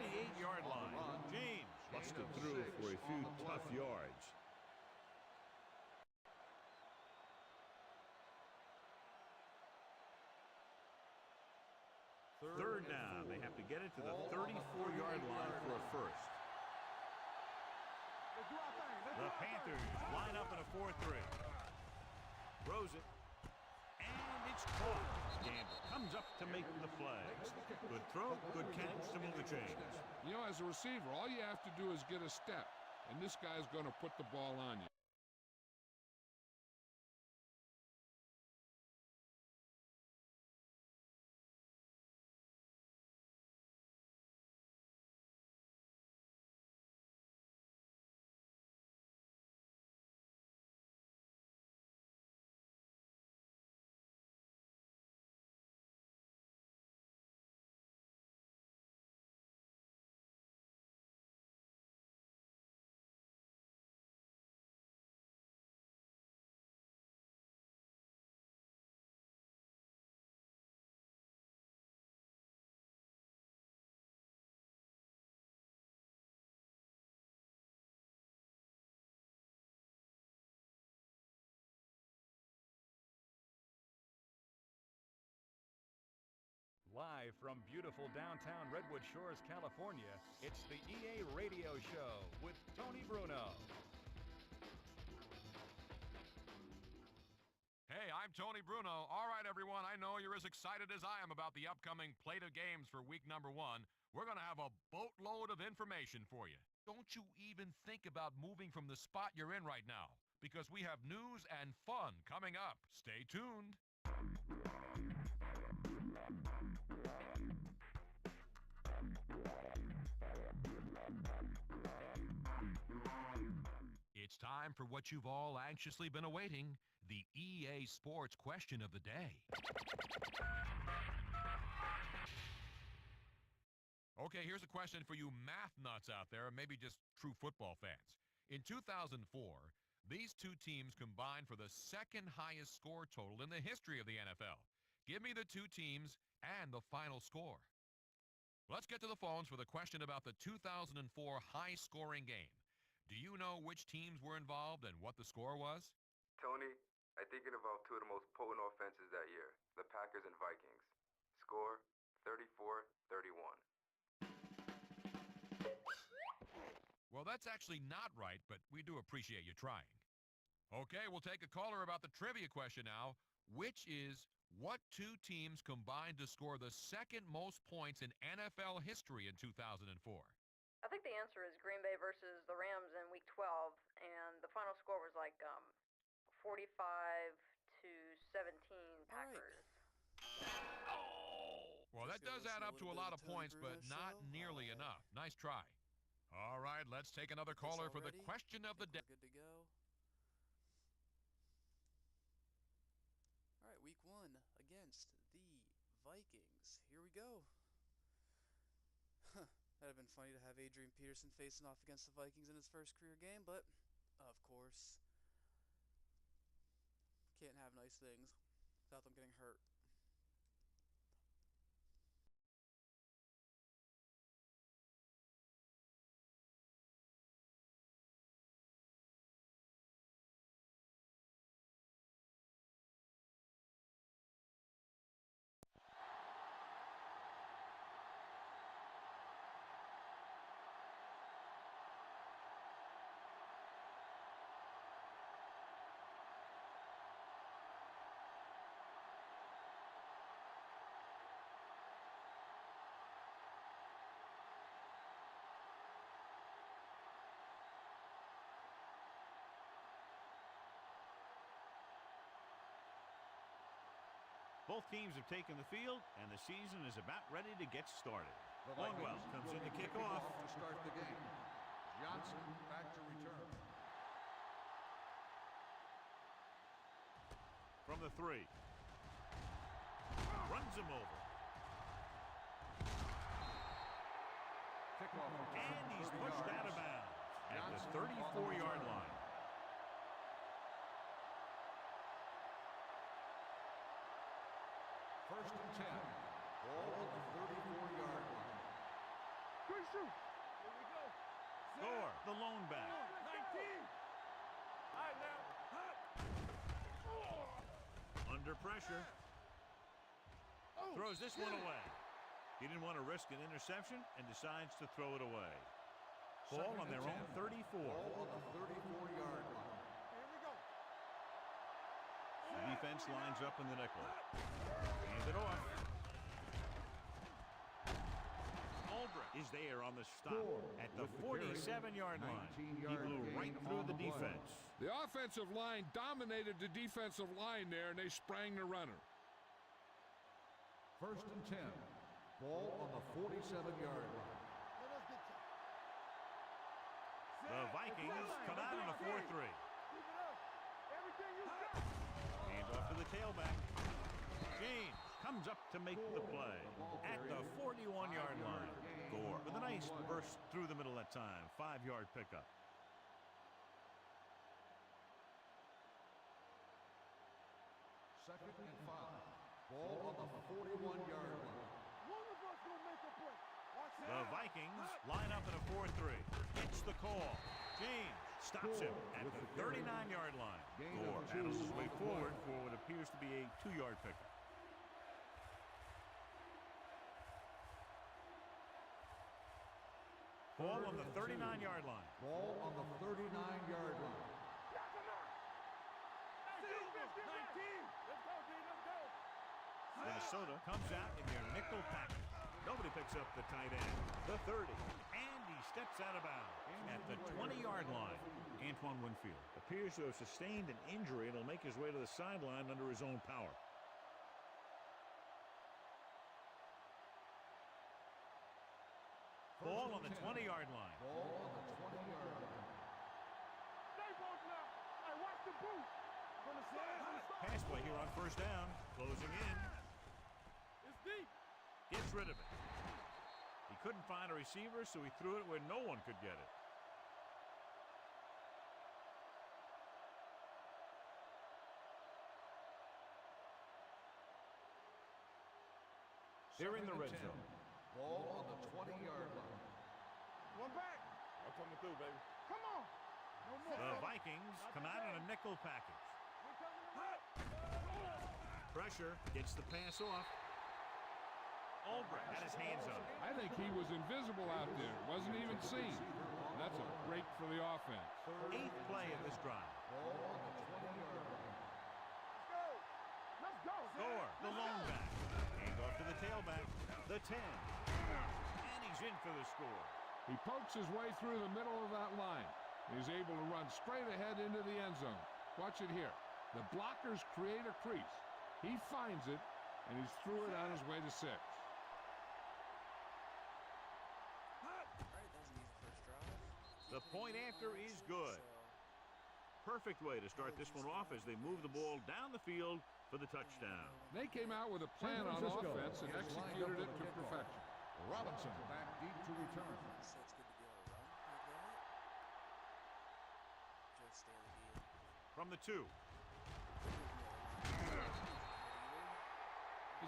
28-yard line. James Busted through for a few tough yards. Third down. They have to get it to the 34-yard line for a first. The Panthers line up in a 4-3. Throws it. And it's caught. Gamble comes up to make the play. Good throw, good catch to move the chains. You know, as a receiver, all you have to do is get a step, and this guy's going to put the ball on you. Live from beautiful downtown Redwood Shores, California, it's the EA Radio Show with Tony Bruno. Hey, I'm Tony Bruno. All right, everyone, I know you're as excited as I am about the upcoming plate of games for week number 1. We're going to have a boatload of information for you. Don't you even think about moving from the spot you're in right now, because we have news and fun coming up. Stay tuned. It's time for what you've all anxiously been awaiting, the EA Sports Question of the Day. Okay, here's a question for you math nuts out there, and maybe just true football fans. In 2004, these two teams combined for the second highest score total in the history of the NFL. Give me the two teams and the final score. Let's get to the phones for the question about the 2004 high-scoring game. Do you know which teams were involved and what the score was? Tony, I think it involved two of the most potent offenses that year, the Packers and Vikings. Score, 34-31. Well, that's actually not right, but we do appreciate you trying. Okay, we'll take a caller about the trivia question now, which is, what two teams combined to score the second most points in NFL history in 2004? I think the answer is Green Bay versus the Rams in Week 12, and the final score was like 45-17 Packers. Oh! Well, that does add up to a lot of points, but not nearly enough. Nice try. All right, let's take another caller for the question of the day. Good to go. All right, Week 1 against the Vikings. Here we go. That'd have been funny to have Adrian Peterson facing off against the Vikings in his first career game, but, of course, can't have nice things without them getting hurt. Both teams have taken the field, and the season is about ready to get started. Longwell comes in to kick off. To start the game. Johnson back to return. From the 3. Runs him over. Kickoff return. And he's pushed out of bounds at the 34-yard line. First and 10. Ball at the 34-yard line. Score, the lone back. Under pressure. Throws this one away. He didn't want to risk an interception and decides to throw it away. Ball on their own 34. Ball on the 34-yard line. The defense lines up in the nickel. Hand it off. Ulbrich is there on the stop at the 47-yard line. He blew right through the defense. The offensive line dominated the defensive line there, and they sprang the runner. 1st and 10. Ball on the 47-yard line. The Vikings come out in a 4-3. Hand off to the tailback. James comes up to make the play at the 41-yard line. Gore with a nice burst through the middle that time. 5-yard pickup. Second and 5. Ball on the 41-yard line. The Vikings line up in a 4-3. Gets the call. James stops him at the 39-yard line. Gore battles his way forward for what appears to be a 2-yard pickup. Ball on the 39-yard line. Ball on the 39-yard line. Minnesota comes out in their nickel package. Nobody picks up the tight end. The 30. And he steps out of bounds at the 20-yard line. Antoine Winfield appears to have sustained an injury and will make his way to the sideline under his own power. Ball on the 20-yard line. Ball on the 20-yard line. Pass play here on 1st down. Closing in. Gets rid of it. He couldn't find a receiver, so he threw it where no one could get it. They're in the red zone. Ball on the 20-yard line. One back. I'm coming through, baby. The Vikings come out in a nickel package. Pressure gets the pass off. Ulbrich had his hands up. I think he was invisible out there. Wasn't even seen. That's a break for the offense. 8th play of this drive. Ball on the 20-yard line. Gore, the lone back. Hand off to the tailback. The 10. And he's in for the score. He pokes his way through the middle of that line. He's able to run straight ahead into the end zone. Watch it here. The blockers create a crease. He finds it, and he's through it on his way to 6. The point after is good. Perfect way to start this one off as they move the ball down the field for the touchdown. They came out with a plan on offense and executed it to perfection. Robinson back deep to return. So it's good to be able to run like that. Joe Staley here. From the 2.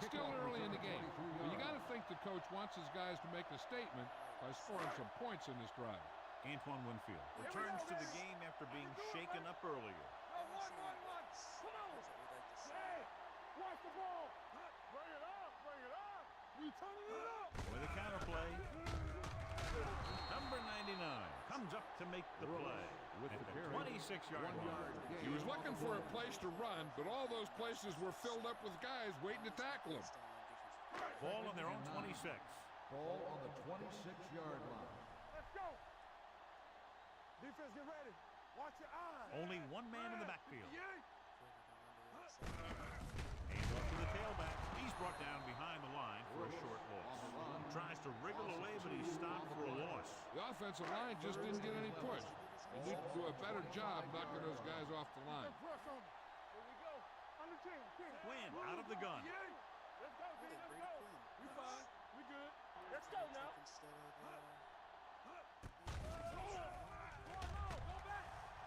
It's still early in the game, but you got to think the coach wants his guys to make a statement by scoring some points in this drive. Antoine Winfield returns to the game after being shaken up earlier. For the counter play, number 99 comes up to make the play at the 26-yard line. He was looking for a place to run, but all those places were filled up with guys waiting to tackle him. Ball on their own 26. Ball on the 26-yard line. Defense, get ready. Watch your eyes. Only one man in the backfield. Hands off to the tailback. He's brought down behind the line for a short loss. Tries to wriggle away, but he's stopped for a loss. The offensive line just didn't get any push. They need to do a better job knocking those guys off the line. Quinn out of the gun.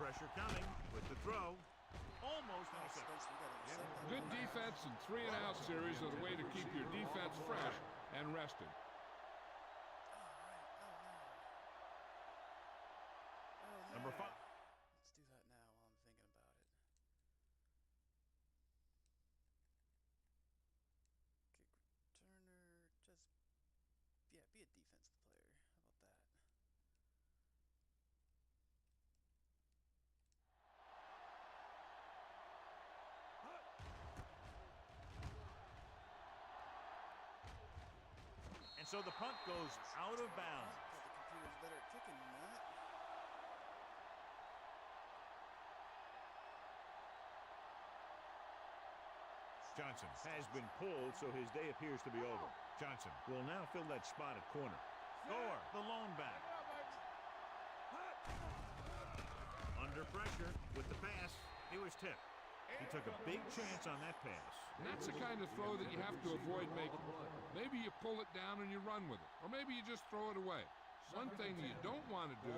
Pressure coming with the throw. Almost intercepted. Good defense and 3-and-out series are the way to keep your defense fresh and rested. so the punt goes out of bounds. The computer's better at kicking than that. Johnson has been pulled, so his day appears to be over. Johnson will now fill that spot at corner. Gore, the lone back. Under pressure with the pass. It was tipped. He took a big chance on that pass. And that's the kind of throw that you have to avoid making. Maybe you pull it down and you run with it. Or maybe you just throw it away. One thing that you don't want to do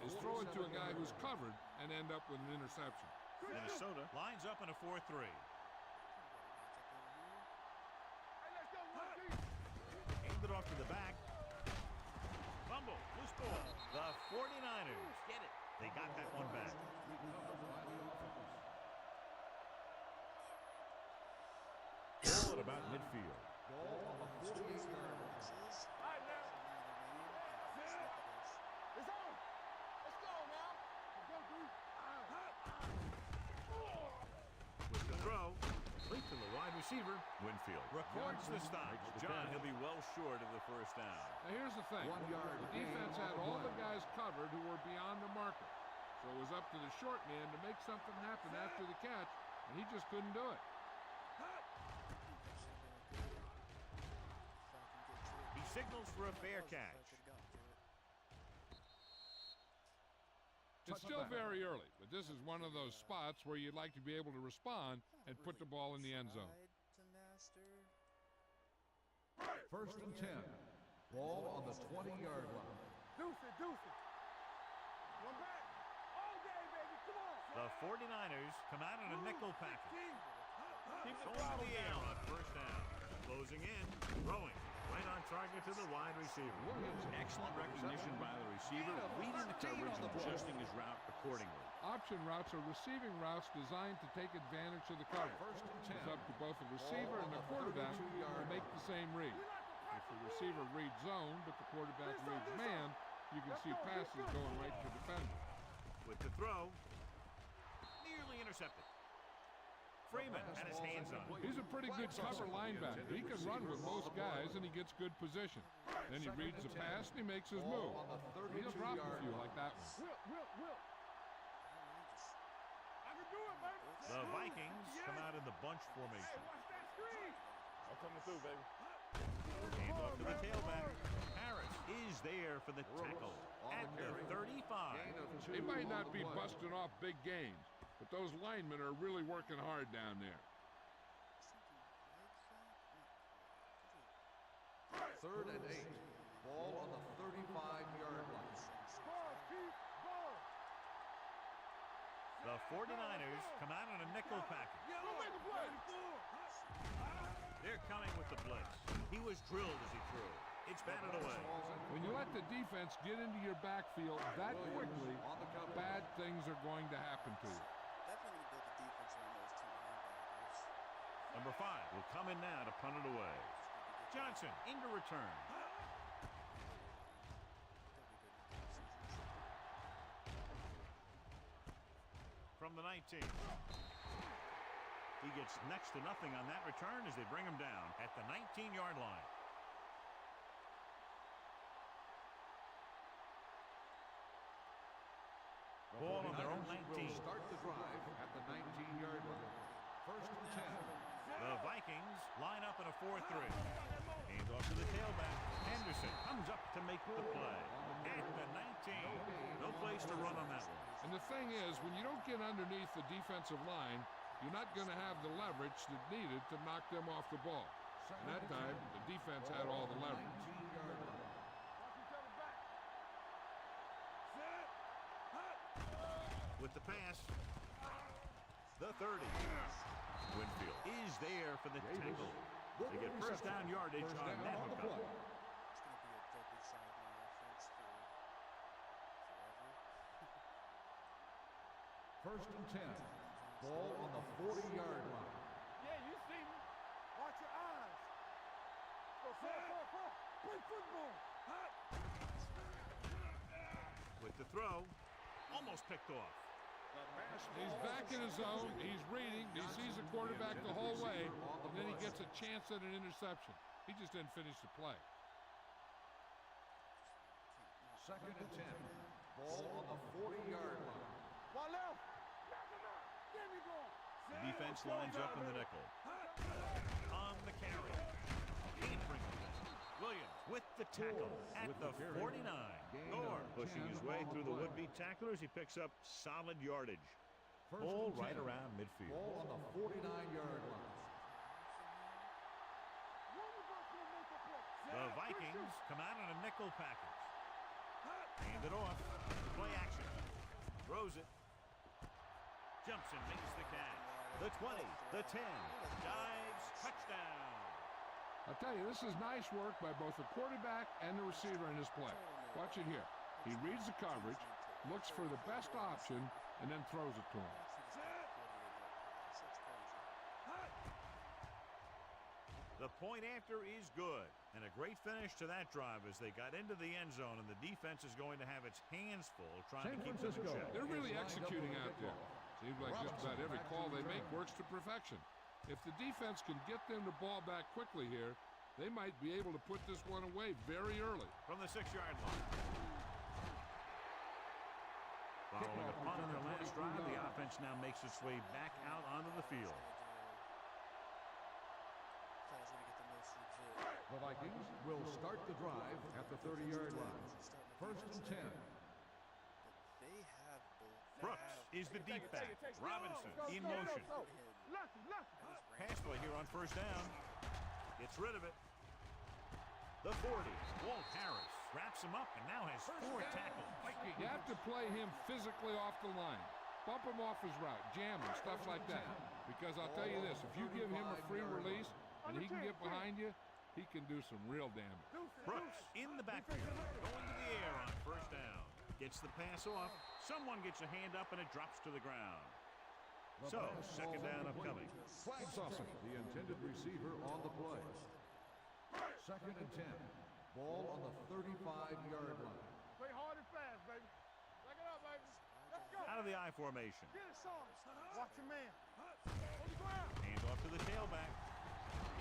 is throw it to a guy who's covered and end up with an interception. Minnesota lines up in a 4-3. Handed off to the back. Fumble, loose ball. The 49ers get it. They got that one back. Ball at about midfield. With the throw, complete to the wide receiver. Winfield records the stop. John, he'll be well short of the first down. Now here's the thing. The defense had all the guys covered who were beyond the marker. So it was up to the short man to make something happen after the catch, and he just couldn't do it. He signals for a fair catch. It's still very early, but this is one of those spots where you'd like to be able to respond and put the ball in the end zone. First and 10. Ball on the 20-yard line. Deuce. One back. All day, baby. Come on. The 49ers come out in a nickel package. Going to the air on first down. Closing in, throwing. Right on target to the wide receiver. Excellent recognition by the receiver, reading the coverage and adjusting his route accordingly. Option routes are receiving routes designed to take advantage of the coverage. It's up to both the receiver and the quarterback to make the same read. If the receiver reads zone, but the quarterback reads man, you can see passes going right to the defender. With the throw, nearly intercepted. Freeman had his hands on it. He's a pretty good cover linebacker. He can run with most guys, and he gets good position. Then he reads the pass, and he makes his move. He'll drop a few like that one. Will. I can do it, baby. The Vikings come out in the bunch formation. Watch that screen. I'm coming through, baby. Hand off to the tailback. Harris is there for the tackle at the 35. They might not be busting off big gains, but those linemen are really working hard down there. Third and 8. Ball on the 35-yard line. The 49ers come out in a nickel package. They're coming with the blitz. He was drilled as he threw. It's batted away. When you let the defense get into your backfield that quickly, bad things are going to happen to you. Definitely build the defense around those two linebackers. Number 5 will come in now to punt it away. Johnson into return. From the 19. He gets next to nothing on that return as they bring him down at the 19-yard line. Ball on their own 19. Start the drive at the 19-yard line. First and 10. The Vikings line up in a 4-3. Hands off to the tailback. Henderson comes up to make the play at the 19. No place to run on that one. And the thing is, when you don't get underneath the defensive line, you're not going to have the leverage that's needed to knock them off the ball. And that time, the defense had all the leverage. With the pass, the 30. Winfield is there for the tackle. They get first down yardage on that hookup. It's going to be a deadly sideline offense for forever. First and 10. Ball on the 40-yard line. Yeah, you see me. Watch your eyes. Go. Play football. With the throw, almost picked off. He's back in his zone. He's reading. He sees the quarterback the whole way, and then he gets a chance at an interception. He just didn't finish the play. Second and 10. Ball on the 40-yard line. One left. Give me going. The defense lines up in the nickel. On the carry. Can't bring it down. Williams with the tackle at the 49. Gore pushing his way through the would-be tacklers. He picks up solid yardage. Ball right around midfield. Ball on the 49-yard line. The Vikings come out in a nickel package. Hand it off. Play action. Throws it. Jumps and makes the catch. The 20, the 10. Dives. Touchdown. I'll tell you, this is nice work by both the quarterback and the receiver in this play. Watch it here. He reads the coverage, looks for the best option, and then throws it to him. The point after is good. And a great finish to that drive as they got into the end zone, and the defense is going to have its hands full trying to keep them in check. They're really executing out there. Seems like just about every call they make works to perfection. If the defense can get them the ball back quickly here, they might be able to put this one away very early. From the 6-yard line. Following a punt on their last drive, the offense now makes its way back out onto the field. The Vikings will start the drive at the 30-yard line. First and 10. Brooks is the deep back. Robinson in motion. Pass play here on first down. Gets rid of it. The 40. Walt Harris wraps him up and now has 4 tackles. You have to play him physically off the line. Bump him off his route, jam him, stuff like that. Because I'll tell you this, if you give him a free release and he can get behind you, he can do some real damage. Brooks in the backfield, going to the air on first down. Gets the pass off. Someone gets a hand up and it drops to the ground. So, second down upcoming. Flags off the intended receiver on the play. Second and 10. Ball on the 35-yard line. Play hard and fast, baby. Back it up, baby. Let's go. Out of the I formation. Get it, son. Watch your man. On the ground. Hand off to the tailback.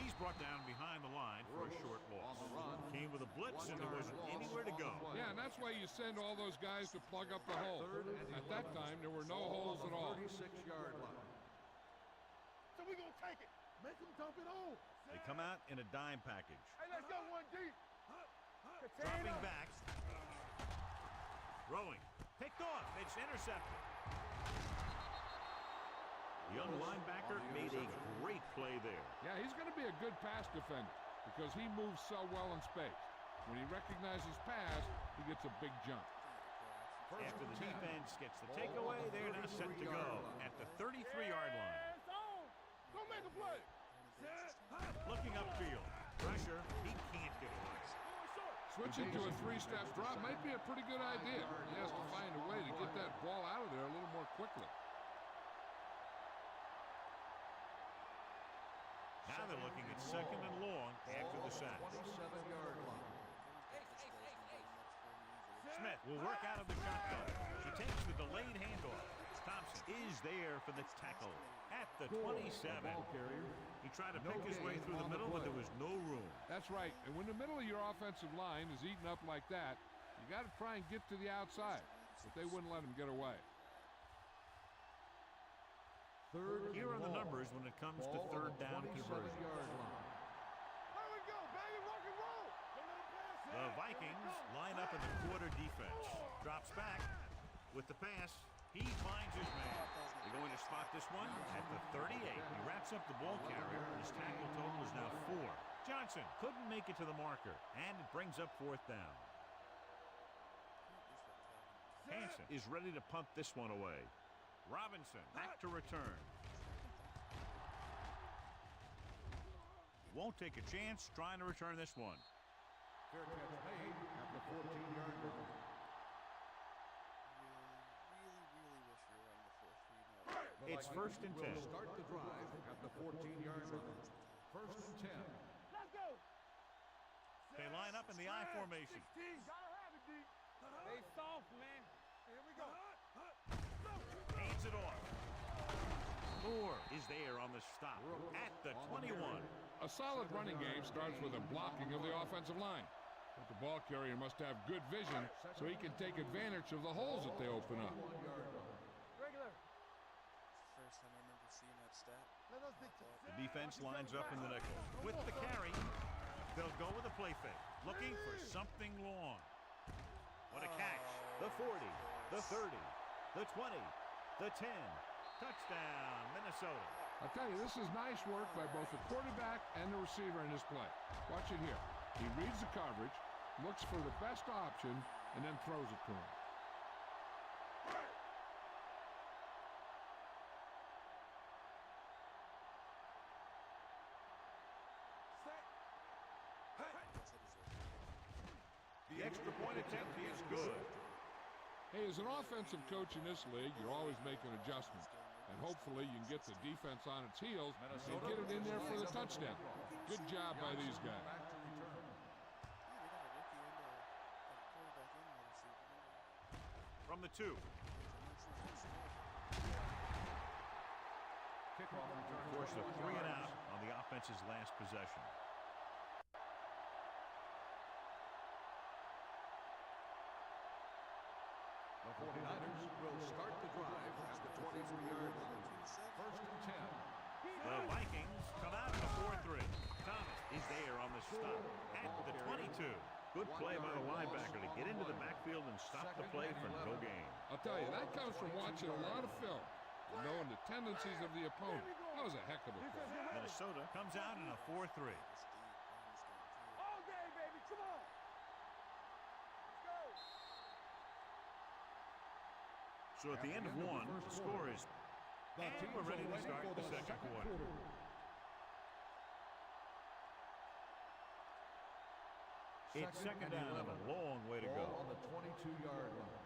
He's brought down behind the line for a short loss. Came with a blitz and there wasn't anywhere to go. Yeah, and that's why you send all those guys to plug up the hole. At that time, there were no holes at all. 36-yard line. So we gonna take it. Make them dump it on. They come out in a dime package. Hey, let's go one deep. Dropping back. Throwing. Picked off. It's intercepted. The young linebacker made a great play there. Yeah, he's going to be a good pass defender because he moves so well in space. When he recognizes pass, he gets a big jump. After the defense gets the takeaway, they're now set to go at the 33-yard line. Go make a play. Looking upfield. Pressure. He can't get away. Switching to a 3-step drop might be a pretty good idea. He has to find a way to get that ball out of there a little more quickly. Now they're looking at second and long after the sack. 27-yard line. Smith will work out of the shotgun. She takes the delayed handoff. Thompson is there for the tackle at the 27. He tried to pick his way through the middle, but there was no room. That's right. And when the middle of your offensive line is eaten up like that, you got to try and get to the outside. But they wouldn't let him get away. Here are the numbers when it comes to third down conversion. There we go, baby. Rock and roll. The Vikings line up in the quarter defense. Drops back with the pass. He finds his man. They're going to spot this one at the 38. He wraps up the ball carrier. His tackle total is now 4. Johnson couldn't make it to the marker, and it brings up fourth down. Hanson is ready to punt this one away. Robinson back to return. Won't take a chance trying to return this one. Fair catch made at the 14-yard line. It's first and 10. Start the drive at the 14-yard line. First and 10. Let's go. They line up in the I formation. Gotta have it, D. They soft, man. Here we go. Hands it off. Moore is there on the stop at the 21. A solid running game starts with a blocking of the offensive line. But the ball carrier must have good vision so he can take advantage of the holes that they open up. Regular. First time I remember seeing that stat. Let us think. The defense lines up in the nickel. With the carry, they'll go with a play fake, looking for something long. What a catch. The 40, the 30, the 20, the 10. Touchdown, Minnesota. I'll tell you, this is nice work by both the quarterback and the receiver in this play. Watch it here. He reads the coverage, looks for the best option, and then throws it to him. The extra point attempt is good. Hey, as an offensive coach in this league, you're always making adjustments. And hopefully you can get the defense on its heels and get it in there for the touchdown. Good job by these guys. From the 2. Kickoff return. Force a 3 and out on the offense's last possession. The 49ers will start the drive at the 23-yard line. First and 10. The Vikings come out in a 4-3. Thomas is there on the stop at the 22. Good play by the linebacker to get into the backfield and stop the play for no gain. I'll tell you, that comes from watching a lot of film and knowing the tendencies of the opponent. That was a heck of a play. Minnesota comes out in a 4-3. All day, baby. Come on. Let's go. So at the end of 1, the score is, and we're ready to start the second quarter. It's second down and a long way to go. On the 22-yard line.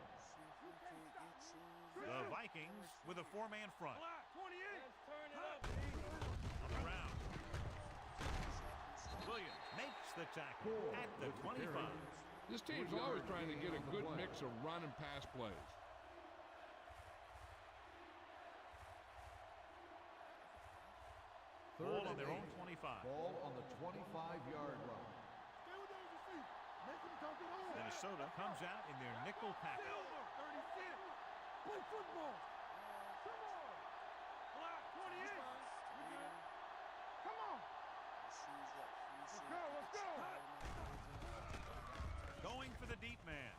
The Vikings with a 4-man front. 28. Let's turn it up. On the ground. Williams makes the tackle at the 25. This team's always trying to get a good mix of run and pass plays. Ball on their own 25. Ball on the 25-yard line. Stay with those receivers. Make them come to home. Minnesota comes out in their nickel package. Silver. 36. Play football. Come on. Block. 28. We good. Come on. Let's go. Let's go. Going for the deep man.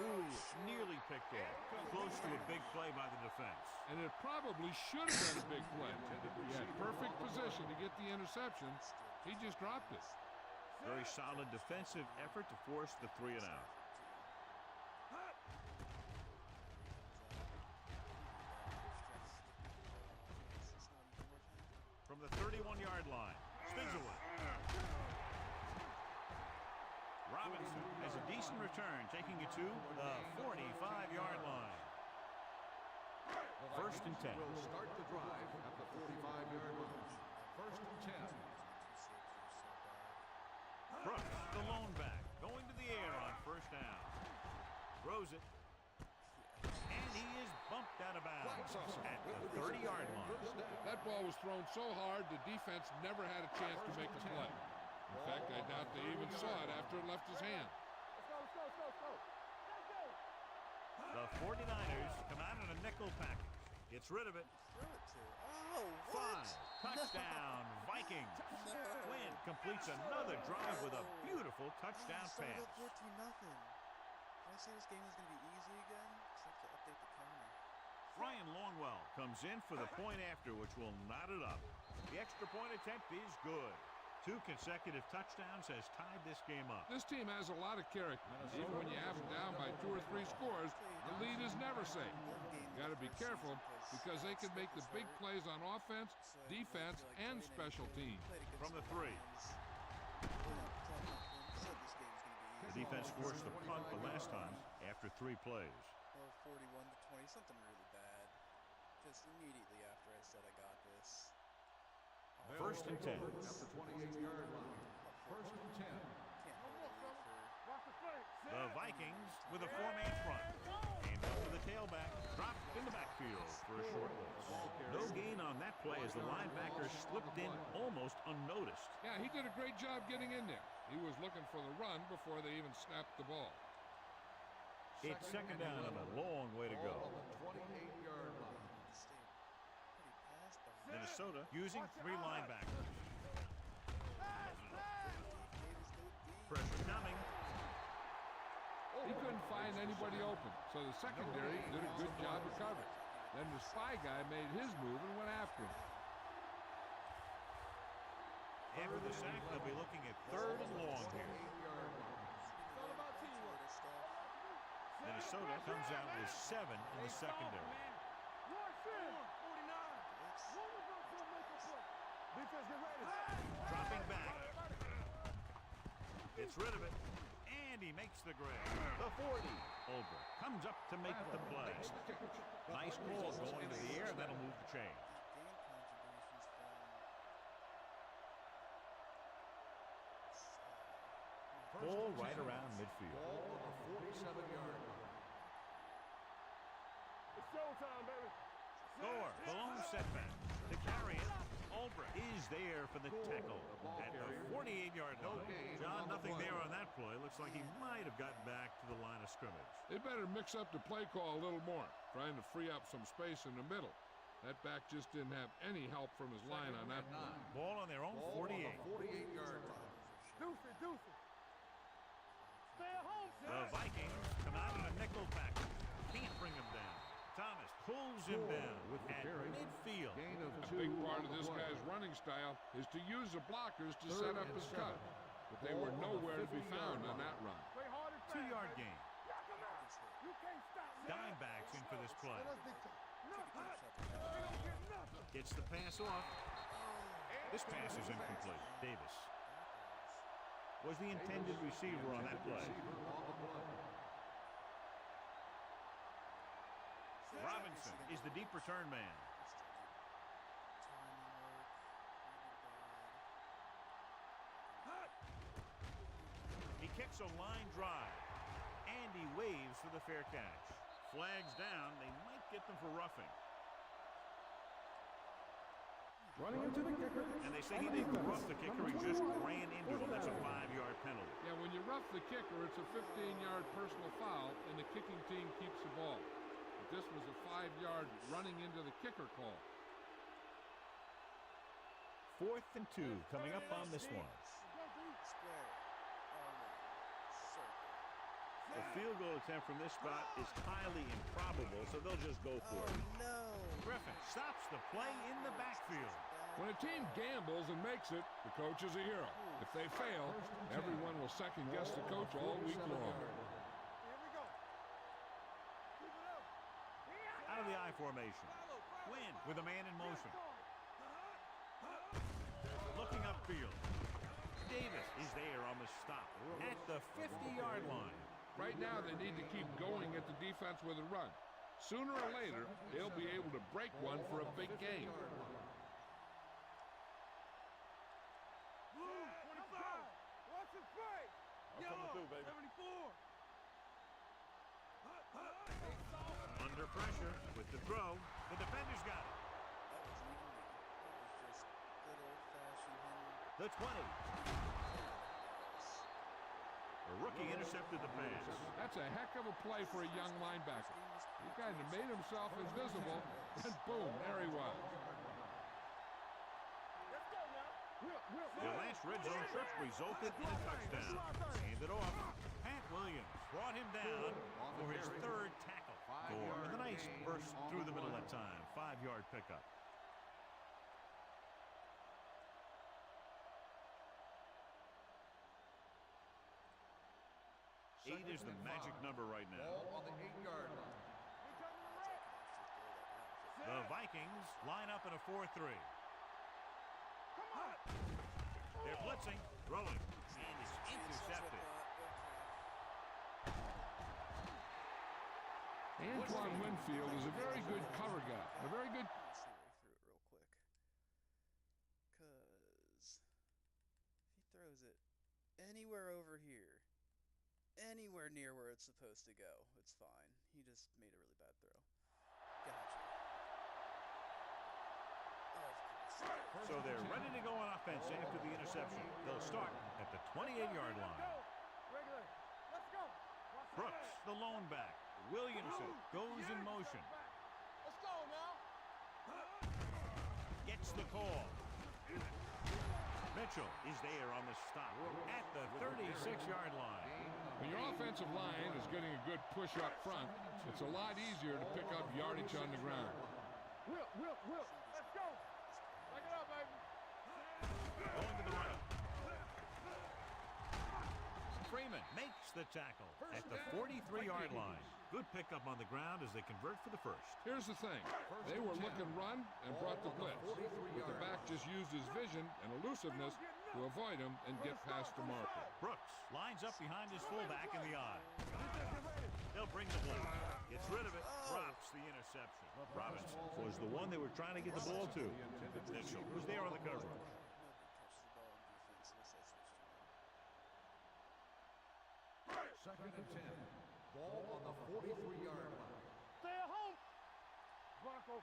Ooh, nearly picked off. Close to a big play by the defense. And it probably should have been a big play. He had perfect position to get the interception. He just dropped it. Very solid defensive effort to force the 3 and out. From the 31-yard line, spins away. Robinson has a decent return, taking it to the 45-yard line. First and 10. Will start the drive at the 45-yard line. First and 10. Brooks, the lone back, going to the air on first down. Throws it. And he is bumped out of bounds at the 30-yard line. That ball was thrown so hard, the defense never had a chance to make a play. In fact, I doubt they even saw it after it left his hand. Let's go. Let's go. The 49ers come out in a nickel package. Gets rid of it. Oh, what? 5. Touchdown, Vikings. Quinn completes another drive with a beautiful touchdown pass. 14-0. Can I say this game is going to be easy again? Just have to update the counter. Ryan Longwell comes in for the point after, which will knot it up. The extra point attempt is good. 2 consecutive touchdowns has tied this game up. This team has a lot of character. Even when you have them down by 2 or 3 scores, the lead is never safe. Got to be careful because they can make the big plays on offense, defense, and special teams. From the 3. The defense forced the punt the last time after 3 plays. 41-20, something really bad. Just immediately after I said I got this. First and 10. At the 28-yard line. First and 10. The Vikings with a 4-man front. And up to the tailback, dropped in the backfield for a short loss. No gain on that play as the linebacker slipped in almost unnoticed. Yeah, he did a great job getting in there. He was looking for the run before they even snapped the ball. It's second down and a long way to go. Ball on the 28-yard line. Minnesota using 3 linebackers. Pressure coming. He couldn't find anybody open, so the secondary did a good job of covering. Then the spy guy made his move and went after him. After the sack, they'll be looking at 3rd and long here. Minnesota comes out with 7 in the secondary. Dropping back. Gets rid of it. And he makes the grab. The 40. Olber comes up to make the play. Nice call going to the air. That'll move the chain. Ball right around midfield. Ball on the 47-yard line. It's showtime, baby. Score. Balloon setback. To carry it. Olbrich is there for the tackle at the 48-yard line. John, nothing there on that play. Looks like he might have gotten back to the line of scrimmage. They better mix up the play call a little more, trying to free up some space in the middle. That back just didn't have any help from his line on that play. Ball on their own 48. 48-yard line. Deuce it. Stay at home, The Vikings come out in a nickel package. Can't bring him down. Thomas pulls him down with the at carry. midfield. Gain of A 2 big part on of the this play. guy's running style is to use the blockers to 3rd set up and his 7. cut. But they were Ball on the nowhere to be 50-yard found on line. that run. Play hard and fast. 2-yard gain. Knock him out. You can't stop me. Dimebacks in for this play. Nothing. Gets the pass off. This pass is incomplete. Davis was the intended receiver on that play. Receiver on the play. Robinson is the deep return man. He kicks a line drive, and he waves for the fair catch. Flags down. They might get them for roughing. Running into the kicker. And they say he didn't rough the kicker. He just ran into him. That's a 5-yard penalty. Yeah, when you rough the kicker, it's a 15-yard personal foul, and the kicking team keeps the ball. But this was a 5-yard running into the kicker call. 4th and 2 coming up on this one. The field goal attempt from this spot is highly improbable, so they'll just go for it. No. Griffin stops the play in the backfield. When a team gambles and makes it, the coach is a hero. If they fail, everyone will second-guess the coach all week long. Here we go. Keep it up. Out of the I formation. Quinn with a man in motion. Looking upfield. Davis is there on the stop at the 50-yard line. Right now, they need to keep going at the defense with a run. Sooner or later, they'll be able to break one for a big gain. 25. Watch it play. Yo, 74. Under pressure with the throw. The defender's got it. The 20. The rookie intercepted the pass. That's a heck of a play for a young linebacker. He kind of made himself invisible, and boom, there he was. Let's go now. The last red zone trip resulted in a touchdown. Handed off. Pat Williams brought him down for his 3rd tackle. Gore with a nice burst through the middle that time. 5-yard pickup. Eight is the magic number right now. Ball on the 8-yard line. The Vikings line up in a 4-3. Come on. They're blitzing, throwing, and it's intercepted. Antoine Winfield is a very good cover guy. A very good. Let's see where he threw it real quick. Because if he throws it anywhere over here, anywhere near where it's supposed to go, it's fine. He just made a really bad throw. Gotcha. Oh, of course. So they're ready to go on offense after the interception. They'll start at the 28-yard line. Regular. Let's go. Brooks, the lone back. Williamson goes in motion. Let's go now. Gets the call. Mitchell is there on the stop at the 36-yard line. When your offensive line is getting a good push up front, it's a lot easier to pick up yardage on the ground. Will. Let's go. Back it up, baby. Going to the right. Freeman makes the tackle at the 43-yard line. Good pickup on the ground as they convert for the first. Here's the thing. They were looking run and brought the blitz. But the back just used his vision and elusiveness to avoid him and get past the marker. Brooks lines up behind his fullback in the eye. They'll bring the blitz. Gets rid of it. Drops the interception. Robinson was the one they were trying to get the ball to. Mitchell was there on the coverage. Second and 10. Ball on the 43-yard line. Stay at home. Bronco.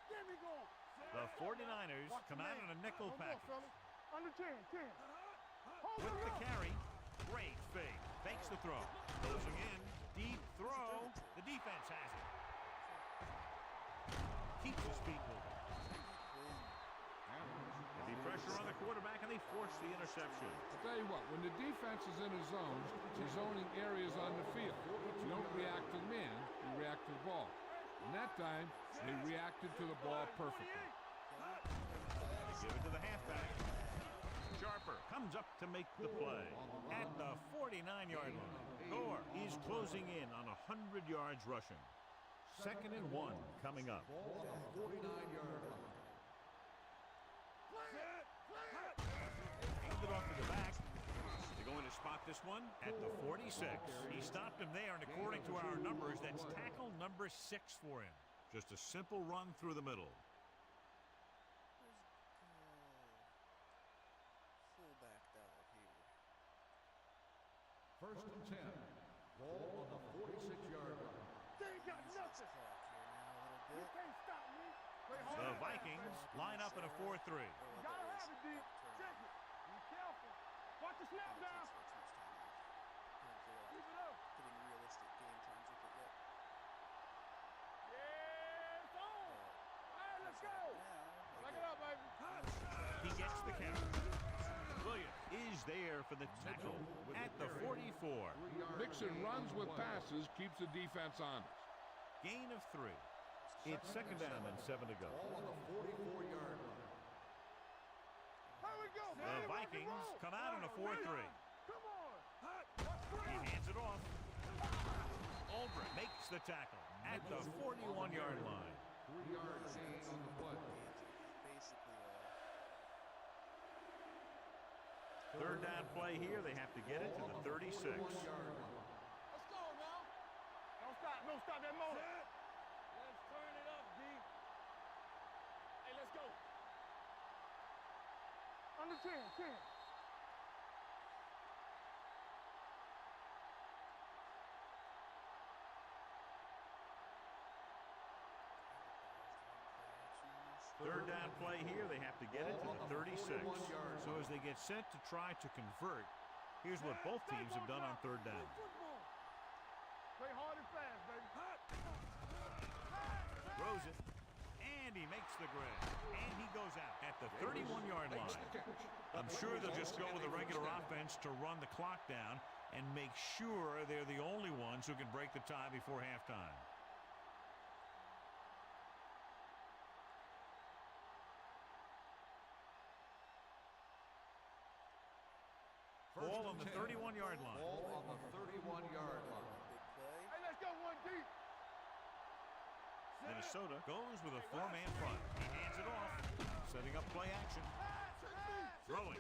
Get me going. The 49ers come out in a nickel package. Under 10. Hold With it the up. carry, great fake. Fakes the throw. Closing in. Deep throw. The defense has it. Keeps his feet moving. Heavy pressure on the quarterback, and they force the interception. I'll tell you what, when the defense is in a zone, they're zoning areas on the field. You don't react to the man, you react to the ball. And that time, they reacted to the ball perfectly. They give it to the halfback. Sharper comes up to make the play at the 49-yard line. Gore is closing in on 100 yards rushing. Second and 1 coming up. Ball on the 49-yard line. Hand it off to the back. They're going to spot this one at the 46. He stopped him there, and according to our numbers, that's tackle number 6 for him. Just a simple run through the middle. Fullback dive here. First and 10. Ball on the 46-yard line. They ain't got nothing. Clock here now a little You bit. can't stop me. Play hard. The Vikings line up in a 4-3. Gotta have it, D. Check it. Be careful. Watch the snap down. Keep it up. Getting realistic game times with it yet. Yeah, it's on. All right, let's go. Back it up, baby. He gets the count. Williams is there for the tackle at the 44. Mixing runs with passes keeps the defense honest. Gain of 3. It's second down and 7 to go. Ball on the 44-yard line. Here we go. The Vikings come out in a 4-3. Come on. He hands it off. Aldridge makes the tackle at the 41-yard line. 3-yard gain on the play. Basically, Third down play here. They have to get it to the 36. 41-yard line. Let's go now. Don't stop that motor. Let's turn it up, D. Hey, let's go. Under 10. Third down play here. They have to get it to the 36. So as they get set to try to convert, here's what both teams have done on third down. Play hard and fast, baby. Throws it, and he makes the grab. And he goes out at the 31-yard line. I'm sure they'll just go with a regular offense to run the clock down and make sure they're the only ones who can break the tie before halftime. Ball on the 31-yard line. Ball on the 31-yard line. big play. Hey, let's go one deep. Minnesota goes with a 4-man front. He hands it off, setting up play action. Throwing.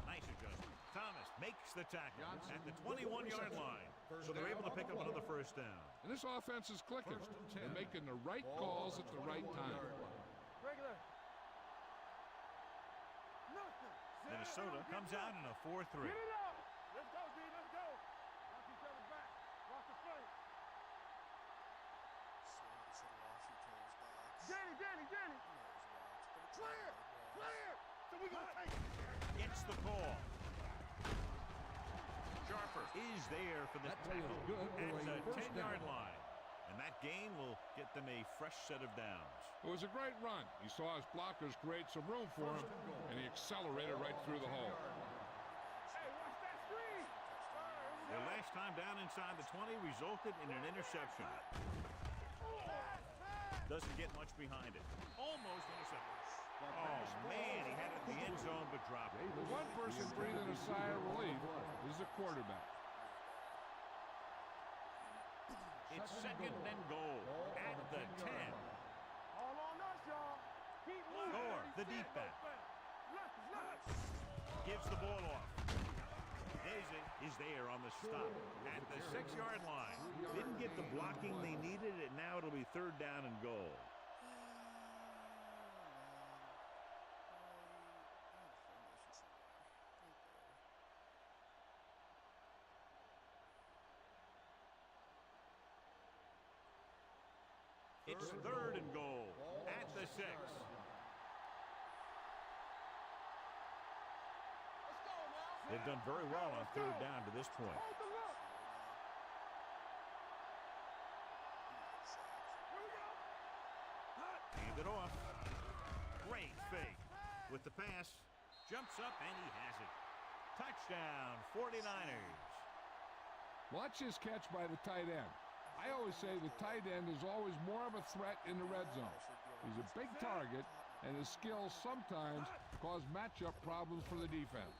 Nice adjustment. Thomas makes the tackle at the 21-yard line. So they're able to pick up another first down. And this offense is clicking. They're making the right calls at the right time. Regular. Nothing. Minnesota comes out in a 4-3. Get it up. Let's go, D. Let's go. Watch each other back. Watch the flank. So he said Washington's back. Danny. Knows watch, but it's Clear! Clear! So we gonna take it. Gets the call. Sharper is there for the That play is tackle good for at a the first 10-yard down. line. And that gain will get them a fresh set of downs. It was a great run. He saw his blockers create some room for him, and he accelerated right through the hole. Hey, watch that screen! Their last time down inside the 20 resulted in an interception. Doesn't get much behind it. Almost intercepted. Oh, man, he had it in the end zone but dropped it. The one person breathing a sigh of relief is the quarterback. It's second and goal at the 10. All on us, y'all. Keep moving. Gore, the deep back, Left. gives the ball off. Daisy is there on the stop at the 6-yard line. Didn't get the blocking they needed, and now it'll be 3rd down and goal. It's 3rd and goal at the 6. Let's go now. They've done very well on 3rd down to this point. Hold the look. Here we go. Hand it off. Great fake. With the pass, jumps up and he has it. Touchdown, 49ers. Watch his catch by the tight end. I always say the tight end is always more of a threat in the red zone. He's a big target, and his skills sometimes cause matchup problems for the defense.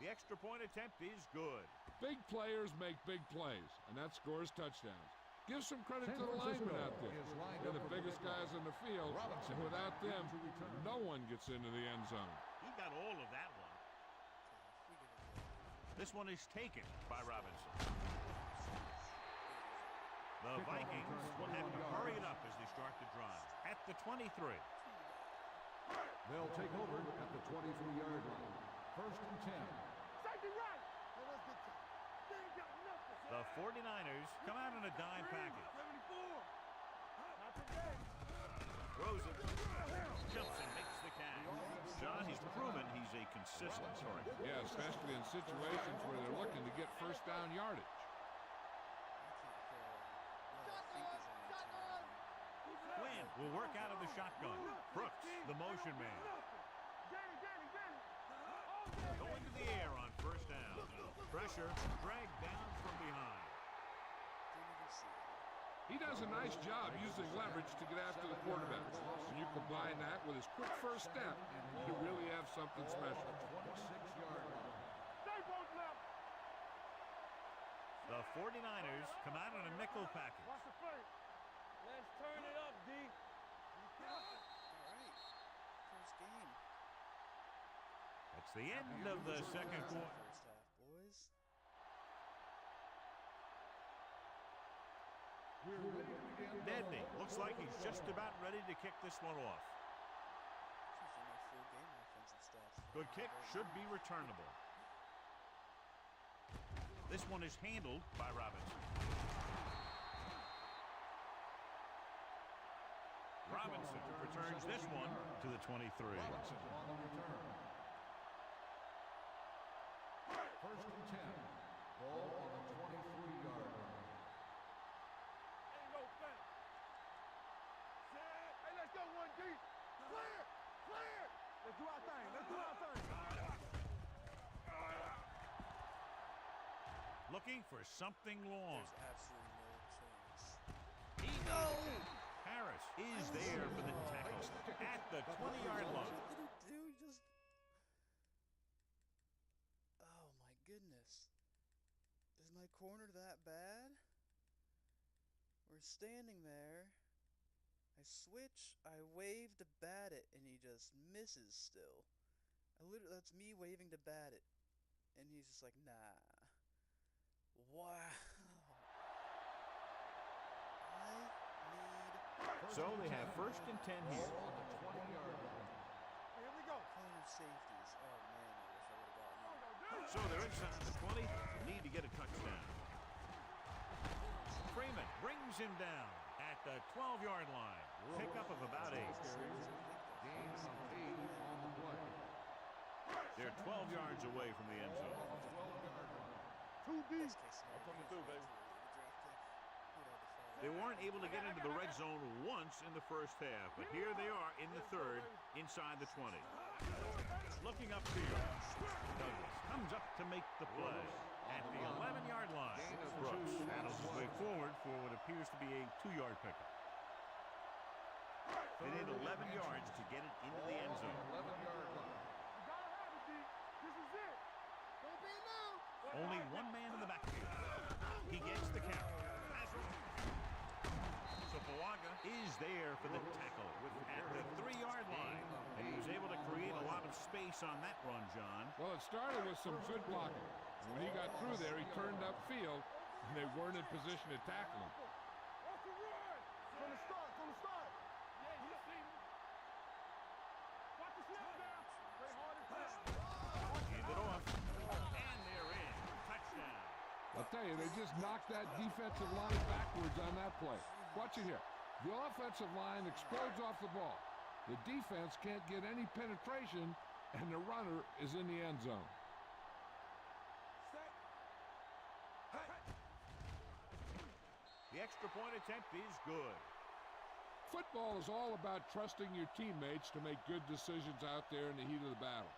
The extra point attempt is good. Big players make big plays, and that scores touchdowns. Give some credit to the linemen out there. They're the biggest guys in the field, and without them, no one gets into the end zone. He got all of that one. This one is taken by Robinson. The Vikings will have to hurry it up as they start the drive. At the 23. They'll take over at the 23-yard line. 1st and 10. Safety right. Hey, let's get to it. They ain't got nothing. The 49ers come out in a dime package. 74. Not today. Throws it. Jumps and makes the catch. John, he's proven he's a consistent target. Yeah, especially in situations where they're looking to get first down yardage. Quinn will work out of the shotgun. Brooks, the motion man. Danny. Going to the air on 1st down. Pressure dragged down from behind. He does a nice job using leverage to get after the quarterback. When you combine that with his quick first step, you really have something special. 26-yard line. Stay both left. The 49ers come out in a nickel package. Watch the fake. Let's turn it up, D. All right. First game. That's the end of the second quarter. First half, boys. We're ready to begin. Nedney looks like he's just about ready to kick this one off. Usually no full game offensive stats. Good kick, should be returnable. This one is handled by Robinson. Robinson returns this one to the 23. Robinson on the return. 1st and 10. Ball on the 23-yard line. Ain't no fence. Set. Hey, let's go one deep. Clear. Let's do our thing. Looking for something long. There's absolutely no chance. He knows. Harris is there for the tackle at the 20-yard line. What did he do? He just... Oh, my goodness. Is my corner that bad? We're standing there. I switch. I wave to bat it, and he just misses still. That's me waving to bat it. And he's just like, nah. Wow. So they have 1st and 10 here. Ball on the 20-yard line. Here we go. Corner safeties. Oh, man, I wish I would have gotten that. So they're inside the 20. Need to get a touchdown. Freeman brings him down at the 12-yard line. Pickup of about 8. Gain of 8 on the play. They're 12 yards away from the end zone. On the 12-yard line. Too deep. I'm coming through, baby. They weren't able to get into the red zone once in the first half, but here they are in the third, inside the 20. Looking upfield, Douglas comes up to make the play at the 11-yard line. Brooks battles his way forward for what appears to be a 2-yard pickup. They need 11 yards to get it into the end zone. 11-yard line. You gotta have it, D. This is it. Don't be now. Only one man in the backfield. He gets the count. So Pawaga is there for the tackle at the 3-yard line. And he was able to create a lot of space on that run, John. Well, it started with some good blocking. And when he got through there, he turned upfield, and they weren't in position to tackle him. Off the run. From the start. Yeah, you see me. Watch the snap down. Play hard and fast. Hand it off. And they're in. Touchdown. I'll tell you, they just knocked that defensive line backwards on that play. Watch it here. The offensive line explodes off the ball. The defense can't get any penetration, and the runner is in the end zone. The extra point attempt is good. Football is all about trusting your teammates to make good decisions out there in the heat of the battle.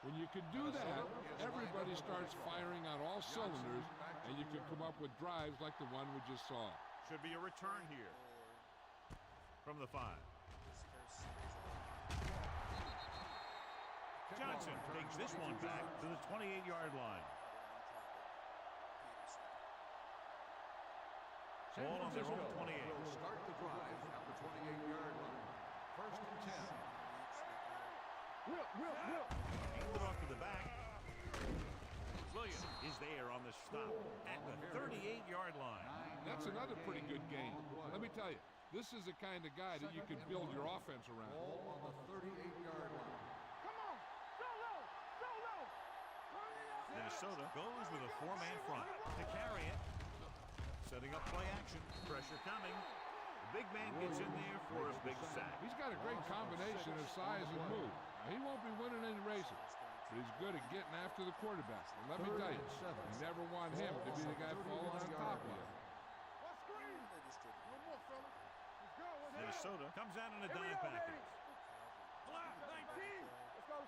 When you can do that, everybody starts firing on all cylinders, and you can come up with drives like the one we just saw. Should be a return here from the 5. Johnson takes this one back to the 28-yard line. Ball on their own 28. Will start the drive at the 28-yard line. First and 10. Will. Hand it off to the back. Williams is there on the stop at the 38-yard line. That's another pretty good game. Let me tell you, this is the kind of guy that you can build your offense around. Ball on the 38-yard line. Come on. Solo. Minnesota goes with a 4-man front to carry it. Setting up play action. Pressure coming. The big man gets in there for a big sack. He's got a great combination of size and move. Now, he won't be winning any races, but he's good at getting after the quarterback. And let me tell you, you never want him to be the guy falling on top of you. What screen? One more, fella. Let's go. Minnesota comes out in a dime package. Block 19. Let's go.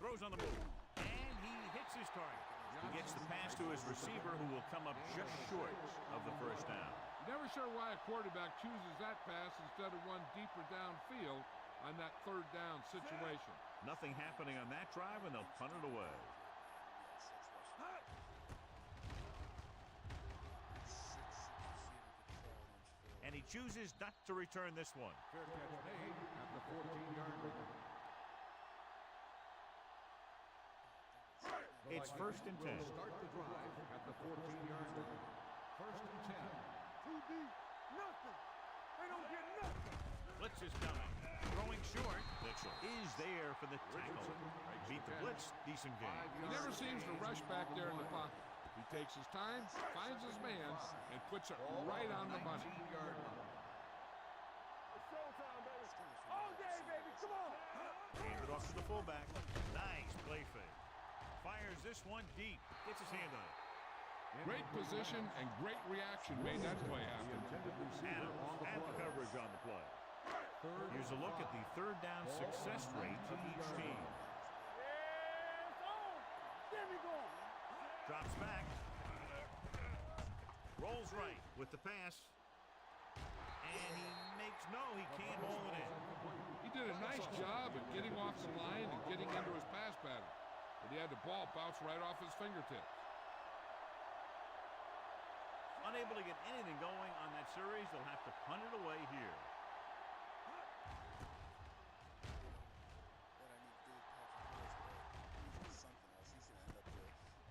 Throws on the move. And he hits his target. He gets the pass to his receiver, who will come up just short of the first down. You're never sure why a quarterback chooses that pass instead of one deeper downfield on that 3rd down situation. Nothing happening on that drive, and they'll punt it away. And he chooses not to return this one. Fair catch made at the 14-yard line. It's first and 10. Will start the drive at the 14-yard line. First and 10. Too deep. Nothing. They don't get nothing. Blitz is coming. Throwing short. Mitchell is there for the tackle. Beat the blitz. Decent game. He never seems to rush back there in the pocket. He takes his time, finds his man, and puts it right on the money. 19-yard line. It's showtime, baby. All day, baby. Come on. Hand it off to the fullback. Nice play fake. Fires this one deep. Gets his hand on it. Great position and great reaction made that play happen. Adams at the coverage on the play. Here's a look at the 3rd down success rates of each team. It's on. There we go. Drops back. Rolls right with the pass. And he can't hold it in. He did a nice job of getting off the line and getting into his pass pattern. But he had the ball bounce right off his fingertips. Unable to get anything going on that series, they'll have to punt it away here.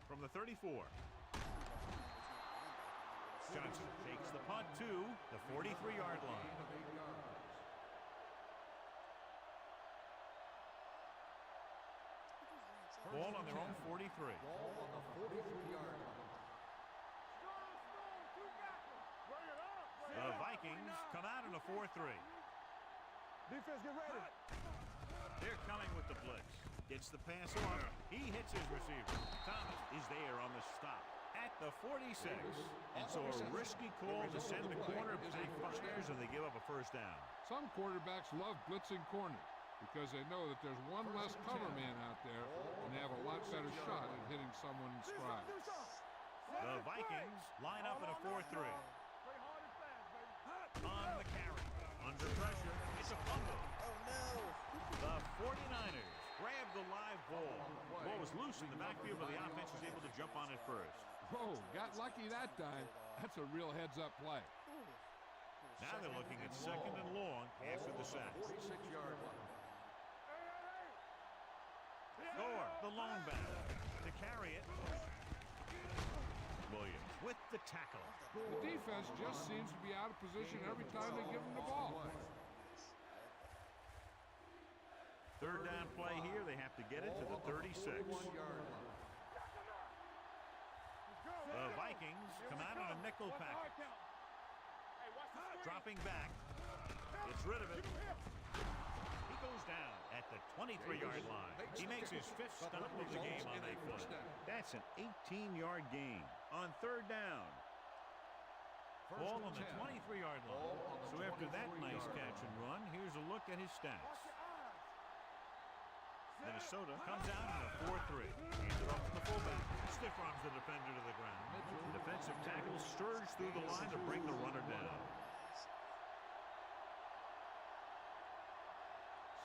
From the 34. Johnson takes the punt to the 43-yard line. Ball on their own 43. Ball on the 43-yard line. The Vikings come out in a 4-3. Defense, get ready. They're coming with the blitz. Gets the pass off. He hits his receiver. Thomas is there on the stop at the 46. And so a risky call to send the corner back fires, and they give up a first down. Some quarterbacks love blitzing corners because they know that there's one less cover man out there, and they have a lot better shot at hitting someone in stride. The Vikings line up in a 4-3. On the carry. Under pressure. It's a fumble. Oh, no. The 49ers grab the live ball. Ball was loose in the backfield, but the offense was able to jump on it first. Whoa, got lucky that time. That's a real heads-up play. Now they're looking at second and long after the sack. 46-yard line. Gore, the lone back, to carry it. Williams with the tackle. The defense just seems to be out of position every time they give them the ball. Third down play here. They have to get it to the 36. The Vikings come out on a nickel package. Dropping back. Gets rid of it. He goes down at the 23-yard line. He makes his fifth stop of the game on that play. That's an 18-yard gain on third down. Ball on the 23-yard line. So after that nice catch and run, here's a look at his stats. Minnesota comes out in a 4-3. Hands it off to the fullback. Stiff arms the defender to the ground. The defensive tackle surged through the line to bring the runner down.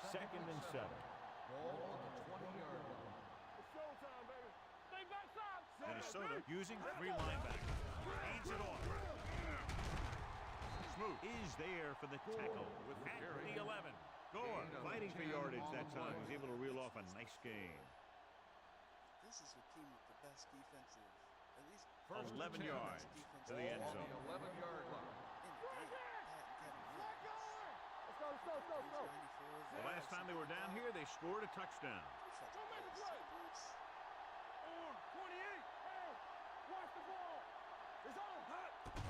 Second and 7. Ball on the 20-yard line. Minnesota using 3 linebackers. Hands it off. Smoot is there for the tackle at the 11. Gore fighting for yardage that time. Was able to reel off a nice gain. This is a team with the best defensive, at least 11 yards to the end zone. 11-yard line. in the game. Pat and Kevin Williams. Let's go. The last time they were down here, they scored a touchdown. Don't make a play. 28. Hey, watch the ball. It's on.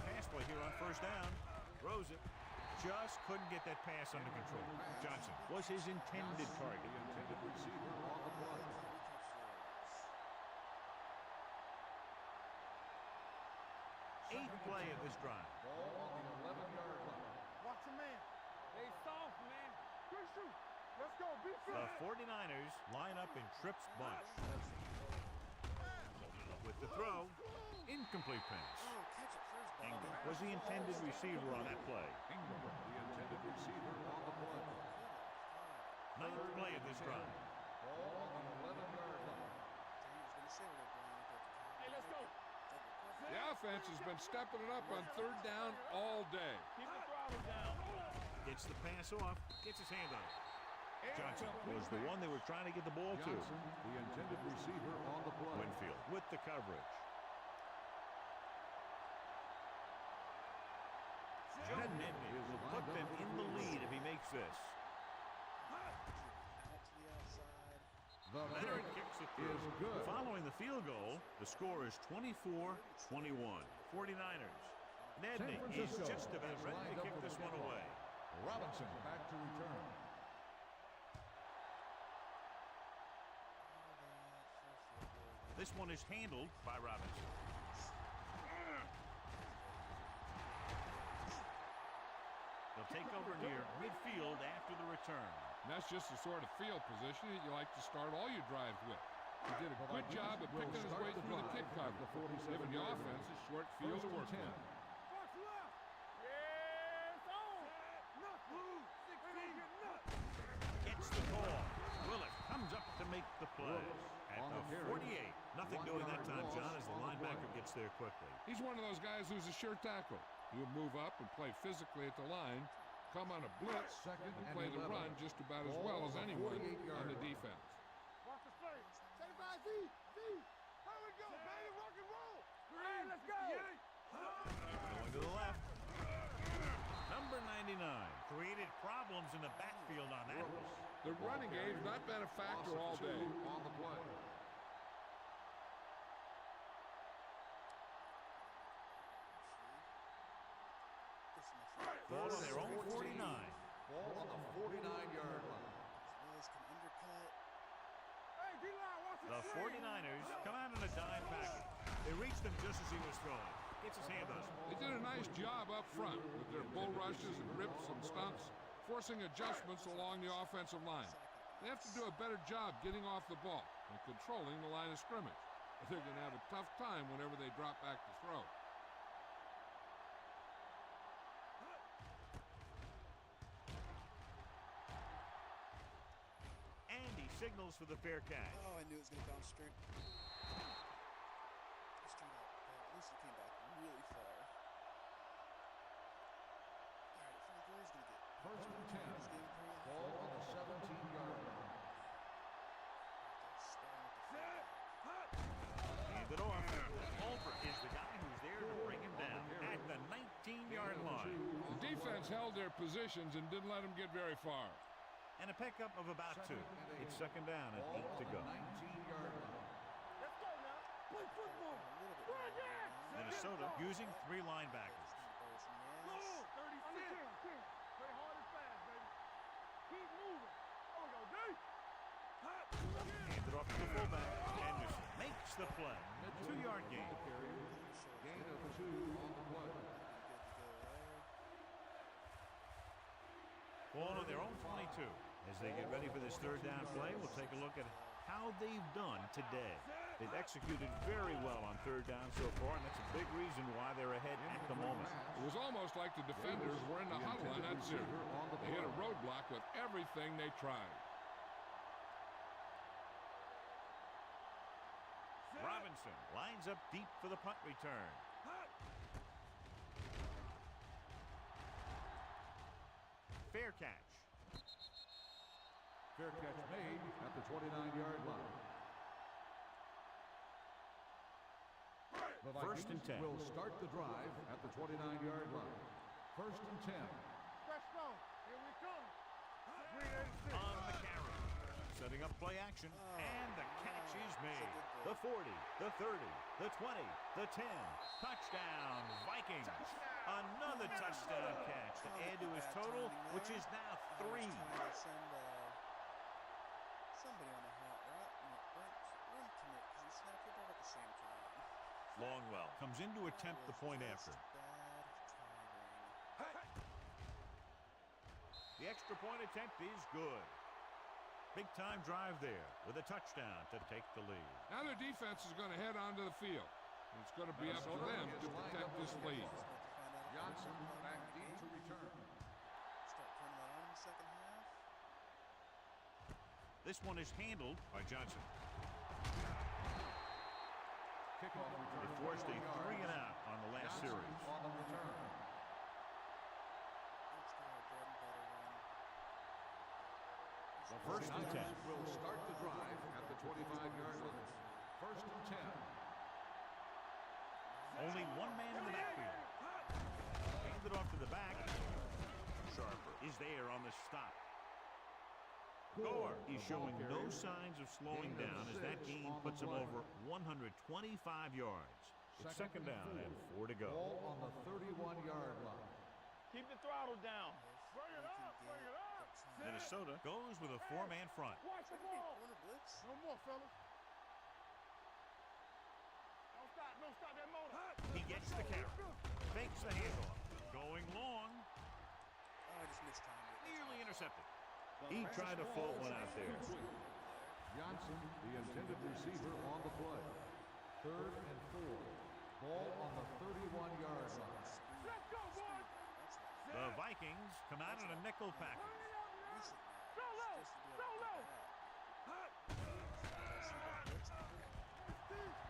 Pass play here on first down. Throws it. Just couldn't get that pass under control. Johnson was his intended target. The intended receiver on the play. Eighth play of this drive. Ball on the 11-yard line. Watch the man. They soft, man. Good shoot. Let's go. Be The 49ers line up in trips bunch. With the throw. Incomplete pass. Oh, catch it first, Bob. Ingram was the intended receiver on that play. Ingram, the intended receiver on the play. Ninth play of this drive. Ball on the 11-yard line. Hey, let's go. The offense has been stepping it up on third down all day. Keep the throttle down. Gets the pass off. Gets his hand on it. Johnson was the one they were trying to get the ball to. Johnson, the intended receiver on the play. Winfield with the coverage. John Nedney will put them in the lead if he makes this. Leonard kicks it through. is good. Following the field goal, the score is 24-21. 49ers. Nedney is just about ready to kick this one away. Robinson back to return. This one is handled by Robinson. They'll take over near midfield after the return. And that's just the sort of field position that you like to start all your drives with. He did a good job of picking his way through the kick cover, giving the offense a short field to work with. Watch left. Yeah, it's on. Nut. Blue. 16. Nut. Gets the call. Willis comes up to make the play. At On the the carry. 48. Nothing doing that time, John, as the linebacker gets there quickly. He's one of those guys who's a sure tackle. He'll move up and play physically at the line, come on a blitz, Second and and play the 11. run just about as Ball well on as the anyone 48-yard on the line. defense. Watch the space. 75 Z. Here we go, baby. Rock and roll. Hey, let's go. Going to the left. Number 99 created problems in the backfield on that one. The running game's not been a factor all day. On the play. This is my Ball on their own 49. Ball on the 49-yard line. Willis can undercut. Hey, D-line, watch The 49ers come out in a dime package. They reached him just as he was throwing. Gets his hand on it. They did a nice job up front with their bull rushes and rips and stunts, forcing adjustments along the offensive line. They have to do a better job getting off the ball and controlling the line of scrimmage. They're going to have a tough time whenever they drop back to throw. And he signals for the fair catch. Oh, I knew it was going to bounce straight. This turned out, at least it came back really far. All right, Frank, where is going to get? First and 10. This game plan. Ball on the 17-yard line. Hand it off. Albert is the guy who's there to bring him down at the 19-yard line. The defense held their positions and didn't let them get very far. And a pickup of about 2. It's second down and 8 to go. 19-yard line. Let's go now. Play football. Play again. Minnesota using 3 linebackers. Go. 36. Play hard and fast, baby. Keep moving. There we go, D. Hand it off to the fullback. Anderson makes the play. 2-yard gain. Gain of 2 on the play. Ball on their own 22. As they get ready for this third down play, we'll take a look at how they've done today. They've executed very well on third down so far, and that's a big reason why they're ahead at the moment. It was almost like the defenders were in the huddle on that series. They hit a roadblock with everything they tried. Robinson lines up deep for the punt return. Fair catch. Fair catch made at the 29-yard line. The First and 10. will start the drive at the 29-yard line. First and 10. Fresh stone. Here we come. On the carry. Setting up play action. And the catch is made. The 40, the 30, the 20, the 10. Touchdown, Vikings. Another touchdown catch to add to his total, which is now 3. Trying to send somebody on a hot route and it went to Nick because he snapped the ball at the same time. Longwell comes in to attempt the point after. Bad timing. The extra point attempt is good. Big time drive there with a touchdown to take the lead. Now their defense is going to head onto the field. It's going to be up to them to protect this lead. Johnson back deep to return. Start turning that on in the second half. This one is handled by Johnson. Kickoff return. It forced a 3 and out on the last Johnson series. on the return. Let's get our bread and butter run. The First and 10. will start the drive at the 25-yard line. First and 10. Only one man in the backfield. Handed off to the back. Sharper is there on the stop. Gore is showing no signs of slowing down as that gain puts him over 125 yards. It's second down and 4 to go. Ball on the 31-yard line. Keep the throttle down. Bring it up. Bring it up. Minnesota goes with a 4-man front. Watch the ball. Corner blitz. No more, fellas. Don't stop that motor. He gets the carry. Fakes the handoff. Going long. Oh, I just mistimed it. Nearly intercepted. He tried to float one out there. Johnson, the intended receiver on the play. Third and 4. Ball on the 31-yard line. Let's go, boys. The Vikings come out in a nickel package. Recent now. Solo. Solo.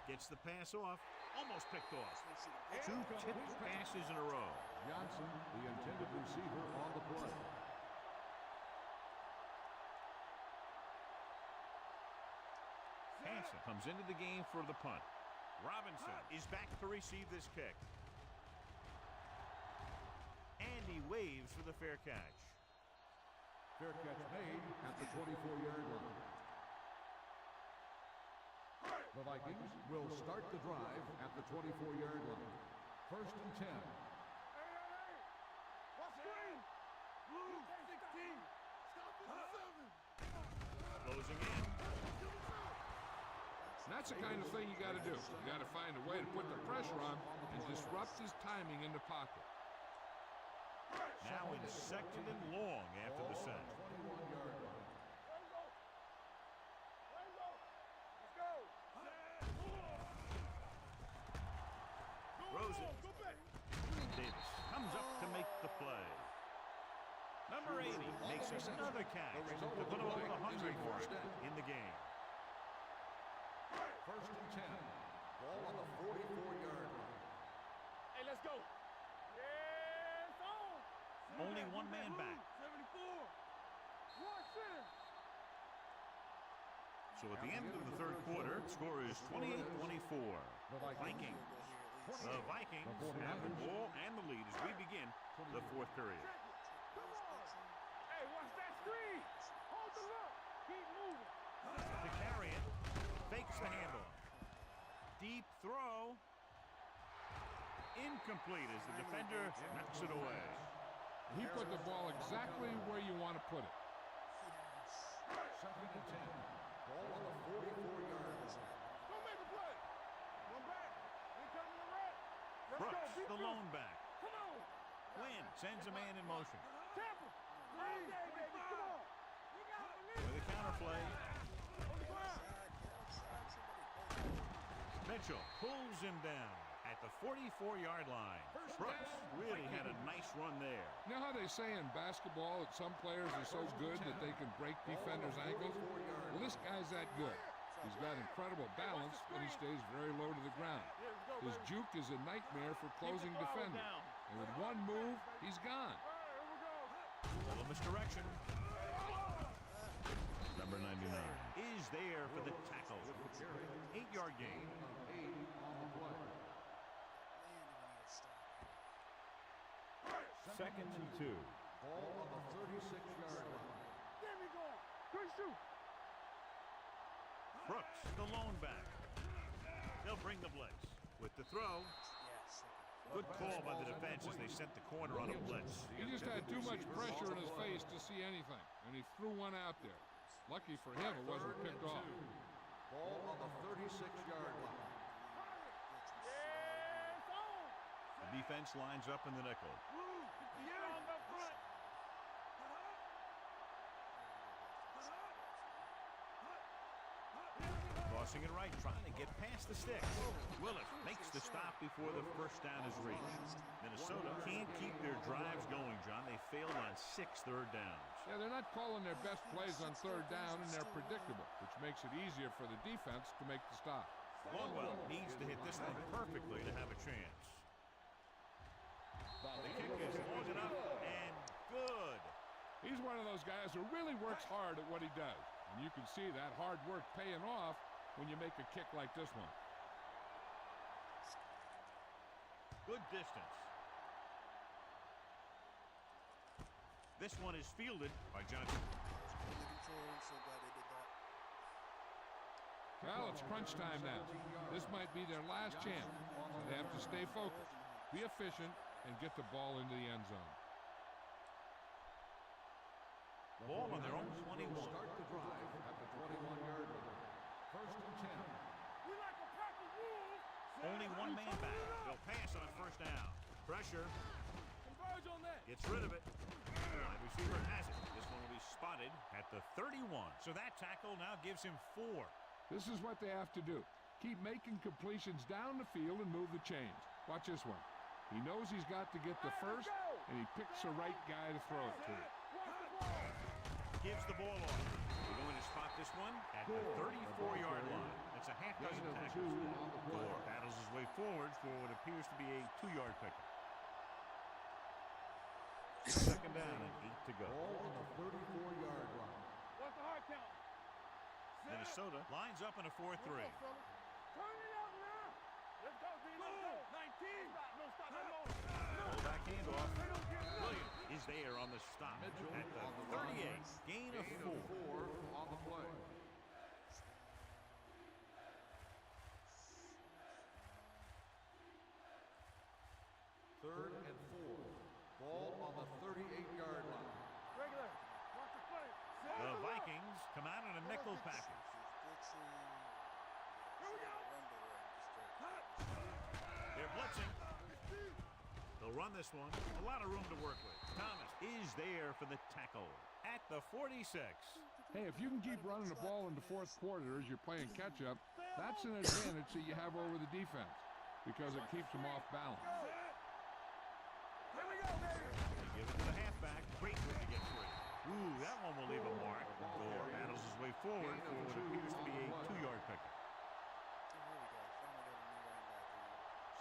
Gets the pass off. Almost picked off. 2 tipped passes in a row. Johnson, the intended receiver on the play. Hansen comes into the game for the punt. Robinson is back to receive this kick. And he waves for the fair catch. Fair catch made at the 24-yard line. The Vikings will start the drive at the 24-yard line. First and 10. Watch closing in. And that's the kind of thing you got to do. You got to find a way to put the pressure on and disrupt his timing in the pocket. Now in second and long after the set. Throws it. Davis comes up to make the play. Number 80 makes another catch to put him over the 100 mark in the game. First and 10. Ball on the 44-yard line. Hey, let's go. Yes, on. Only one man back. 74. Watch it. So at the end of the third quarter, score is 28-24. Vikings. The Vikings have the ball and the lead as we begin the fourth period. Hey, watch that screen. Hold the look. Keep moving. To carry it, fakes the handoff. Deep throw. Incomplete as the defender knocks it away. He put the ball exactly where you want to put it. Second and 10. Ball on the 44-yard line. Don't make a play. One back. We coming to right. Let's go. Brooks, Beat the Brooks. lone back. Come on. Wynn sends a man in motion. Tampa. All day, baby. Come on. We got to believe. With a counter play, On the ground. Mitchell pulls him down at the 44-yard line. Brooks really had a nice run there. You know how they say in basketball that some players are so good that they can break defenders' ankles? Well, this guy's that good. He's got incredible balance, but he stays very low to the ground. His juke is a nightmare for closing defenders. And with one move, he's gone. A little misdirection. Number 99 is there for the tackle. 8-yard gain. Second and 2. Ball on the 36-yard line. There we go. Good shoot. Brooks, the lone back. They'll bring the blitz. With the throw. Good call by the defense as they sent the corner on a blitz. He just had too much pressure in his face to see anything, and he threw one out there. Lucky for him, it wasn't picked off. Ball on the 36-yard line. Yes, on. The defense lines up in the nickel. Get on the front. Crossing it right, trying to get past the sticks. Willis makes the stop before the first down is reached. Minnesota can't keep their drives going, John. They failed on 6 third downs. Yeah, they're not calling their best plays on third down, and they're predictable, which makes it easier for the defense to make the stop. Longwell needs to hit this thing perfectly to have a chance. The kick is long enough and good. He's one of those guys who really works hard at what he does, and you can see that hard work paying off when you make a kick like this one. Good distance. This one is fielded by Johnson. Well, it's crunch time now. This might be their last chance, so they have to stay focused, be efficient, and get the ball into the end zone. Ball on their own 21. Start the drive at the 21-yard line. First and 10. We like a pack of wolves. Only one man back. They'll pass on a first down. Pressure. Converge on that. Gets rid of it. Wide receiver has it. This one will be spotted at the 31. So that tackle now gives him 4. This is what they have to do. Keep making completions down the field and move the chains. Watch this one. He knows he's got to get the first, and he picks the right guy to throw it to. Gives the ball off. They're going to spot this one at the 34-yard line. That's a half dozen tackles. Gore battles his way forward for what appears to be a 2-yard pickup. Second down and 8 to go. Ball on the 34-yard line. What's the hard count? Minnesota lines up in a 4-3. Turn it up now. Let's go, D. Let's go. 19. No, stop. No. Back handoff. Williams is there on the stop at the 38. Gain of 4. On the play. Third and 4. Ball on the 38-yard line. Regular. Watch the play. The Vikings come out in a nickel package. They're blitzing. They'll run this one. A lot of room to work with. Thomas is there for the tackle at the 46. Hey, if you can keep running the ball in the fourth quarter as you're playing catch-up, that's an advantage that you have over the defense because it keeps them off balance. Here we go, baby. They give it to the halfback. Great move to get free. Ooh, that one will leave a mark. Gore battles his way forward for what appears to be a 2-yard pickup.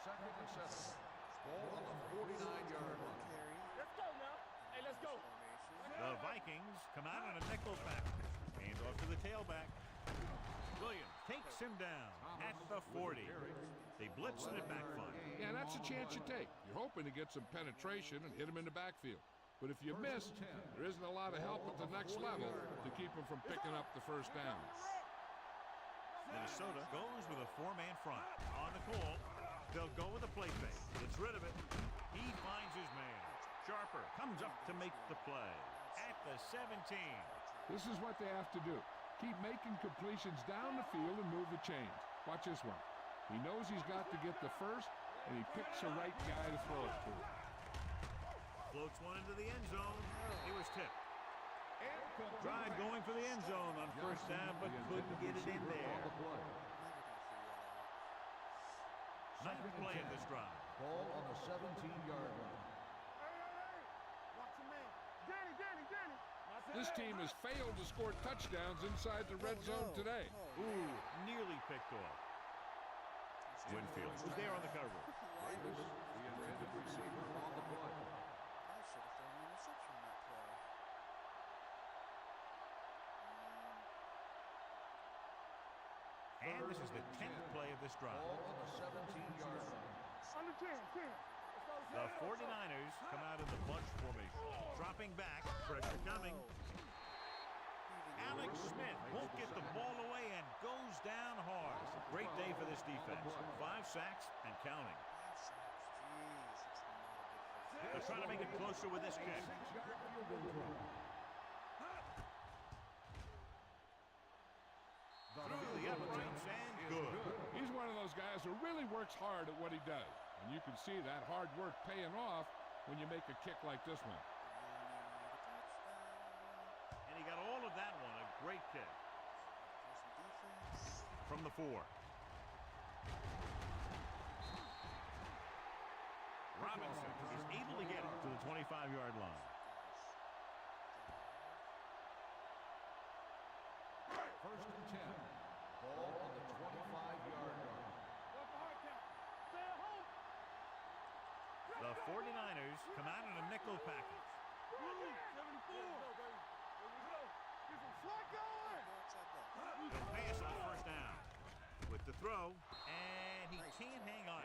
Second and 7. Ball on the 49-yard line. Let's go now. Hey, let's go. The Vikings come out in a nickel package. Hands off to the tailback. Williams takes him down at the 40. They blitz and it backfires. Yeah, that's a chance you take. You're hoping to get some penetration and hit him in the backfield. But if you miss, there isn't a lot of help at the next level to keep him from picking up the first down. Minnesota goes with a 4-man front. On the call, they'll go with a play fake. Gets rid of it. He finds his man. Sharper comes up to make the play at the 17. This is what they have to do. Keep making completions down the field and move the chains. Watch this one. He knows he's got to get the first, and he picks the right guy to throw it to. Floats one into the end zone. It was tipped. Tried going for the end zone on first down, but couldn't get it in there. Ninth play of this drive. Ball on the 17-yard line. Hey. Watch your man. Danny. This team has failed to score touchdowns inside the red zone today. Ooh, nearly picked off. Winfield was there on the cover. Davis, the intended receiver on the play. I should have thrown an interception on that play. And this is the 10th play of this drive. Ball on the 17-yard line. Under 10. The 49ers come out in the bunch formation. Dropping back, pressure coming. Alex Smith won't get the ball away and goes down hard. Great day for this defense. 5 sacks and counting. They're trying to make it closer with this kick. Through the upper tips and good. He's one of those guys who really works hard at what he does. And you can see that hard work paying off when you make a kick like this one. And he got all of that one. A great kick. From the 4. Robinson is able to get it to the 25-yard line. First and 10. Ball on the 25-yard line. The 49ers come out in a nickel package. 74. He'll pass on first down. With the throw, and he can't hang on.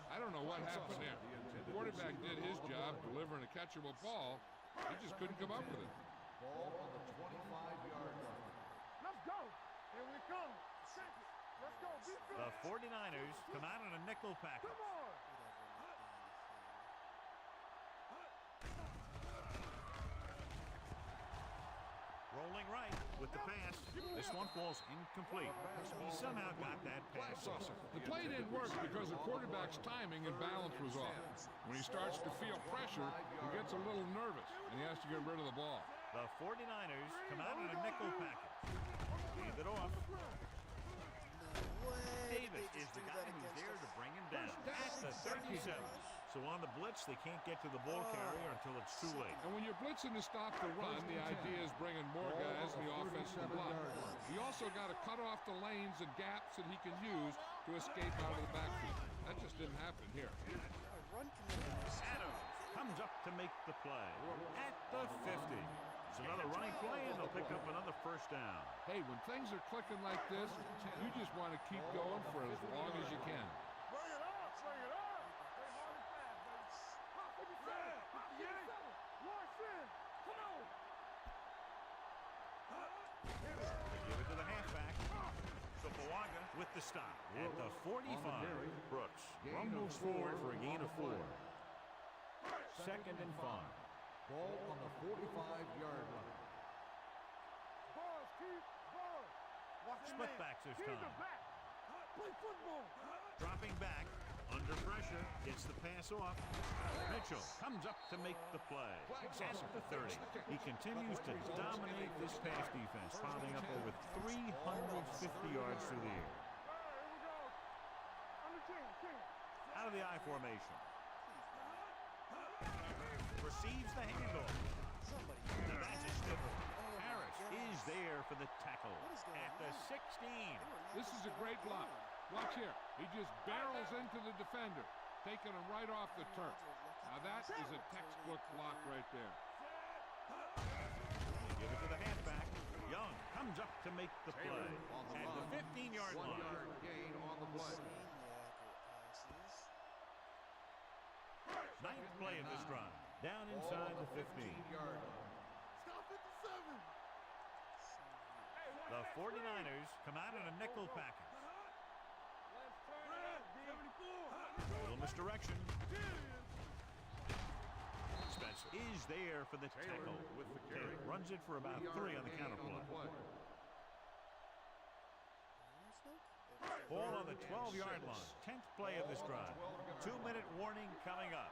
I don't know what happened there. The quarterback did his job delivering a catchable ball. He just couldn't come up with it. Ball on the 25-yard line. Let's go. Here we come. Let's go. The 49ers come out in a nickel package. Come on. Rolling right with the pass. This one falls incomplete. He somehow got that pass off. The play didn't work because the quarterback's timing and balance was off. When he starts to feel pressure, he gets a little nervous, and he has to get rid of the ball. The 49ers come out in a nickel package. Hand it off. Davis is the guy who's there to bring him down at the 37. So on the blitz, they can't get to the ball carrier until it's too late. And when you're blitzing to stop the run, the idea is bringing more guys in the offense to block. You also got to cut off the lanes and gaps that he can use to escape out of the backfield. That just didn't happen here. Adams comes up to make the play at the 50. It's another running play, and they'll pick up another first down. Hey, when things are clicking like this, you just want to keep going for as long as you can. Bring it up. Stay hard and fast, baby. 58. Watch in. Come on. They give it to the halfback. So Bawaga with the stop at the 45. Brooks rumbles forward for a gain of 4. Second and 5. Ball on the 45-yard line. Boys, Keep ball. Watch your Split man. backs this Keep time. the back. Play football. Dropping back, under pressure, gets the pass off. Mitchell comes up to make the play. At the 30. He continues to dominate this pass defense, piling up over 350 yards through the air. Here we go. Under 10. Out of the I formation. Receives the handoff. Somebody. Now that's a stifle. Oh, my Harris is goodness. there for the tackle. What is going At the on? 16. They were This is a great block. Watch here. He just barrels into the defender, taking him right off the turf. Now that is a textbook block right there. Give it to the halfback. Young comes up to make the play. On the At the run. 15-yard 1 line. yard gain on the play. Ninth play of this drive. Down Ball inside on the 15. 15-yard line. Stop 57. The 49ers come out in a nickel package. Little misdirection. Spencer is there for the tackle. with the Taylor carry. runs it for about 3 on the counter play. Ball on the 12-yard line. 10th play of this drive. 2-minute warning coming up.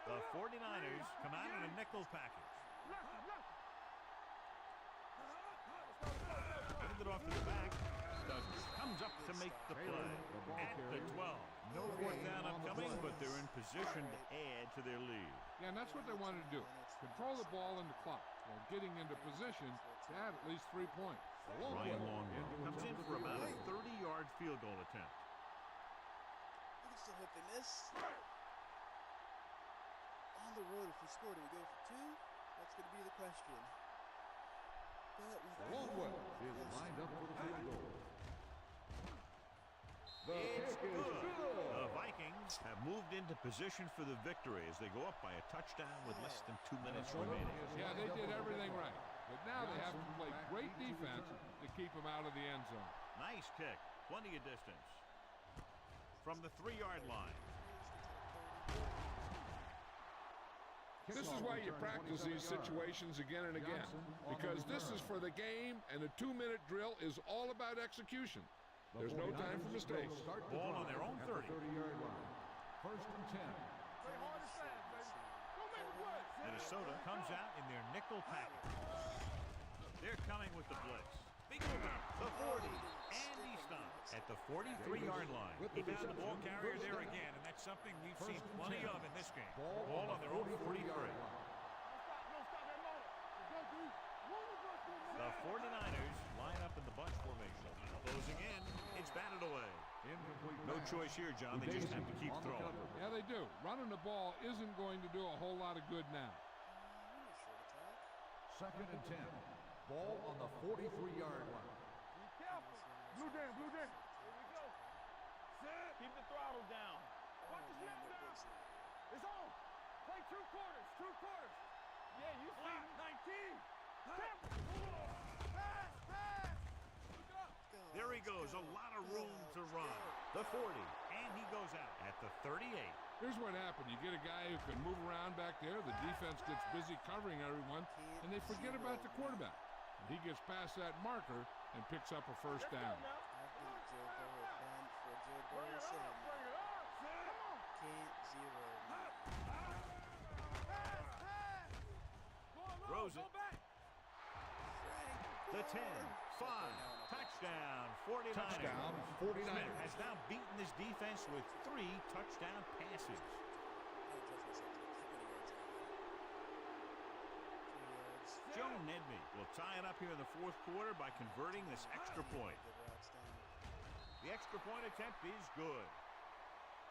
The 49ers come out in a nickel package. Hand it off to the back. Douglas comes up to make the play. At the 12. No fourth down upcoming, but they're in position to add to their lead. Yeah, and that's what they wanted to do. Control the ball and the clock while getting into position to add at least 3 points. Ryan Longwell comes in for about a 30-yard field goal attempt. We can still hope they miss. On the road, if we score, do we go for 2? That's going to be the question. But Longwell is lined up for the field goal. The It's kick is good. good. The Vikings have moved into position for the victory as they go up by a touchdown with less than 2 minutes remaining. Yeah, they did everything right. But now they have to play great defense to keep them out of the end zone. Nice kick. Plenty of distance. From the 3-yard line. This is why you practice these situations again and again. Because this is for the game, and a 2-minute drill is all about execution. There's no time for mistakes. Ball on their own 30. 30-yard line. First and 10. Play hard and fast, baby. Go make a play. Minnesota comes out in their nickel package. They're coming with the blitz. Big move. The 40. And he stops at the 43-yard line. He found the ball carrier there again, and that's something we've seen plenty of in this game. Ball on their own 43. Don't stop that motor. Let's go, dude. The 49ers line up in the bunch formation. Closing in. It's batted away. Incomplete No pass. choice here, John. They just have to keep On the throwing. cover. Yeah, they do. Running the ball isn't going to do a whole lot of good now. Second and 10. Ball on the 43-yard line. Be careful. Blue down. Here we go. Set. Keep the throttle down. Watch the snap down. It's on. Play 2 quarters. Yeah, you see. 19. Careful. Pass. Look up. There he goes. A lot of room to run. The 40. And he goes out at the 38. Here's what happened. You get a guy who can move around back there. The defense gets busy covering everyone, and they forget about the quarterback. And he gets past that marker and picks up a first down. I think Joe Burrow banned for Joe Burrow saying Bring it up. Come on. can't zero me. Pass. Throws it. Go back. The 10. 5. Touchdown. 49ers. Touchdown, Smith 49ers. has now beaten this defense with 3 touchdown passes. Joe Nedney will tie it up here in the 4th quarter by converting this extra point. The extra point attempt is good.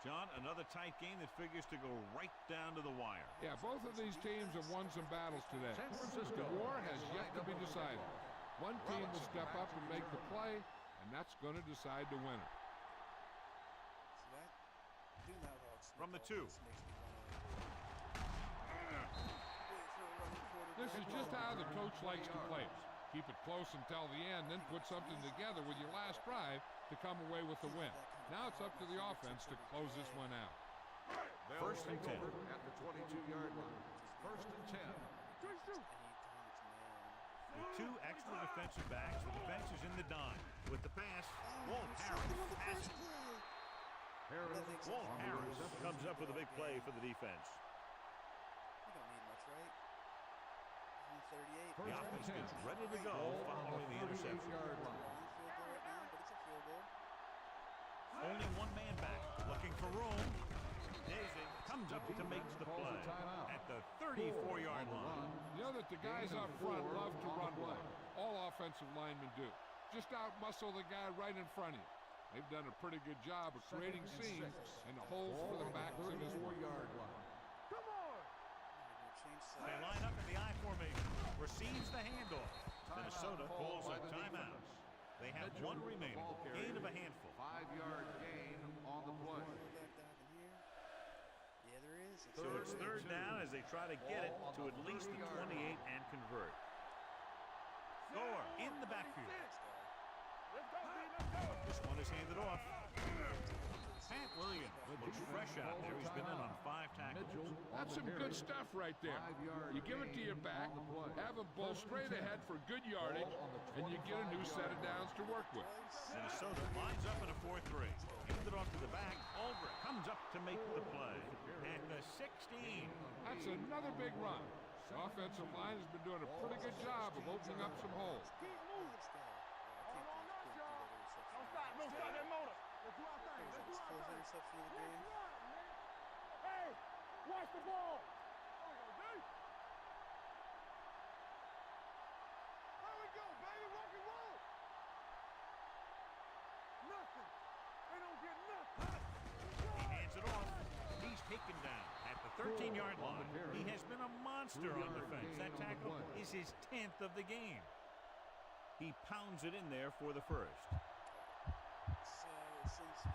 John, another tight game that figures to go right down to the wire. Yeah, both of these teams have won some battles today. San Francisco. The war has yet to be decided. One team will step up and make the play, and that's going to decide the winner. From the 2. This is just how the coach likes to play us. Keep it close until the end, then put something together with your last drive to come away with the win. Now it's up to the offense to close this one out. First and 10. At the 22-yard line. First and 10. With two extra defensive backs, the defense is in the dime. With the pass, Walt Harris has it. Walt Harris comes up with a big play for the defense. We don't need much, right? Only 38. The offense gets ready to go following the interception. Long field goal right now, but it's a field goal. Only one man back, looking for room. Daisy comes up to make the play at the 34-yard line. You know that the guys up front love to run well. All offensive linemen do. Just out-muscle the guy right in front of you. They've done a pretty good job of creating seams and holes for the backs in this 4-yard line. Come on! They line up in the I formation. Receives the handoff. Minnesota calls a timeout. They have one remaining. Gain of a handful. 5-yard gain on the play. Yeah, there is. So it's third down as they try to get it to at least the 28 and convert. Score in the backfield. Let's go, B, let's go! This one is handed off. Pat Williams looks fresh out there. He's been in on 5 tackles. That's some good stuff right there. You give it to your back, have him bowl straight ahead for good yardage, and you get a new set of downs to work with. Minnesota lines up in a 4-3. Handed off to the back. Ulbrich comes up to make the play at the 16. That's another big run. The offensive line has been doing a pretty good job of opening up some holes. Keep moving. Don't stop that motor. Let's do our thing. Let's do our thing. Interception of the game. Hey, watch the ball. There we go, D. There we go, baby. Rock and roll. Nothing. They don't get nothing. He hands it off. He's taken down at the 13-yard line. He has been a monster on defense. That tackle is his 10th of the game. He pounds it in there for the first. So, since the...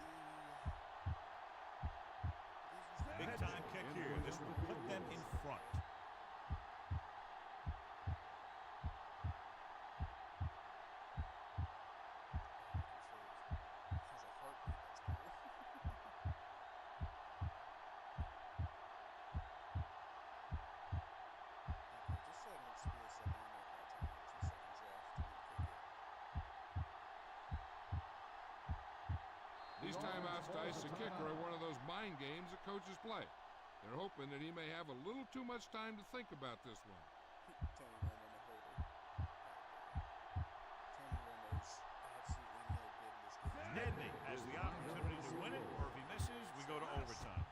Big time kick here. This will put them in front. Has a heartbeat, that's cool. Okay, just so I don't screw this up, I'm gonna call time. 2 seconds left. These timeouts to ice the kicker are one of those mind games that coaches play. They're hoping that he may have a little too much time to think about this one. Tony Romo, the holder. Tony Romo's absolutely no good in this game. Nedney has the opportunity to win it, or if he misses, we go to overtime.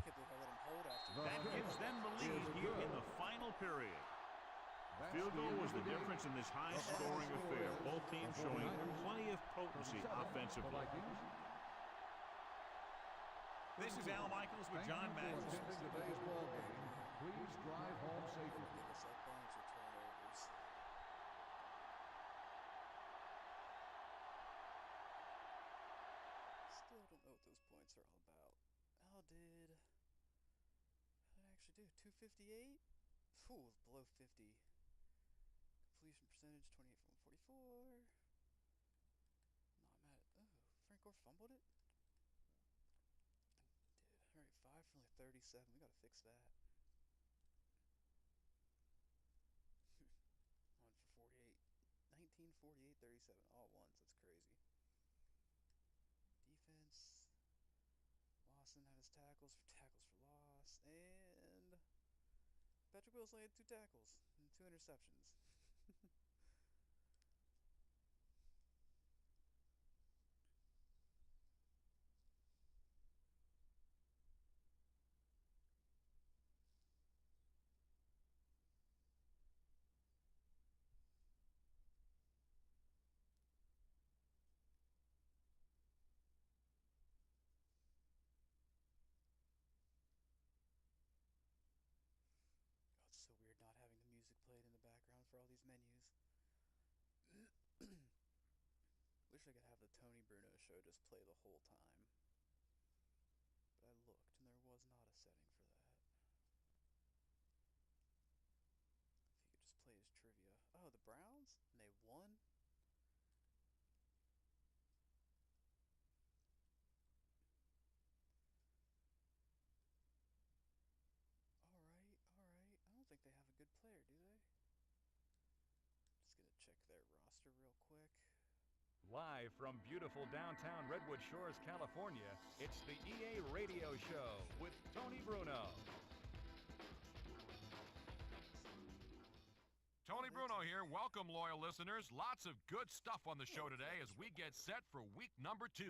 Can't believe I let him hold after That gives them the lead here in the final period. Field goal was the difference in this high-scoring affair. Both teams showing plenty of potency offensively. This is Al Michaels with John Madden. Today's ball game. Please drive home safely. give us a bunch of turnovers. Still don't know what those points are all about. How did I actually do? 258? Ooh, below 50. Completion percentage 28 from 144. Not mad at. Oh, Frank Gore fumbled it? Dude, alright, 5 for only 37. We gotta fix that. 1 for 48. 19, 48, 37. All ones. That's crazy. Defense. Lawson had his tackles for loss. And Patrick Wilson had 2 tackles and 2 interceptions. Oh, it's so weird not having the music played in the background for all these menus. Wish I could have the Tony Bruno show just play the whole time. But I looked and there was not a setting for that. If you could just play his trivia. Oh, the Browns? And they won? Alright. I don't think they have a good player, do real quick. Live from beautiful downtown Redwood Shores, California, it's the EA Radio Show with Tony Bruno. Tony Bruno here. Welcome, loyal listeners. Lots of good stuff on the show today as we get set for week number 2.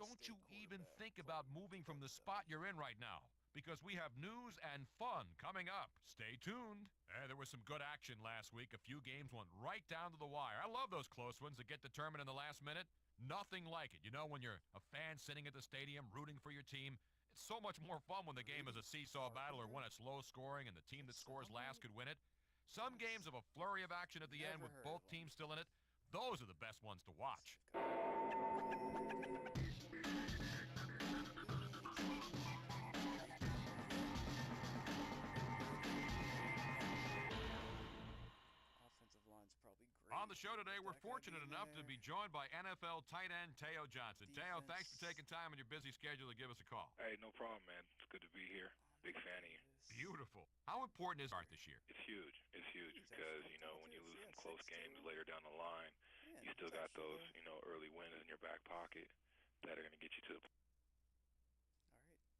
Don't you even think about moving from the spot you're in right now, because we have news and fun coming up. Stay tuned. There was some good action last week. A few games went right down to the wire. I love those close ones that get determined in the last minute. Nothing like it. You know, when you're a fan sitting at the stadium rooting for your team, it's so much more fun when the game is a seesaw battle or when it's low scoring and the team that scores last could win it. Some games have a flurry of action at the end with both teams still in it. Those are the best ones to watch. Offensive line's probably great. On the show today, we're fortunate enough to be joined by NFL tight end Teo Johnson. Teo, thanks for taking time on your busy schedule to give us a call. Hey, no problem, man. It's good to be here. Big fan of you. Beautiful. How important is art this year? It's huge. It's huge because, you know, when you lose some close games later down the line, you still got those, you know, early wins in your back pocket that are going to get you to the... All right.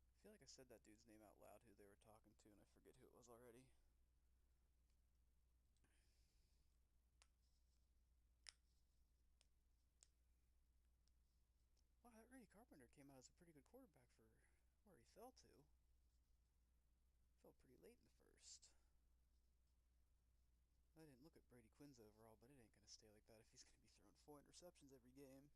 I feel like I said that dude's name out loud who they were talking to, and I forget who it was already. Wow, that Randy Carpenter came out as a pretty good quarterback for where he fell to. Fell pretty late in the first. I didn't look at Brady Quinn's overall, but it ain't going to stay like that if he's going to be throwing 4 interceptions every game.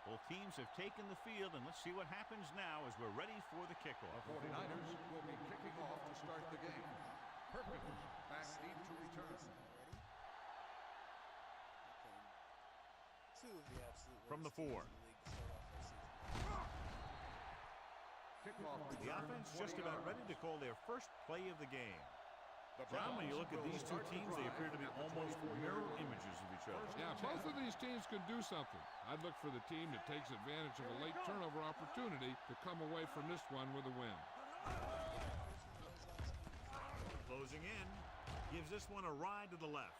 Both teams have taken the field, and let's see what happens now as we're ready for the kickoff. The 49ers will be kicking off to start the game. Perkins back deep to return. Two of the absolute From the 4. Kickoff The offense just about ready to call their first play of the game. John, when you look at these two teams, they appear to be almost mirror images of each other. Yeah, both of these teams can do something. I'd look for the team that takes advantage of a late turnover opportunity to come away from this one with a win. Closing in, gives this one a ride to the left.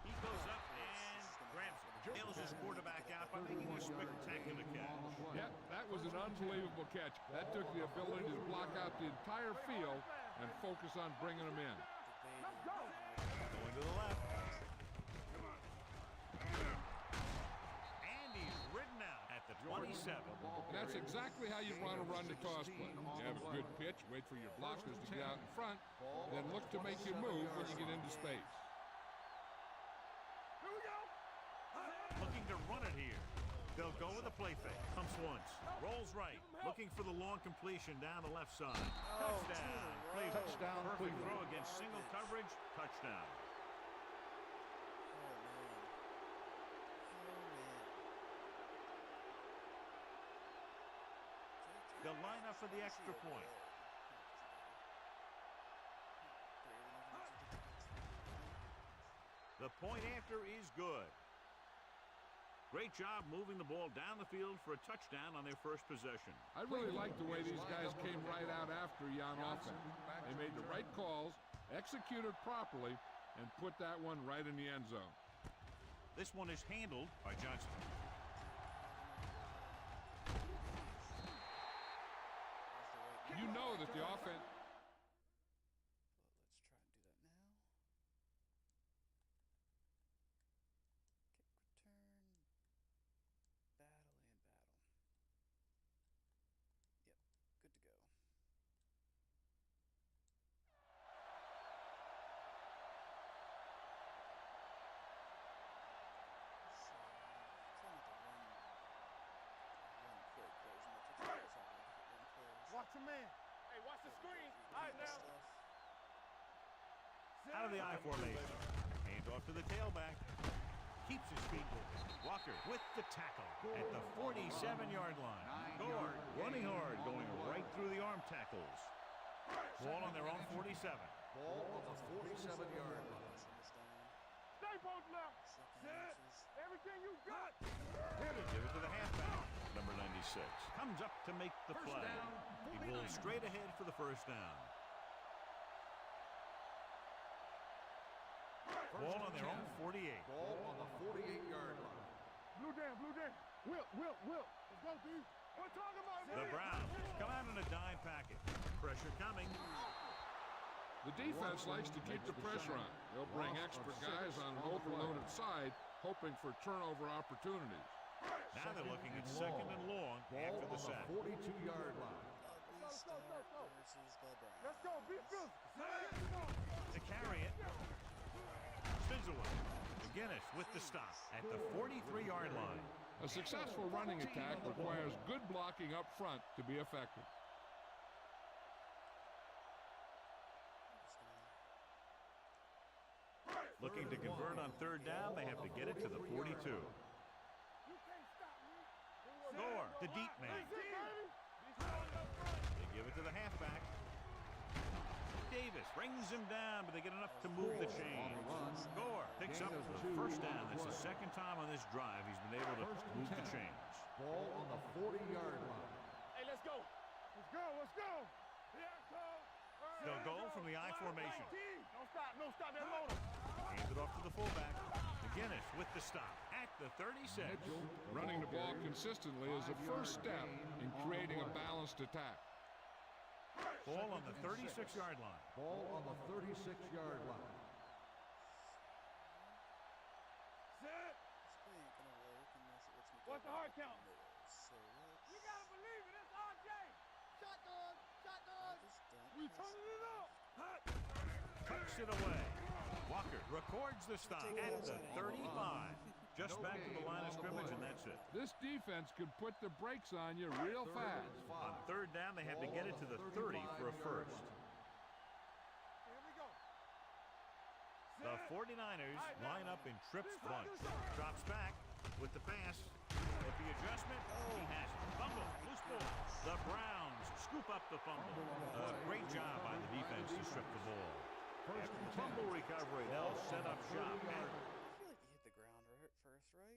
He goes up and grabs it. Nails his quarterback out by making a spectacular catch. Yeah, that was an unbelievable catch. That took the ability to block out the entire field and focus on bringing them in. Going to the left. And he's ridden out at the 27. That's exactly how you want to run the toss play. You have a good pitch, wait for your blockers to get out in front, then look to make you move when you get into space. Looking to run it here. They'll go with a play fake. Pumps once. Rolls right. Looking for the long completion down the left side. Touchdown. Cleveland. Touchdown, Perfect Cleveland. throw against single coverage. Touchdown. They'll line up for the extra point. The point after is good. Great job moving the ball down the field for a touchdown on their first possession. I really like the way these guys came right out after you on offense. They made the right calls, executed properly, and put that one right in the end zone. This one is handled by Johnson. You know that the offense... Let's try and do that now. Kick return. Battle and battle. Yep, good to go. Watch your man. Hey, watch the screen. All right, now. Out of the I formation. Hands off to the tailback. Keeps his feet moving. Walker with the tackle at the 47-yard line. Gore running hard, going right through the arm tackles. Ball on their own 47. Ball on the 47-yard line. Stay both left. Set. Everything you got. Give it to the halfback. Number 96 comes up to make the play. He pulls straight ahead for the first down. Ball on their own 48. Ball on the 48-yard line. Blue down. Will. Let's go, D. We're talking about it. The Browns come out in a dime package. Pressure coming. The defense likes to keep the pressure on. They'll bring extra guys on an overloaded side, hoping for turnover opportunities. Now they're looking at second and long after the sack. 42-yard line. Let's go, be physical. To carry it. Sizzler. McGinnis with the stop at the 43-yard line. A successful running attack requires good blocking up front to be effective. Looking to convert on third down, they have to get it to the 42. Gore, the deep man. They give it to the halfback. Davis brings him down, but they get enough to move the chains. Gore picks up the first down. That's the second time on this drive he's been able to move the chains. Ball on the 40-yard line. Hey, let's go. Let's go. They'll go from the I formation. Don't stop that motor. Hands it off to the fullback. McGinnis with the stop at the 36. Running the ball consistently is a first step in creating a balanced attack. Ball on the 36-yard line. Ball on the 36-yard line. Set. What's the hard count? You gotta believe it. It's RJ. Shotgun. We turning it up. Tucks it away. Walker records the stop at the 35. Just back to the line of scrimmage, and that's it. This defense could put the brakes on you real fast. On third down, they have to get it to the 30 for a first. Here we go. The 49ers line up in trips bunch. Drops back with the pass. With the adjustment, he has it. Fumble, loose ball. The Browns scoop up the fumble. A great job by the defense to strip the ball. After the fumble recovery, they'll set up shop. I feel like he hit the ground first, right?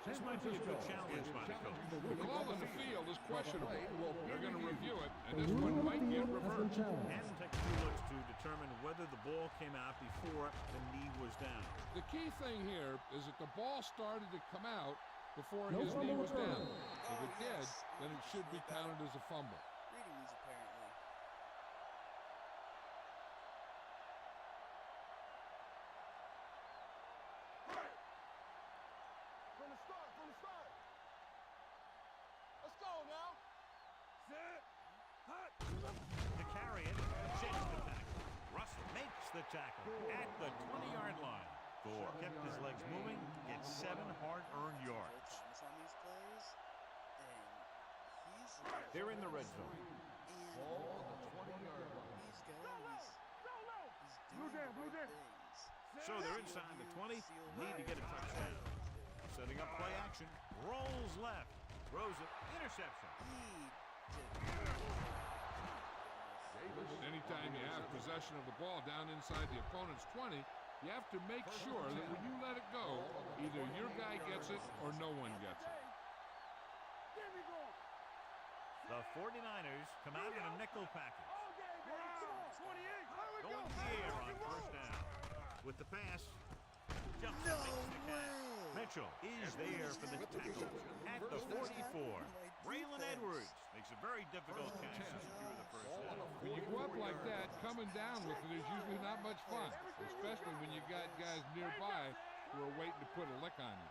This might be a good challenge by the coach. The call in the field is questionable. They're going to review it, and this one might get reversed. Madden takes 2 looks to determine whether the ball came out before the knee was down. The key thing here is that the ball started to come out before his knee was down. If it did, then it should be counted as a fumble. Reading these apparently. From the start. Let's go now. Set. Hut. To carry it, chase the tackle. Russell makes the tackle at the 20-yard line. Gore kept his legs moving, gets 7 hard-earned yards. On these plays, and he's They're in the red zone. Ball on the 20-yard line. He's going. He's Blue doing down. the right things. So they're inside the 20, need to get a touchdown. Setting up play action, rolls left, throws it, interception. Anytime you have possession of the ball down inside the opponent's 20, you have to make sure that when you let it go, either your guy gets it or no one gets it. The 49ers come out in a nickel package. Going to the air on first down. With the pass, jumps and makes the catch. Mitchell is there for the tackle at the 44. Braylon Edwards makes a very difficult catch to secure the first down. When you go up like that, coming down with it is usually not much fun, especially when you got guys nearby who are waiting to put a lick on you.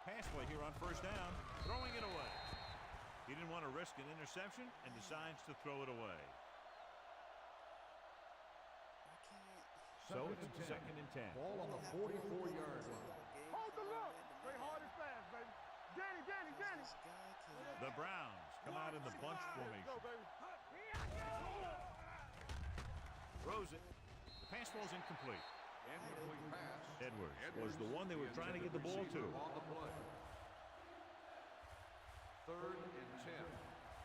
Pass play here on first down, throwing it away. He didn't want to risk an interception and decides to throw it away. So it's second and 10. Ball on the 44-yard line. Hold the look. Play hard and fast, baby. Danny. The Browns come out in the bunch formation. Throws it. The pass ball's incomplete. Incomplete pass. Edwards was the one they were trying to get the ball to. On the play. 3rd and 10.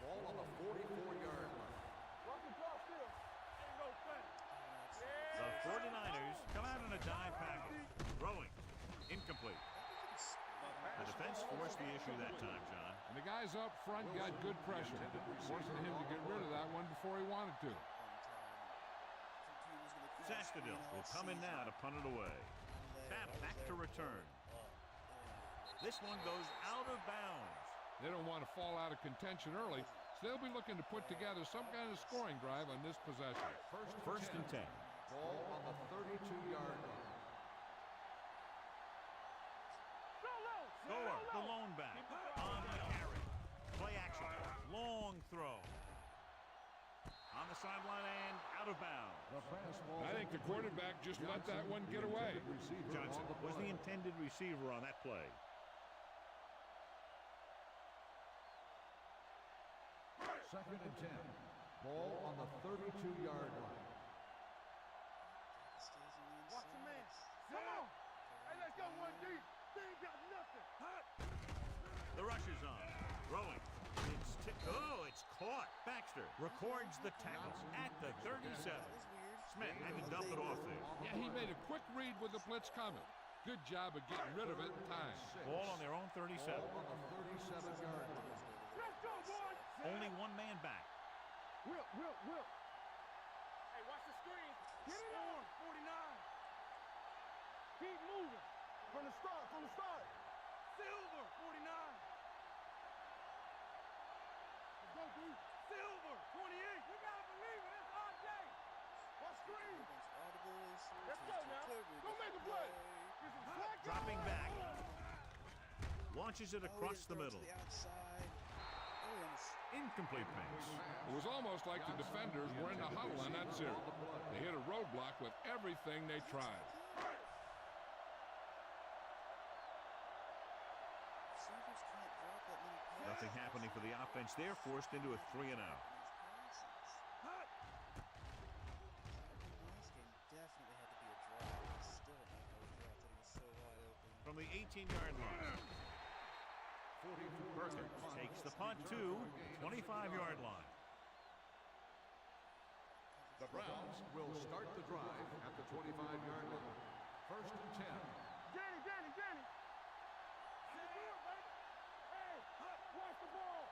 Ball on the 44-yard line. The 49ers come out in a dime package. Throwing. Incomplete. The defense forced the issue that time, John. And the guys up front got good pressure, forcing him to get rid of that one before he wanted to. Sastadil will come in now to punt it away. Snap back to return. This one goes out of bounds. They don't want to fall out of contention early, so they'll be looking to put together some kind of scoring drive on this possession. First and 10. Ball on the 32-yard line. Goer, the lone back, on the carry. Play action, long throw. On the sideline and out of bounds. I think the quarterback just let that one get away. Johnson was the intended receiver on that play. Second and 10. Ball on the 32-yard line. Watch the man. Come on. Hey, let's go one deep. They ain't got nothing. The rush is on. Throwing. It's caught. Baxter records the tackle at the 37. Smith had to dump it off there. Yeah, he made a quick read with the blitz coming. Good job of getting rid of it in time. Ball on their own 37. Ball on the 37-yard line. Let's go, boys. Only one man back. Will. Hey, watch the screen. Get it on. 49. Keep moving. From the start. Silver, 49. Let's go, dude. Silver, 28. You gotta believe it. It's our day. Watch screen. Let's go now. Go make a play. Dropping back. Launches it across the middle. Incomplete pass. It was almost like the defenders were in a huddle on that series. They hit a roadblock with everything they tried. Nothing happening for the offense. They're forced into a 3-and-out. From the 18-yard line. Perkins takes the punt to 25-yard line. The Browns will start the drive at the 25-yard line. First and 10. Danny. Hey, watch the ball.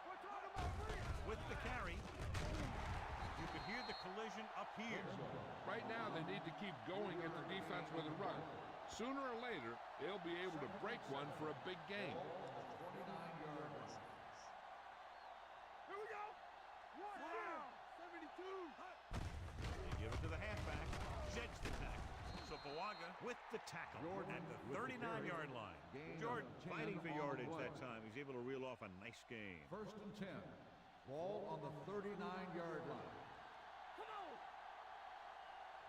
We're talking about free. With the carry, you could hear the collision up here. Right now, they need to keep going at the defense with a run. Sooner or later, they'll be able to break one for a big gain. 29-yard line. Here we go. Wow. 72. They give it to the halfback. Jets the tackle. So Pawaga with the tackle at the 39-yard line. Jordan fighting for yardage that time. He's able to reel off a nice game. First and 10. Ball on the 39-yard line. Come on.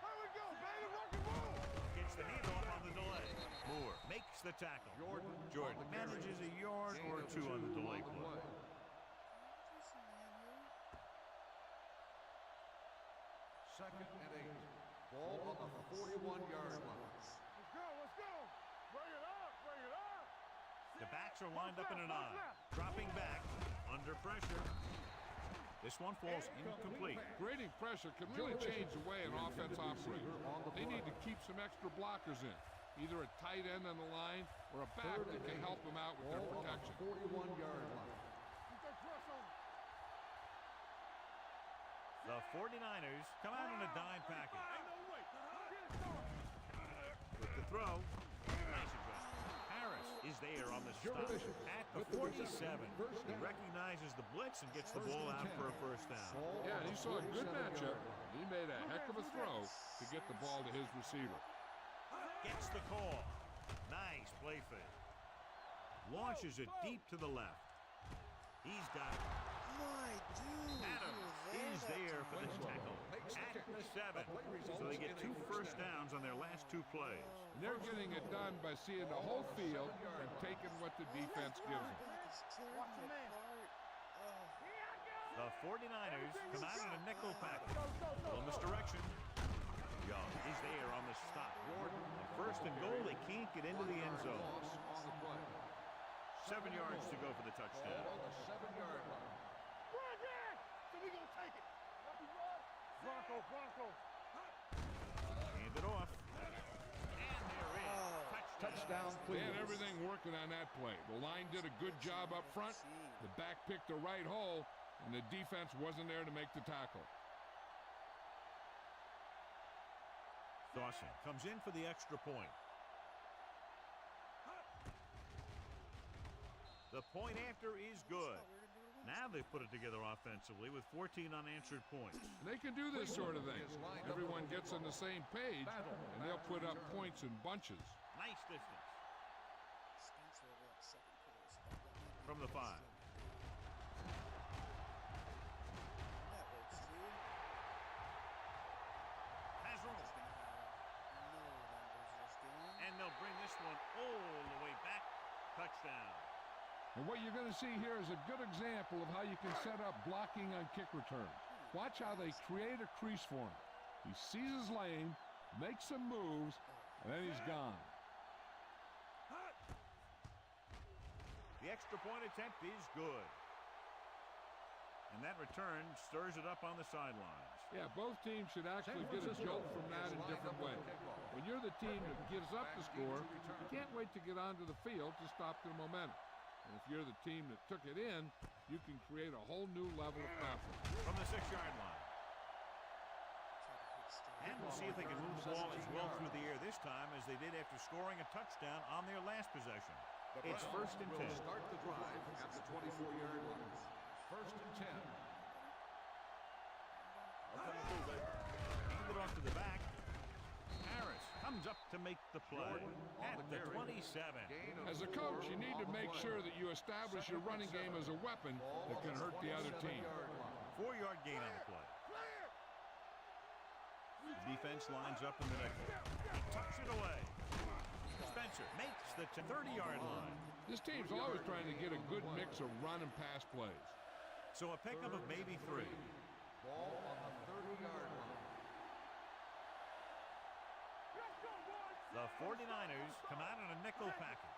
Here we go, baby. Rock and roll. Gets the handoff on the delay. Moore makes the tackle. Jordan manages a yard or two on the delay play. Second and 8. Ball on the 41-yard line. Let's go. Bring it up. The backs are lined up in an I. Dropping back under pressure. This one falls incomplete. Creating pressure can really change the way an offense operates. They need to keep some extra blockers in, either a tight end on the line or a back that can help them out with their protection. 41-yard line. The 49ers come out in a dime package. With the throw, nice adjustment. Harris is there on the stop at the 47. He recognizes the blitz and gets the ball out for a first down. Yeah, he saw a good matchup. He made a heck of a throw to get the ball to his receiver. Gets the call. Nice play fake. Launches it deep to the left. He's got it. My dude. Adams is there for the tackle at the 7. So they get 2 first downs on their last 2 plays. And they're getting it done by seeing the whole field and taking what the defense gives them. It's tearing me apart. The 49ers come out in a nickel package. Little misdirection. Young is there on the stop. And first and goal, they can't get into the end zone. 7 yards to go for the touchdown. On the 7-yard line. So we gonna take it. Bronco. Hand it off. And there is Touchdown, They Cleveland. had everything working on that play. The line did a good job up front. The back picked the right hole, and the defense wasn't there to make the tackle. Dawson comes in for the extra point. The point after is good. Now they've put it together offensively with 14 unanswered points. And they can do this sort of thing. Everyone gets on the same page, and they'll put up points in bunches. Nice distance. From the 5. Has room. And they'll bring this one all the way back. Touchdown. And what you're going to see here is a good example of how you can set up blocking on kick returns. Watch how they create a crease for him. He sees his lane, makes some moves, and then he's gone. The extra point attempt is good. And that return stirs it up on the sidelines. Yeah, both teams should actually get a jolt from that in different ways. When you're the team that gives up the score, you can't wait to get onto the field to stop their momentum. And if you're the team that took it in, you can create a whole new level of confidence. From the 6-yard line. And we'll see if they can move the ball as well through the air this time as they did after scoring a touchdown on their last possession. It's first and 10. Start the drive at the 24-yard line. First and 10. Hand it off to the back. Harris comes up to make the play at the 27. As a coach, you need to make sure that you establish your running game as a weapon that can hurt the other team. 4-yard gain on the play. The defense lines up in the nickel. He tucks it away. Spencer makes the 30-yard line. This team's always trying to get a good mix of run and pass plays. So a pickup of maybe 3. Ball on the 30-yard line. The 49ers come out in a nickel package.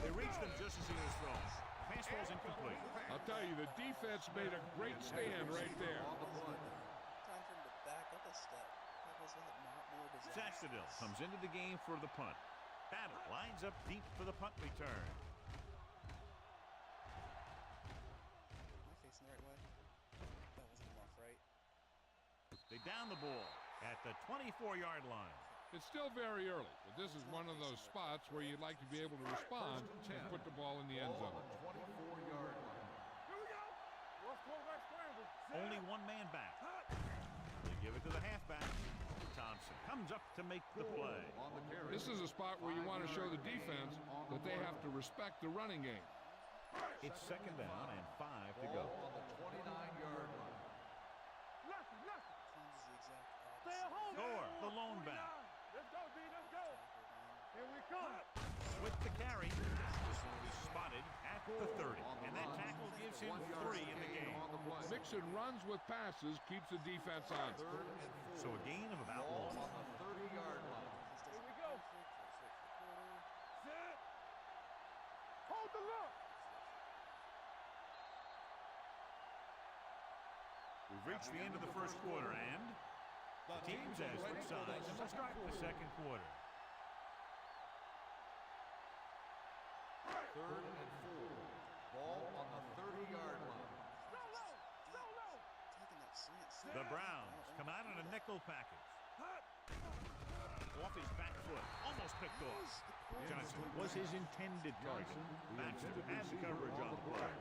They reach them just as he was thrown. Pass falls incomplete. I'll tell you, the defense made a great stand right there. Time for him to back up a step. That was not more disastrous. Saxtedale comes into the game for the punt. Battle lines up deep for the punt return. Am I facing the right way? That wasn't enough, right? They down the ball at the 24-yard line. It's still very early, but this is one of those spots where you'd like to be able to respond and put the ball in the end zone. 24-yard line. Here we go. Rough quarterback scramble. Only one man back. They give it to the halfback. Thompson comes up to make the play. On the carry. This is a spot where you want to show the defense that they have to respect the running game. It's second down and 5 to go. Ball on the 29-yard line. Lucky. Clemson's the exact Stay at home. Gore, the lone back. Let's go, D. Let's go. Here we come. With the carry, this one is spotted at the 30. And that tackle gives him 3 in the game. Mixing runs with passes keeps the defense on. So a gain of about 1. On the 30-yard line. Here we go. Set. Hold the look. We've reached the end of the first quarter, and the teams as switch sides to start the second quarter. Third and 4. Ball on the 30-yard line. Taking that slant. The Browns come out in a nickel package. Off his back foot, almost picked off. Johnson was his intended target. Baxter has the coverage on the play.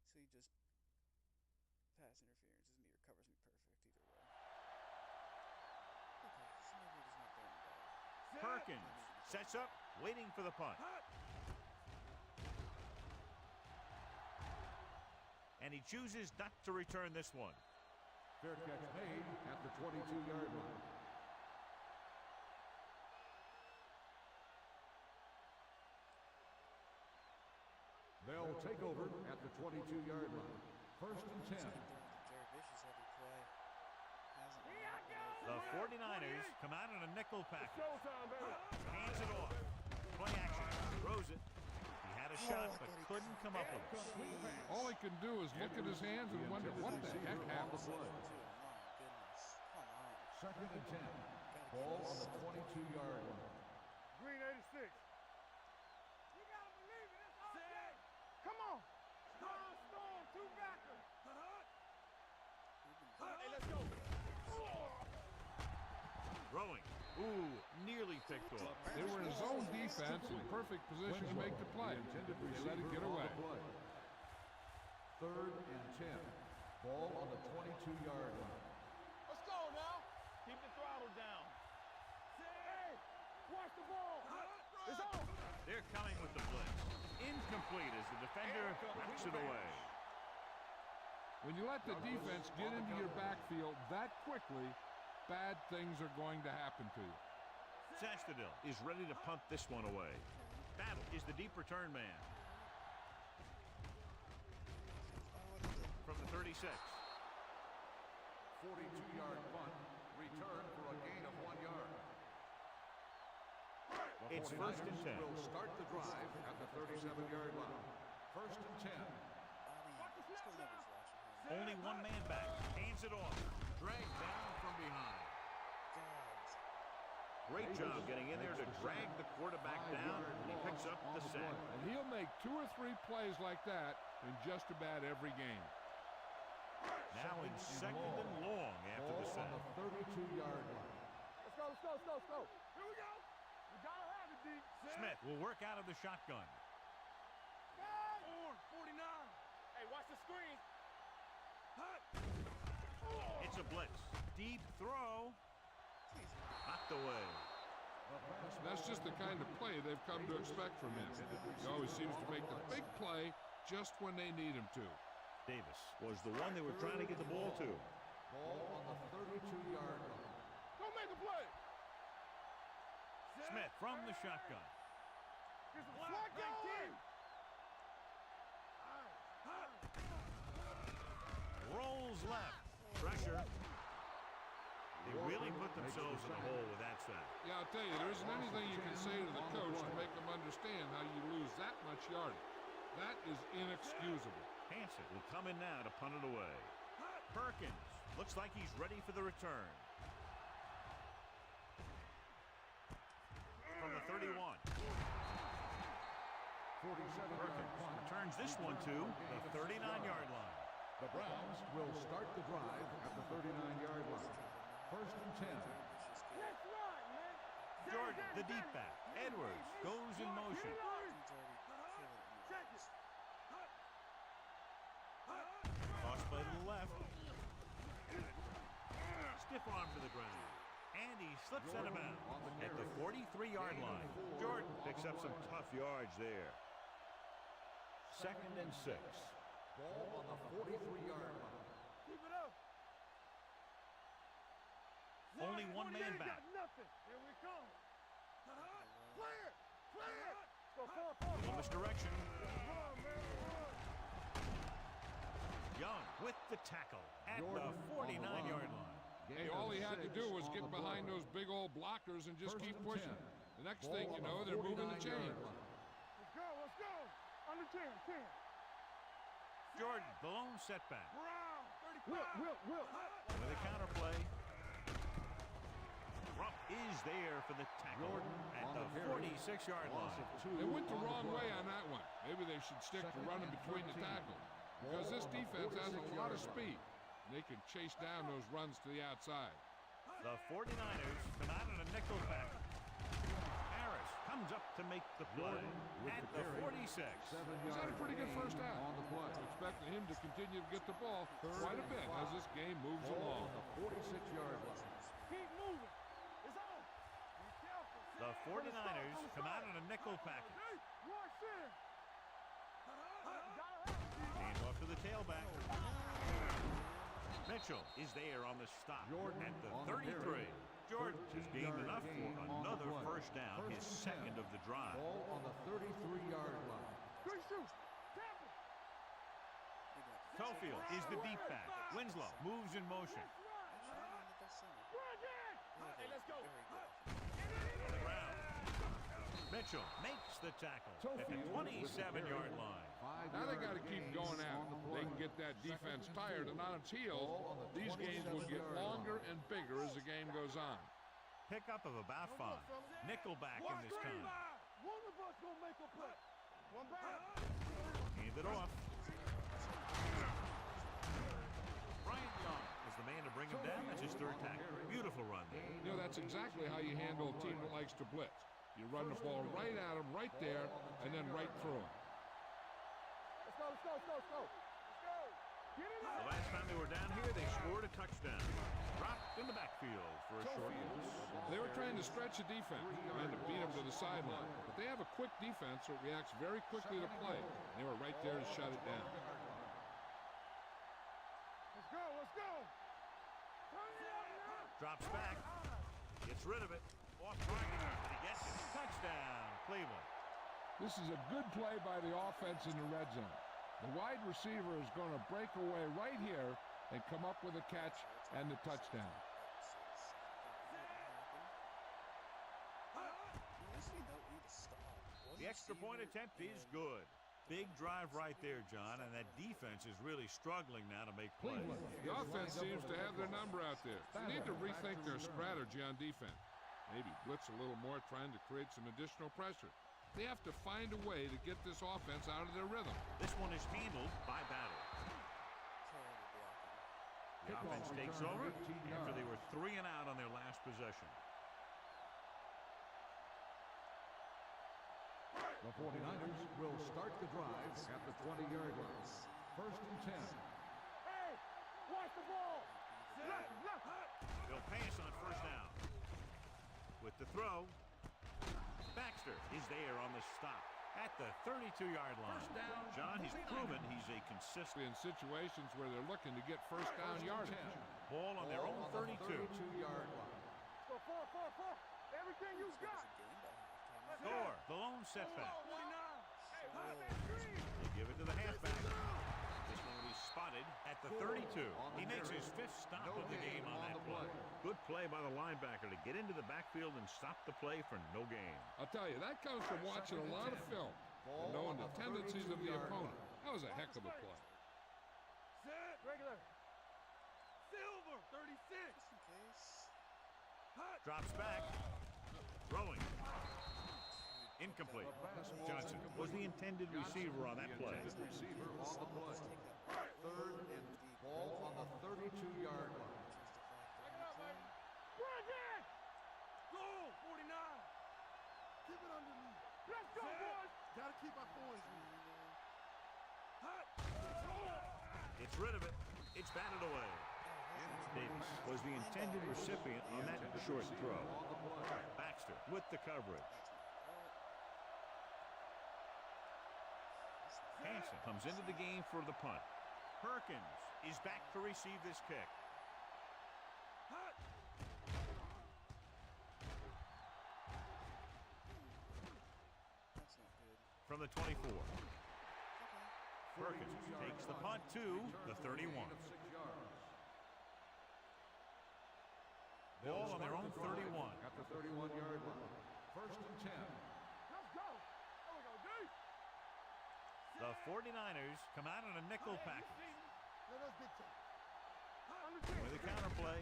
So you just pass interference. This meter covers me perfect either way. Okay, so maybe we're just not throwing the ball. Perkins sets up, waiting for the punt. And he chooses not to return this one. Fair catch made at the 22-yard line. They'll take over at the 22-yard line. First and 10. The 49ers come out in a nickel package. Hands it off. Play action. Throws it. He had a shot but couldn't come up with it. All he can do is look at his hands and wonder what the heck happened. Second and 10. Ball on the 22-yard line. Green 86. You gotta believe it. It's okay. Come on. Storm, two backers. Hey, let's go. Throwing. Ooh, nearly picked off. They were in zone defense in perfect position to make the play. They let it get away. Third and 10. Ball on the 22-yard line. Let's go now. Keep the throttle down. Hey, watch the ball. It's on. They're coming with the blitz. Incomplete as the defender backs it away. When you let the defense get into your backfield that quickly, bad things are going to happen to you. Sastadil is ready to punt this one away. Battle is the deep return man. From the 36. 42-yard punt. Return for a gain of 1 yard. It's first and 10. Will start the drive at the 37-yard line. First and 10. Only one man back. Hands it off. Dragged down from behind. Great job getting in there to drag the quarterback down, and he picks up the sack. And he'll make 2 or 3 plays like that in just about every game. Now in second and long after the sack. On the 32-yard line. Let's go. Here we go. We gotta have it, D. Smith will work out of the shotgun. 49. Hey, watch the screen. It's a blitz. Deep throw. Knocked away. That's just the kind of play they've come to expect from him. He always seems to make the big play just when they need him to. Davis was the one they were trying to get the ball to. Ball on the 32-yard line. Go make a play. Smith from the shotgun. Here's a flag game. Rolls left. Pressure. They really put themselves in a hole with that sack. Yeah, I'll tell you, there isn't anything you can say to the coach to make him understand how you lose that much yardage. That is inexcusable. Hansen will come in now to punt it away. Perkins looks like he's ready for the return. From the 31. 47-yard punt. Returns this one to the 39-yard line. The Browns will start the drive at the 39-yard line. First and 10. That's right, man. Jordan, the deep back. Edwards goes in motion. Check it. Toss play to the left. Stiff arm to the ground. And he slips out of bounds at the 43-yard line. Jordan picks up some tough yards there. Second and 6. Ball on the 43-yard line. Keep it up. Only one man back. Got nothing. Here we come. Clear. Go far. Little misdirection. Run, man, run. Young with the tackle at the 49-yard line. Hey, all he had to do was get behind those big old blockers and just keep pushing. The next thing you know, they're moving the chains. Let's go. Under 10. Jordan, the lone setback. Brown. 35. Will. With a counterplay. Rupp is there for the tackle at the 46-yard line. They went the wrong way on that one. Maybe they should stick to running between the tackles. Because this defense has a lot of speed. They can chase down those runs to the outside. The 49ers come out in a nickel package. Harris comes up to make the play at the 46. He's had a pretty good first half. Expecting him to continue to get the ball quite a bit as this game moves along. The 46-yard line. Keep moving. It's on. Be careful. The 49ers come out in a nickel package. Watch this. Hand off to the tailback. Mitchell is there on the stop at the 33. Jordan has gained enough for another first down, his second of the drive. Ball on the 33-yard line. Good shoot. Cofield is the deep back. Winslow moves in motion. Hey, let's go. On the ground. Mitchell makes the tackle at the 27-yard line. Now they got to keep going out. They can get that defense tired and on its heels. These games will get longer and bigger as the game goes on. Pickup of about 5. Nickelback in this time. One of us gonna make a play. One back. Hand it off. Bryant Young is the man to bring him down. That's his 3rd tackle. Beautiful run there. You know, that's exactly how you handle a team that likes to blitz. You run the ball right at them, right there, and then right through them. Let's go. Get it The up. last time they were down here, they scored a touchdown. Dropped in the backfield for a short loss. They were trying to stretch the defense and to beat them to the sideline. But they have a quick defense that reacts very quickly to play. They were right there to shut it down. Let's go. Turn it up now. Drops back. Gets rid of it. Off target. But he gets it. Touchdown, Cleveland. This is a good play by the offense in the red zone. The wide receiver is going to break away right here and come up with a catch and the touchdown. The extra point attempt is good. Big drive right there, John, and that defense is really struggling now to make plays. The offense seems to have their number out there. They need to rethink their strategy on defense. Maybe blitz a little more, trying to create some additional pressure. They have to find a way to get this offense out of their rhythm. This one is handled by Battle. The offense takes over after they were 3 and out on their last possession. The 49ers will start the drive at the 20-yard line. 1st and 10. Hey, watch the ball. They'll pass on 1st down. With the throw, Baxter is there on the stop at the 32-yard line. 1st down. John, he's proven he's a consistent. In situations where they're looking to get 1st down yardage. Ball on their own 32. 32-yard line. Go, 4. Everything you got. Score, the lone setback. They give it to the halfback. This one will be spotted at the 32. He makes his 5th stop of the game on that play. Good play by the linebacker to get into the backfield and stop the play for no gain. I'll tell you, that comes from watching a lot of film and knowing the tendencies of the opponent. That was a heck of a play. Set. Regular. Silver. 36. Drops back. Throwing. Incomplete. Johnson was the intended receiver on that play. Receiver on the play. 3rd and ball on the 32-yard line. Go, 49. Keep it underneath. Let's go, boys. Gotta keep our poise. Gets rid of it. It's batted away. Davis was the intended recipient on that short throw. Baxter with the coverage. Hansen comes into the game for the punt. Perkins is back to receive this kick. From the 24. Perkins takes the punt to the 31. Ball on their own 31. At the 31-yard line. 1st and 10. Let's go. There we go, dude. The 49ers come out in a nickel package. With a counterplay.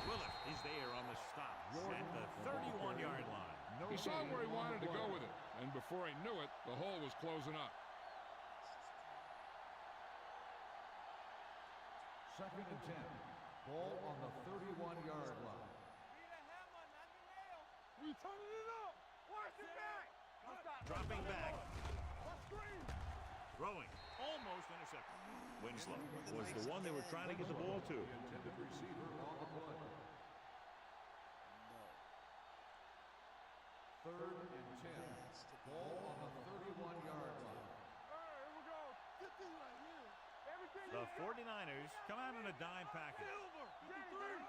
Willett is there on the stop at the 31-yard line. He saw where he wanted to go with it, and before he knew it, the hole was closing up. 2nd and 10. Ball on the 31-yard line. We turning it up. Watch it back. Dropping back. Throwing. Almost intercepted. Winslow was the one they were trying to get the ball to. The intended receiver on the play. 3rd and 10. Ball on the 31-yard line. Here we go. 50 right here. Everything The 49ers come out in a dime package. Silver. 53.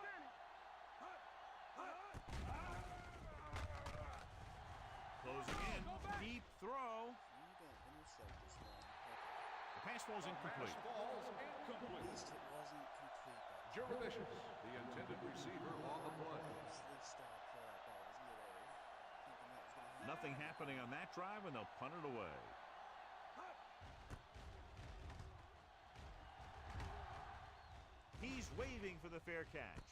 Closing in. Deep throw. You don't intercept this one. The Pass ball's incomplete. At least it wasn't complete. Jeremiah, the intended receiver on the play. Honestly stopped till that ball was midair, thinking that was going to happen. Nothing happening on that drive, and they'll punt it away. He's waving for the fair catch.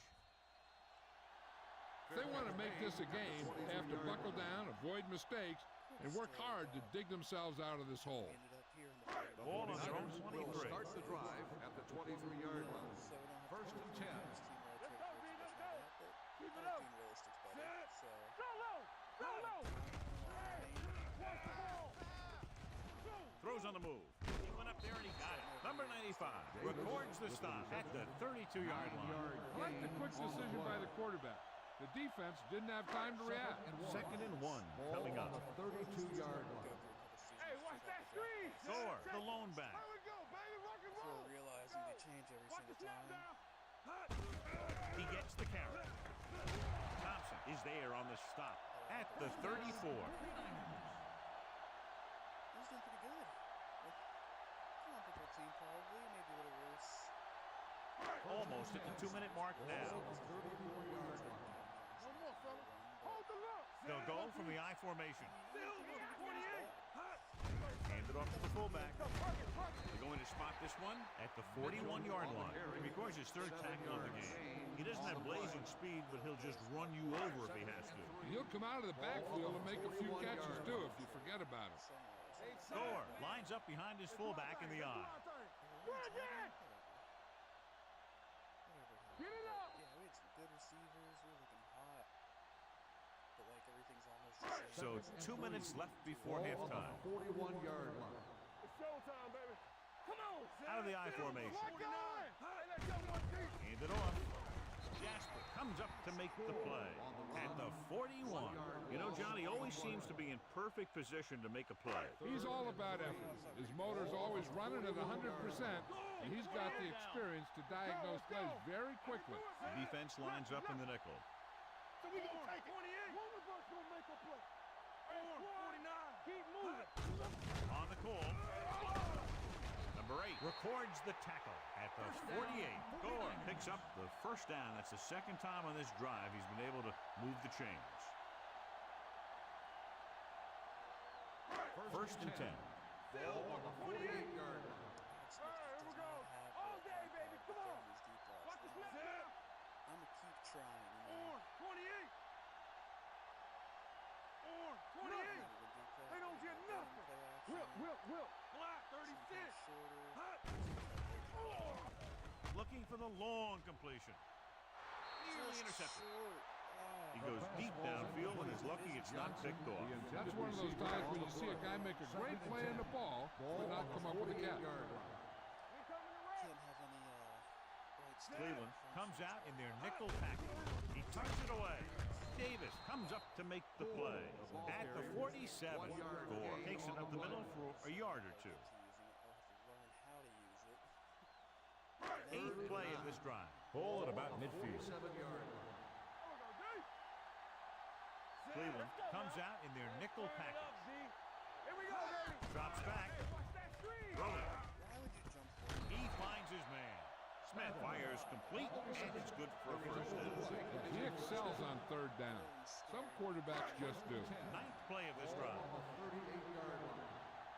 If they want to make this a game, they have to buckle down, avoid mistakes, and work hard to dig themselves out of this hole. We ended up here in the Ball on their own Will 23. start the drive at the 23-yard line. So we don't have First and 10. Keep it up. Being realistic, so Go low. Go low. Throws on the move. He went up there and he got it. Number 95 records the stop at the 32-yard line. I like the quick decision by the quarterback. The defense didn't have time to react. Second and 1 coming up. 32-yard line. Hey, watch that screen. Thor, the lone back. There we go, baby. Rock and before roll. realizing they change every Watch the single snap time. down. He gets the carry. Thompson is there on the stop at the 34. He was doing pretty good. Like, comparable team probably, maybe a little worse. Almost at the 2-minute mark now. No more, fella. Hold the look. They'll go from the I formation. Silver, 28. Hand it off to the fullback. They're going to spot this one at the 41-yard line. He records his third tackle of the game. He doesn't have blazing speed, but he'll just run you over if he has to. He'll come out of the backfield and make a few catches, too, if you forget about it. Thor lines up behind his fullback in the I. Get it up. Yeah, we had some good receivers. We were looking hot. But like everything's almost the same. So 2 minutes left before halftime. 41-yard line. It's showtime, baby. Come on. Out of the I formation. Lock on. Hey, let's go, one deep. Hand it off. Jasper comes up to make the play at the 41. You know, Johnny always seems to be in perfect position to make a play. He's all about effort. His motor's always running at 100%, and he's got the experience to diagnose plays very quickly. The defense lines up in the nickel. So we gonna take it. 28. One of us gonna make a play. 49. Keep moving. On the call. Number 8 records the tackle at the 48. Gore picks up the first down. That's the second time on this drive he's been able to move the chains. First and 10. Ball on the 48-yard line. Here we go. All day, baby. Come on. Watch the snap down. I'm gonna keep trying. You know? 28. 28. They don't get nothing. Whip. Block. 36. Looking for the long completion. Nearly intercepted. He goes deep downfield and is lucky it's not picked off. That's one of those times when you see a guy make a great play on the ball, but not come up with a catch. Can't have any right step. Cleveland comes out in their nickel package. He tucks it away. Davis comes up to make the play at the 47. Gore takes it up the middle for a yard or two. Eighth play of this drive. Ball at about midfield. Cleveland comes out in their nickel package. Here we go, baby. Drops back. Watch that screen. Throwing. Why would you jump for it? He finds his man. Smith fires complete, and it's good for a first down. He excels on third down. Some quarterbacks just do. Ninth play of this drive.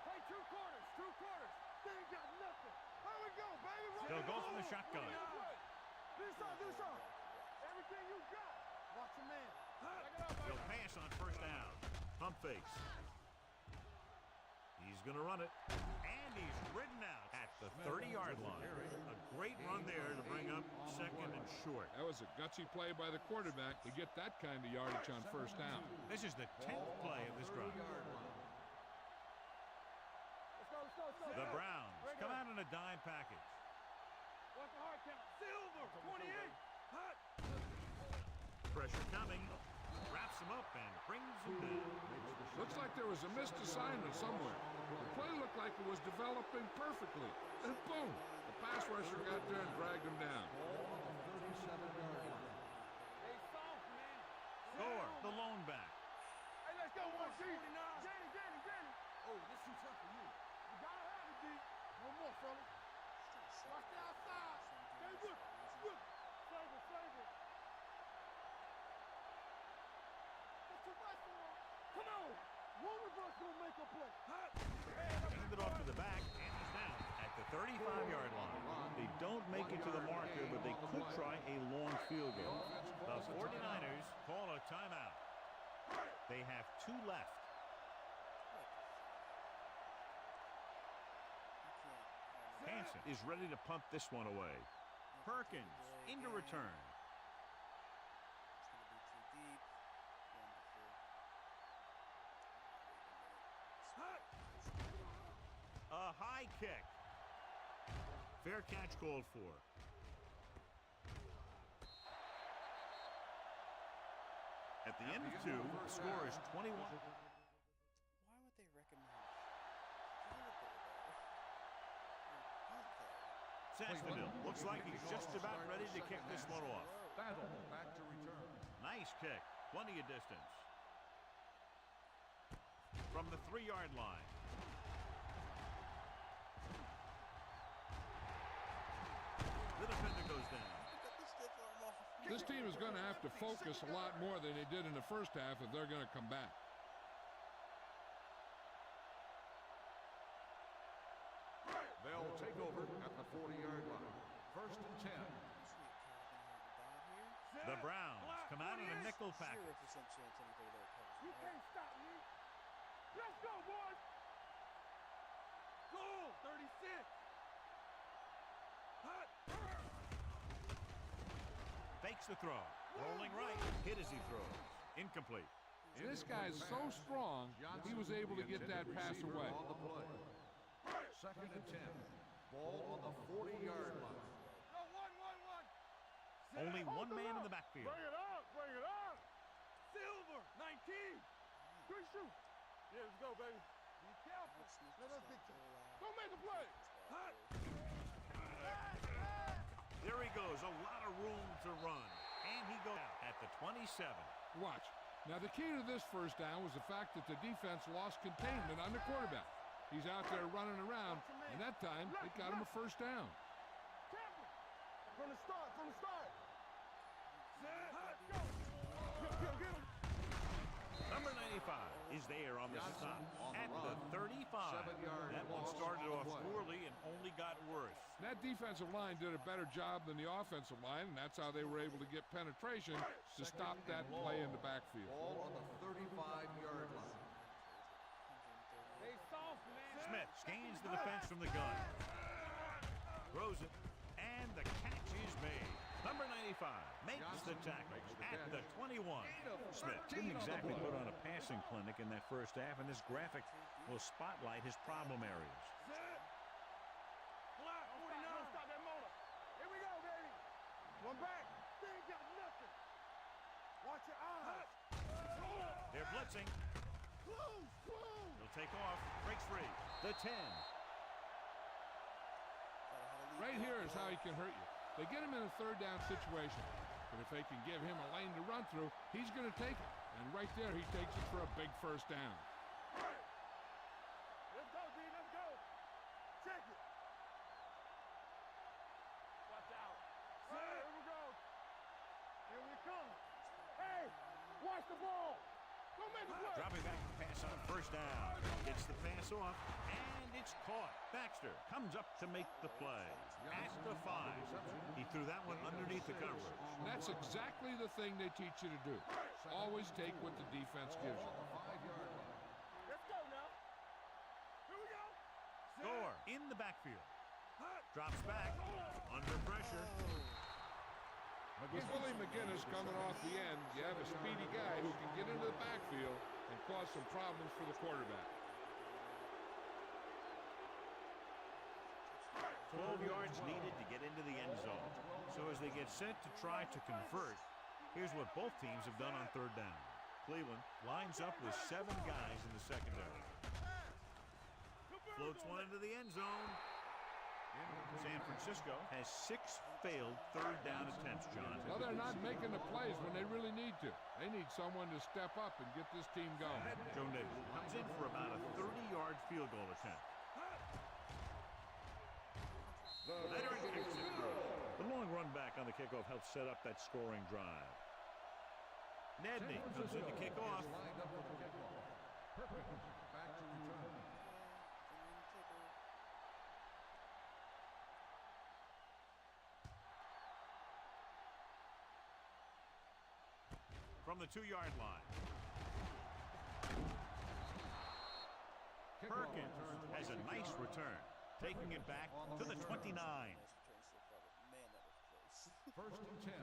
Play two quarters. They ain't got nothing. Here we go, baby. They'll go from the shotgun. Do some. Everything you got. Watch your man. He'll pass on first down. Pump fakes. He's going to run it. And he's ridden out at the 30-yard line. A great run there to bring up second and short. That was a gutsy play by the quarterback to get that kind of yardage on first down. This is the 10th play of this drive. Let's go. The Browns come out in a dime package. Watch the hard count. Silver. 28. Hot. Pressure coming. Wraps him up and brings him down. Looks like there was a missed assignment somewhere. The play looked like it was developing perfectly. And boom, the pass rusher got there and dragged him down. Hey, soft, man. Gore, the lone back. Hey, let's go. 149. Danny. Oh, this too tough for you. You gotta have it, D. One more, fellas. Watch the outside. Stay with it. Save it, save it. That's too much for him. Come on. One of us gonna make a play. Hand it off to the back, and he's down at the 35-yard line. They don't make it to the marker, but they could try a long field goal. The 49ers call a timeout. They have 2 left. Hansen is ready to punt this one away. Perkins into return. A high kick. Fair catch called for. At the end of 2, the score is 21. Why would they recommend field goal there? Saxtonville looks like he's just about ready to kick this one off. Battle back to return. Nice kick. Plenty of distance. From the 3-yard line. The defender goes down. This team is going to have to focus a lot more than they did in the first half if they're going to come back. They'll take over at the 40-yard line. 1st and 10. The Browns come out in a nickel package. 0% chance anybody there covers. You can't stop me. Let's go, boys. Go, 36. Hut. Fakes the throw. Rolling right. Hit as he throws. Incomplete. This guy's so strong, he was able to get that pass away. On the play. 2nd and 10. Ball on the 40-yard line. No, one. Only one man in the backfield. Bring it up, bring it up. Silver, 19. Good shoot. Yeah, let's go, baby. Be careful. Let us get you. Don't make a play. Hut. There he goes. A lot of room to run. And he goes out at the 27. Watch. Now, the key to this first down was the fact that the defense lost containment on the quarterback. He's out there running around, and that time, it got him a first down. Careful. From the start. Set. Hut. Go. Get him. Number 95 is there on the stop at the 35. That one started off poorly and only got worse. That defensive line did a better job than the offensive line, and that's how they were able to get penetration to stop that play in the backfield. Ball on the 35-yard line. Stay soft, man. Smith scans the defense from the gun. Throws it, and the catch is made. Number 95 makes the tackle at the 21. Smith didn't exactly put on a passing clinic in that first half, and this graphic will spotlight his problem areas. Block, 49. Don't stop that motor. Here we go, baby. One back. They ain't got nothing. Watch your eyes. They're blitzing. Close. He'll take off. Breaks free. The 10. Right here is how he can hurt you. They get him in a 3rd down situation, but if they can give him a lane to run through, he's going to take it. And right there, he takes it for a big first down. Let's go, D. Let's go. Check it. Watch out. Here we go. Here we come. Hey, watch the ball. Don't make a play. Dropping back to pass on 1st down. Gets the pass off, and it's caught. Baxter comes up to make the play. At the 5. He threw that one underneath the coverage. That's exactly the thing they teach you to do. Always take what the defense gives you. Let's go now. Here we go. Gore in the backfield. Drops back. Under pressure. With Willie McGinnis coming off the end, you have a speedy guy who can get into the backfield and cause some problems for the quarterback. 12 yards needed to get into the end zone. So as they get set to try to convert, here's what both teams have done on 3rd down. Cleveland lines up with 7 guys in the secondary. Floats one into the end zone. San Francisco has 6 failed 3rd down attempts, John. Well, they're not making the plays when they really need to. They need someone to step up and get this team going. Joe Nixon comes in for about a 30-yard field goal attempt. Veteran kicks it through. The long run back on the kickoff helps set up that scoring drive. Nedney comes in to kick off. Lined up for the kickoff. Perkins back to return. From the 2-yard line. Perkins has a nice return, taking it back to the 29. First and 10.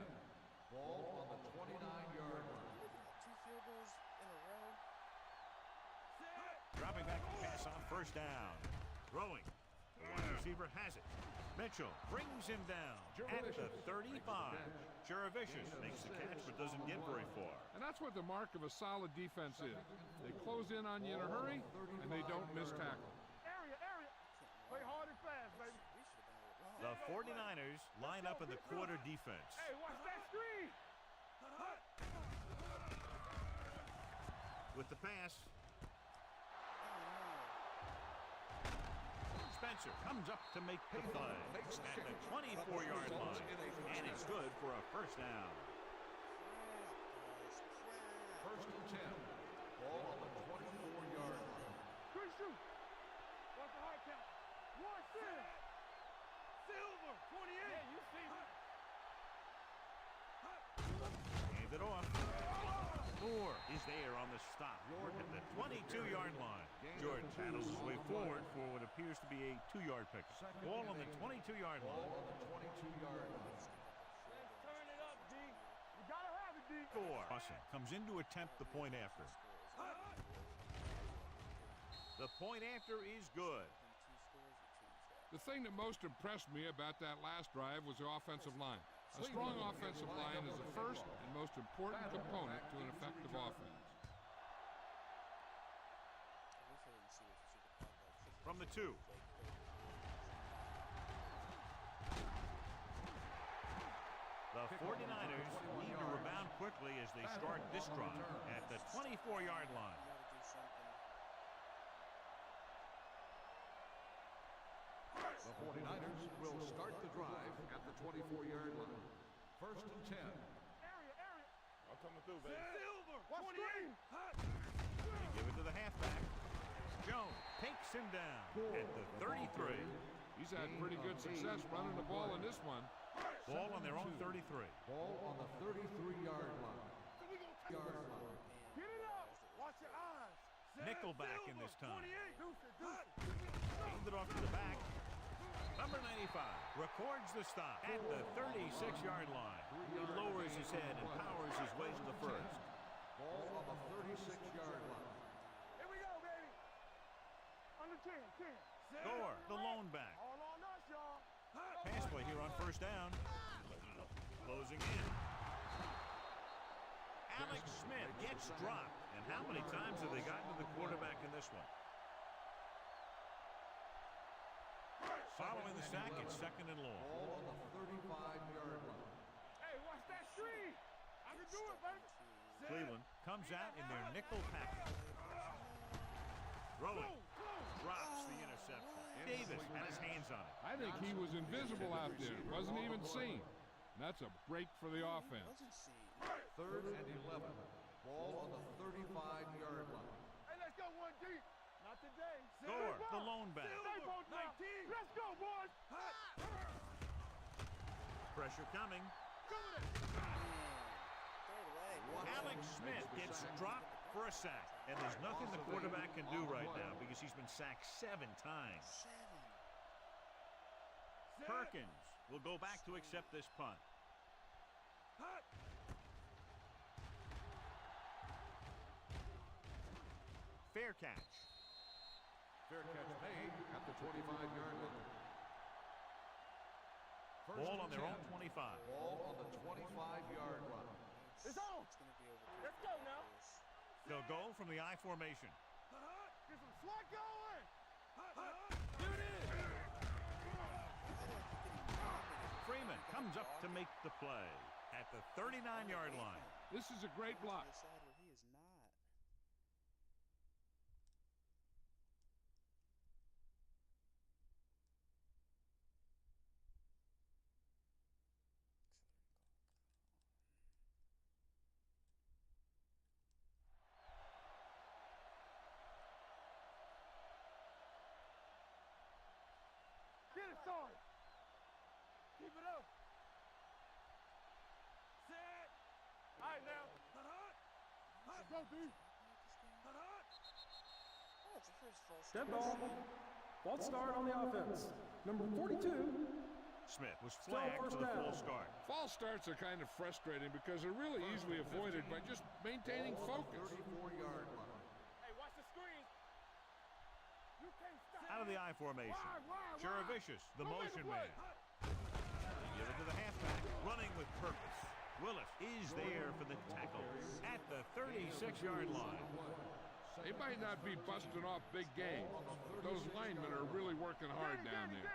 Ball on the 29-yard line. 2 field goals in a row. Dropping back to pass on first down. Throwing. The wide receiver has it. Mitchell brings him down at the 35. Juravicius makes the catch but doesn't get very far. And that's what the mark of a solid defense is. They close in on you in a hurry, and they don't miss tackle. Area. Play hard and fast, baby. The 49ers line up in the quarter defense. Hey, watch that screen. With the pass. Spencer comes up to make the play at the 24-yard line, and it's good for a first down. First and 10. Ball on the 24-yard line. Good shoot. Watch the hard count. One, Silver, 28. Yeah, you see me. Hand it off. Moore is there on the stop at the 22-yard line. Jordan paddles his way forward for what appears to be a 2-yard pickup. Ball on the 22-yard line. Ball on the 22-yard line. Let's turn it up, D. You gotta have it, D. Austin comes in to attempt the point after. The point after is good. The thing that most impressed me about that last drive was the offensive line. A strong offensive line is the first and most important component to an effective offense. From the 2. The 49ers need to rebound quickly as they start this drive at the 24-yard line. The 49ers will start the drive at the 24-yard line. First and 10. Area. I'm coming through, baby. Silver, 28. They give it to the halfback. Jones takes him down at the 33. He's had pretty good success running the ball in this one. Ball on their own 33. Ball on the 33-yard line. Get it up. Watch your eyes. Nickelback in this time. 28. Hand it off to the back. Number 95 records the stop at the 36-yard line. He lowers his head and powers his way to the first. Ball on the 36-yard line. Here we go, baby. Under 10. Gore, the lone back. All on us, y'all. Pass play here on first down. Closing in. Alex Smith gets dropped. And how many times have they gotten to the quarterback in this one? Following the sack, it's second and long. Ball on the 35-yard line. Hey, watch that screen. I can do it, baby. Cleveland comes out in their nickel package. Throwing. Drops the interception. Davis had his hands on it. I think he was invisible out there. Wasn't even seen. And that's a break for the offense. Third and 11. Ball on the 35-yard line. Hey, let's go one deep. Not today. Gore, the lone back. Silver, 19. Let's go, boys. Pressure coming. Alex Smith gets dropped for a sack. And there's nothing the quarterback can do right now because he's been sacked 7 times. Perkins will go back to accept this punt. Fair catch. Fair catch made at the 25-yard line. Ball on their own 25. Ball on the 25-yard line. It's on. Let's go now. They'll go from the I formation. Get some slot going. There it is. Freeman comes up to make the play at the 39-yard line. This is a great block. Oh, it's the first false Dead start. ball. False start on the offense. Number 42. Smith was Still flagged for first the down. false start. False starts are kind of frustrating because they're really easily avoided by just maintaining focus. 34-yard line. Hey, watch the screen. You can't stop. Out of the I formation. Cherovicius, the motion man. Give it to the halfback, running with purpose. Willis is there for the tackle at the 36-yard line. They might not be busting off big games, but those linemen are really working hard down there.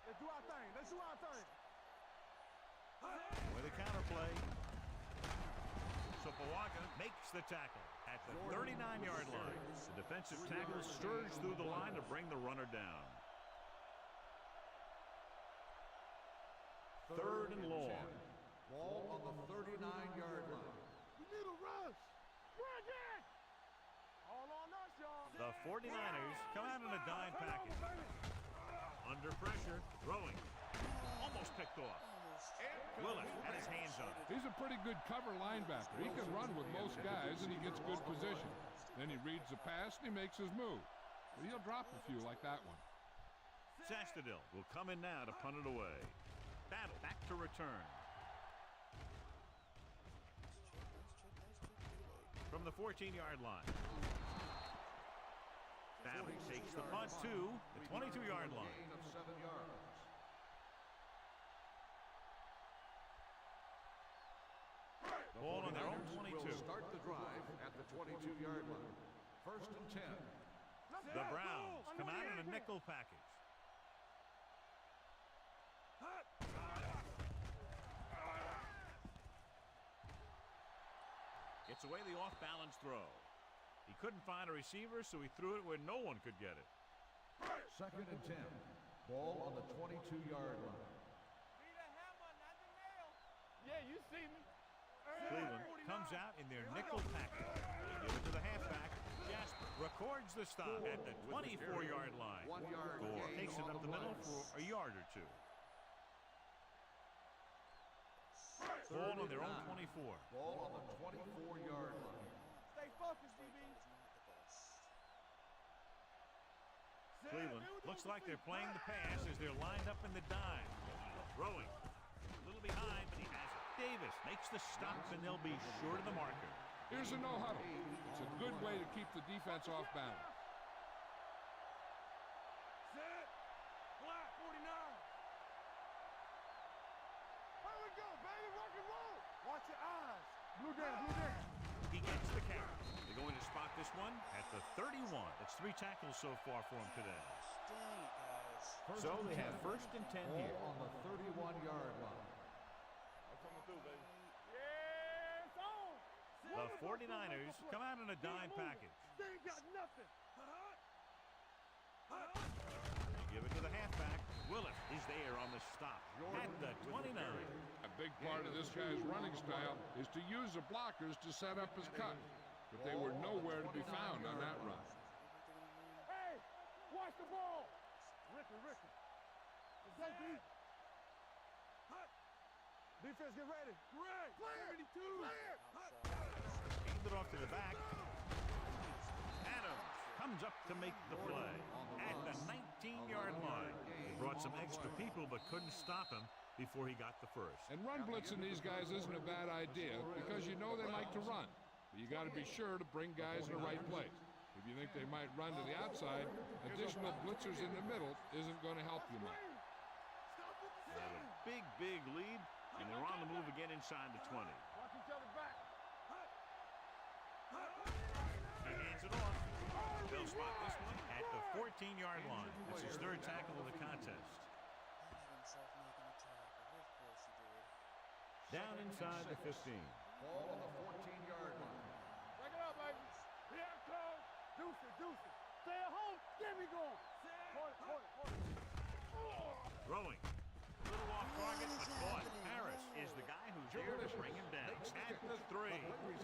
Let's do our thing. Let's do our thing. With a counterplay. Sopoaga makes the tackle at the 39-yard line. The defensive tackle surged through the line to bring the runner down. Third and long. Ball on the 39-yard line. We need a rush. Run it. All on us, y'all. The 49ers come out in a dime package. Under pressure, throwing. Almost picked off. Willis had his hands on it. He's a pretty good cover linebacker. He can run with most guys, and he gets good position. Then he reads the pass, and he makes his move. But he'll drop a few like that one. Sastadil will come in now to punt it away. Battle back to return. From the 14-yard line. Battle takes the punt to the 22-yard line. Gain of 7 yards. The Ball on their own 49ers 22. will start the drive at the 22-yard line. First and 10. The Browns come out in a nickel package. Gets away the off-balance throw. He couldn't find a receiver, so he threw it where no one could get it. Second and 10. Ball on the 22-yard line. Yeah, you see me. Cleveland comes out in their nickel package. They give it to the halfback. Jasper records the stop at the 24-yard line. 1 yard Gore gain takes it on up the the middle play. for a yard or two. Ball on their own 24. Ball on the 24-yard line. Stay focused, DB. Cleveland looks like they're playing the pass as they're lined up in the dime. Throwing. A little behind, but he has it. Davis makes the stop, and they'll be short of the marker. Here's a no-huddle. It's a good way to keep the defense off balance. Set. Block 49. Here we go, baby. Rock and roll. Watch your eyes. Blue down, blue down. He gets the carry. They're going to spot this one at the 31. That's 3 tackles so far for him today. Dang it, guys. First So and they 10. have first and 10 Ball here. on the 31-yard line. Coming through, baby. Yeah, it's on. The 49ers come out in a dime package. They ain't got nothing. They give it to the halfback. Willis is there on the stop at the 29. A big part of this guy's running style is to use the blockers to set up his cut. But they were nowhere to be found on that run. Hey, watch the ball. Ricky. Let's go, D. Defense, get ready. Great. 72. Hand it off to the back. Adams comes up to make the play at the 19-yard line. He brought some extra people but couldn't stop him before he got the first. And run blitzing these guys isn't a bad idea because you know they like to run. But you got to be sure to bring guys in the right place. If you think they might run to the outside, additional blitzers in the middle isn't going to help you much. They have a big lead, and they're on the move again inside the 20. Watch each other back. He hands it off. They'll spot this one at the 14-yard line. It's his third tackle of the contest. Down inside the 15. Ball on the 14-yard line. Break it up, baby. Here it comes. Deuce it. Stay at home. Get me going. Point it. Throwing. Little off target, but caught. Harris is the guy who's there to bring him down. At the 3.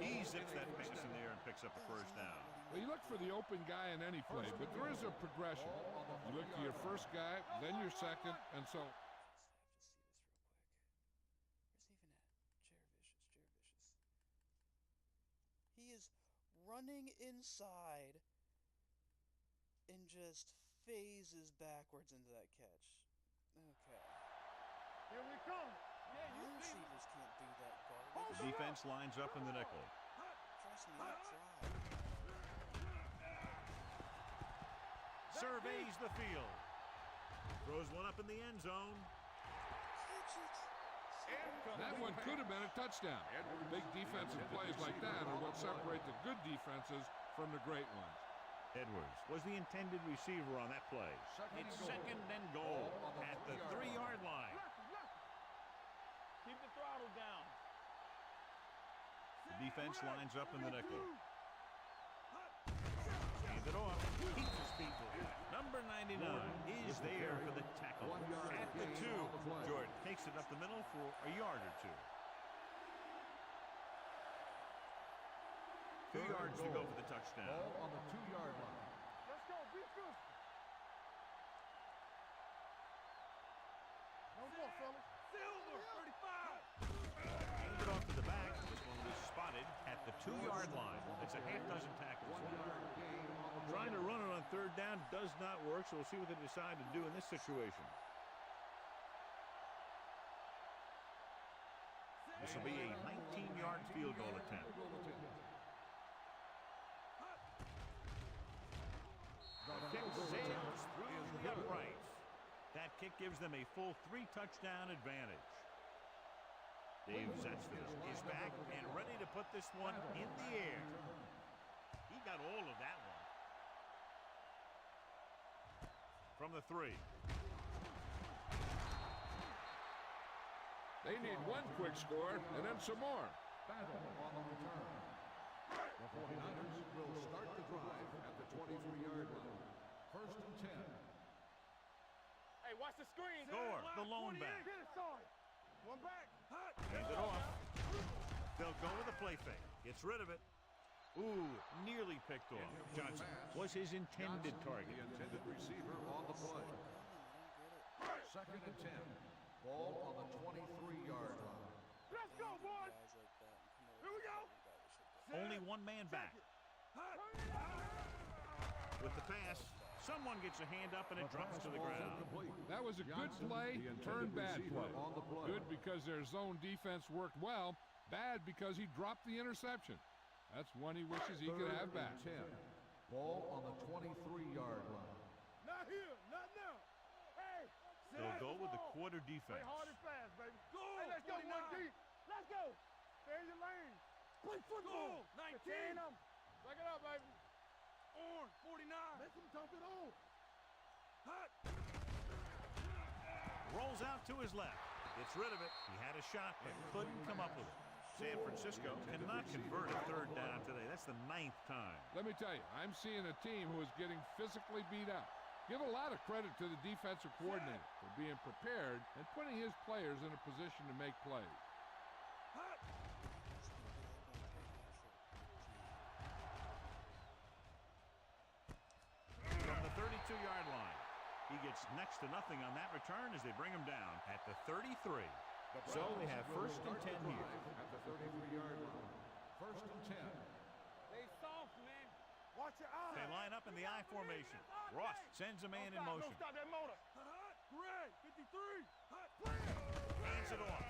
He zips that pass in there and picks up a first down. Well, you look for the open guy in any play, but there is a progression. You look to your first guy, then your second, and so... Where's he even at? Cherovicius. He is running inside and just phases backwards into that catch. Okay. Here we come. Yeah, My you see me. receivers can't do that garbage. The defense lines up in the nickel. Trust me, I'll try. Surveys the field. Throws one up in the end zone. Catch it. That one could have been a touchdown. Big defensive plays like that are what separate the good defenses from the great ones. Edwards was the intended receiver on that play. It's second and goal at the 3-yard line. Keep the throttle down. The defense lines up in the nickel. Hand it off. Keeps his feet moving. Number 99 is there for the tackle. At the 2, Jordan takes it up the middle for a yard or 2. 2 yards to go for the touchdown. Ball on the 2-yard line. Let's go. Be good. No more, fellas. Silver, 35. Hand it off to the back. This one was spotted at the 2-yard line. It's a half dozen tackles. 1-yard gain on the Trying to run it on third down does not work, so we'll see what they decide to do in this situation. This will be a 19-yard field goal attempt. The kick sails through the uprights. That kick gives them a full 3-touchdown advantage. Dave Zetzfeld is back and ready to put this one in the air. He got all of that one. From the 3. They need one quick score and then some more. battle on the return. The 49ers will start the drive at the 23-yard line. First and 10. Hey, watch the screen. Score, the lone back. Get it, sorry. One back. Hands it off. They'll go with a play fake. Gets rid of it. Ooh, nearly picked off. Johnson was his intended target. The intended receiver on the play. Second and 10. Ball on the 23-yard line. Let's go, boys. Here we go. Only one man back. With the pass, someone gets a hand up and it drops to the ground. That was a good play, turned bad play. On the play. Good because their zone defense worked well. Bad because he dropped the interception. That's one he wishes he could have back. 10. Ball on the 23-yard line. Not here. Not now. Hey. They'll go with the quarter defense. Play hard and fast, baby. Go. Hey, let's go, one deep. Let's go. Stay in your lane. Play football. 19. Back it up, baby. On 49. Let them dump it on. Hot. Rolls out to his left. Gets rid of it. He had a shot, but couldn't come up with it. San Francisco cannot convert a third down today. That's the 9th time. Let me tell you, I'm seeing a team who is getting physically beat up. Give a lot of credit to the defensive coordinator for being prepared and putting his players in a position to make plays. From the 32-yard line, he gets next to nothing on that return as they bring him down at the 33. So they have first and 10 here. At the 33-yard line. First and 10. Stay soft, man. Watch your eyes. They line up in the I formation. Ross sends a man in motion. Don't stop that motor. Hooray, 53. Hands it off.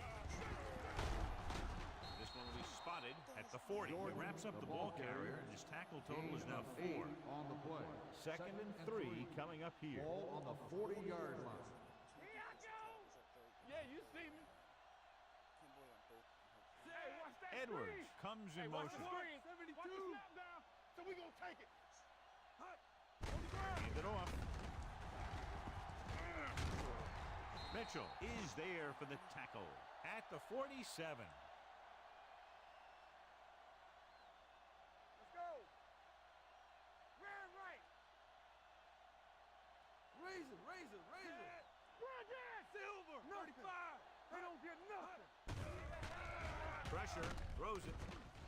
This one will be spotted at the 40. He wraps up the ball carrier. His tackle total is now 4. On the play. Second and 3 coming up here. Ball on the 40-yard line. Here I go. Yeah, you see me. Hey, watch that Edwards screen. comes in Watch motion. the screen. 72. Watch the snap down. So we gonna take it. Hand it off. Mitchell is there for the tackle at the 47. Let's go. Rear right. Razor. Roger. Silver. 35. They don't get nothing. Pressure, throws it.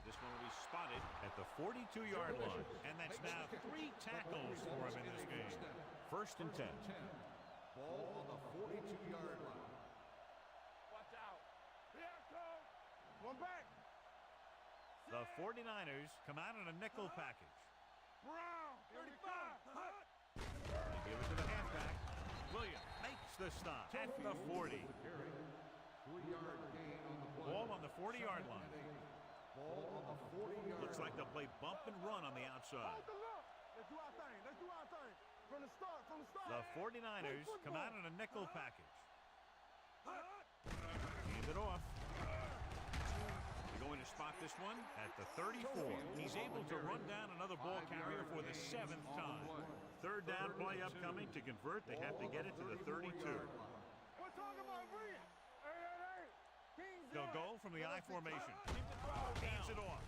This one will be spotted at the 42-yard line. And that's now 3 tackles for him in this game. First and 10. Ball on the 42-yard line. Watch out. Here I come. One back. The 49ers come out in a nickel package. Brown, 35. They give it to the halfback. Williams makes the stop at the 40. 3-yard gain on the play. Ball on the 40-yard line. Ball on the 40-yard Looks like they'll play bump and run on the outside. Let's do our thing. Let's do our thing. From the start, from the start. The 49ers come out in a nickel package. Hand it off. They're going to spot this one at the 34. He's able to run down another ball carrier for the 7th time. Third down play upcoming. To convert, they have to get it to the 32. We're talking about bringing. They'll go from the I formation. Hands it off.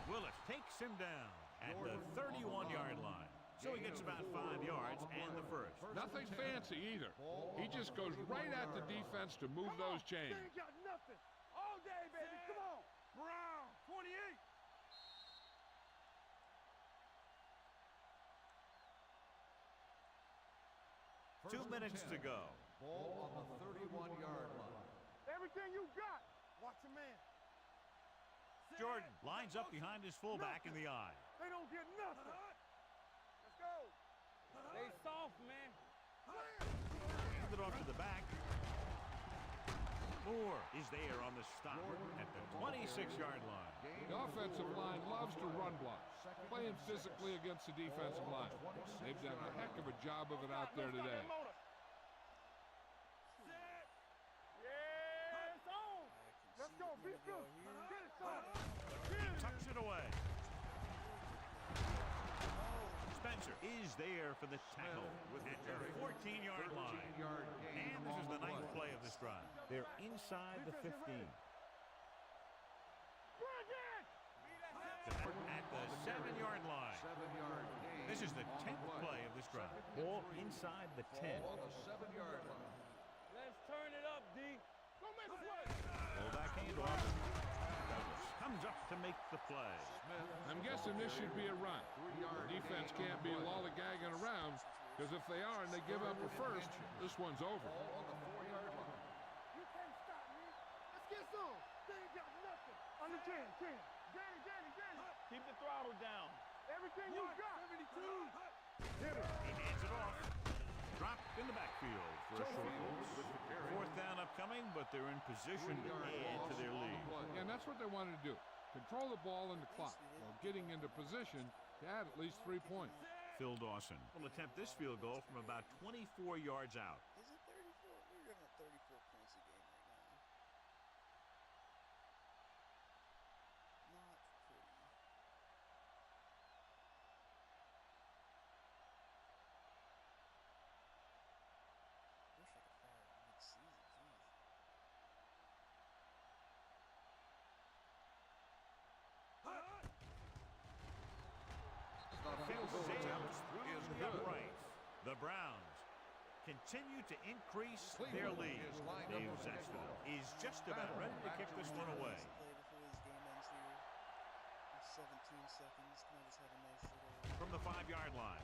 Willis takes him down at the 31-yard line. So he gets about 5 yards and the first. Nothing fancy either. He just goes right at the defense to move those chains. They ain't got nothing. All day, baby. Come on. Brown, 28. 2 minutes to go. Ball on the 31-yard line. Everything you got. Watch your man. Jordan lines up behind his fullback in the eye. They don't get nothing. Let's go. They soft, man. Hand it off to the back. Moore is there on the stop at the 26-yard line. The offensive line loves to run block, playing physically against the defensive line. They've done a heck of a job of it out there today. Yes, on. Let's go. Be good. Get it, son. He tucks it away. Spencer is there for the tackle at the 14-yard line. And this is the ninth play of this drive. They're inside the 15. At the 7-yard line. 7-yard gain. This is the 10th play of this drive. Ball inside the 10. Ball on the 7-yard line. Let's turn it up, D. Go make a play. Fullback handoff. Douglas comes up to make the play. I'm guessing this should be a run. The defense can't be lollygagging around, because if they are and they give up a first, this one's over. Ball on the 4-yard line. You can't stop me. Let's get some. They ain't got nothing. Under 10. Danny. Keep the throttle down. Everything you got. 72. Hit it. He hands it off. Dropped in the backfield for a short loss. Fourth down upcoming, but they're in position to add to their lead. And that's what they wanted to do. Control the ball and the clock while getting into position to add at least 3 points. Phil Dawson will attempt this field goal from about 24 yards out. Is it 34? We're giving up 34 points a game right now. Not pretty. Wish I could fire it mid-season. Jeez. Field sails through the uprights. The Browns continue to increase their lead. Dave Zexton is just about ready to kick this one away. Play before this game ends here. In 17 seconds. Can I just have a nice little From the 5-yard line.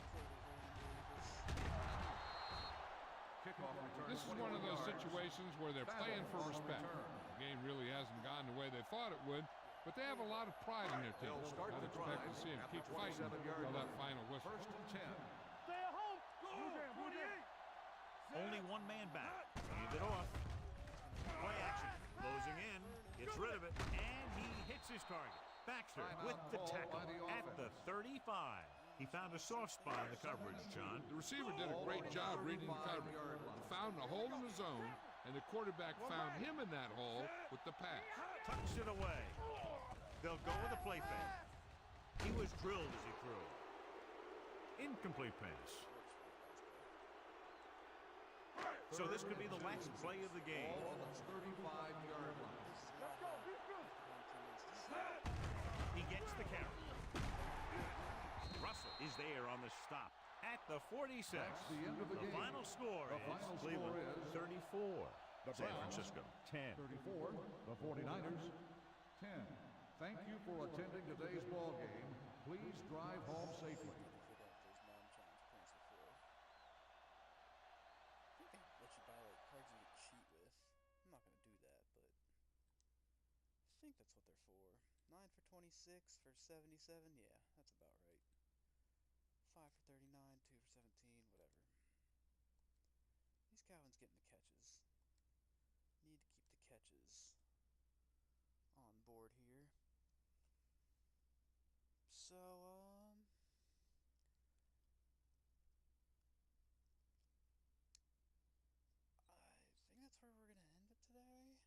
Kickoff return. This is one of those situations where they're playing for respect. The game really hasn't gone the way they thought it would, but they have a lot of pride in their team. They'll start I'd the expect drive to see them at keep the fighting 27-yard until that line. final whistle. First and 10. Stay at home. Blue jam. Only one man back. Hand it off. Play action. Closing in. Gets rid of it. And he hits his target. Baxter with the tackle at the 35. He found a soft spot in the coverage, John. The receiver did a great job reading the coverage. He found a hole in the zone, and the quarterback found him in that hole with the pass. Tucks it away. They'll go with a play fake. He was drilled as he threw. Incomplete pass. So this could be the last play of the game. Ball on the 35-yard line. He gets the carry. Russell is there on the stop at the 46. That's the end of the game. Final score The is final Cleveland score is 34. the San Browns Francisco 10. 34, the 49ers 10. Thank you for attending today's ball game. Please drive home safely. Those Madden challenge points before. I think they let you buy like cards you can cheat with. I'm not gonna do that, but I think that's what they're for. 9 for 26 for 77. Yeah, that's about right. 5 for 39, 2 for 17, whatever. These Calvin's getting the catches. Need to keep the catches on board here. So, I think that's where we're going to end it today.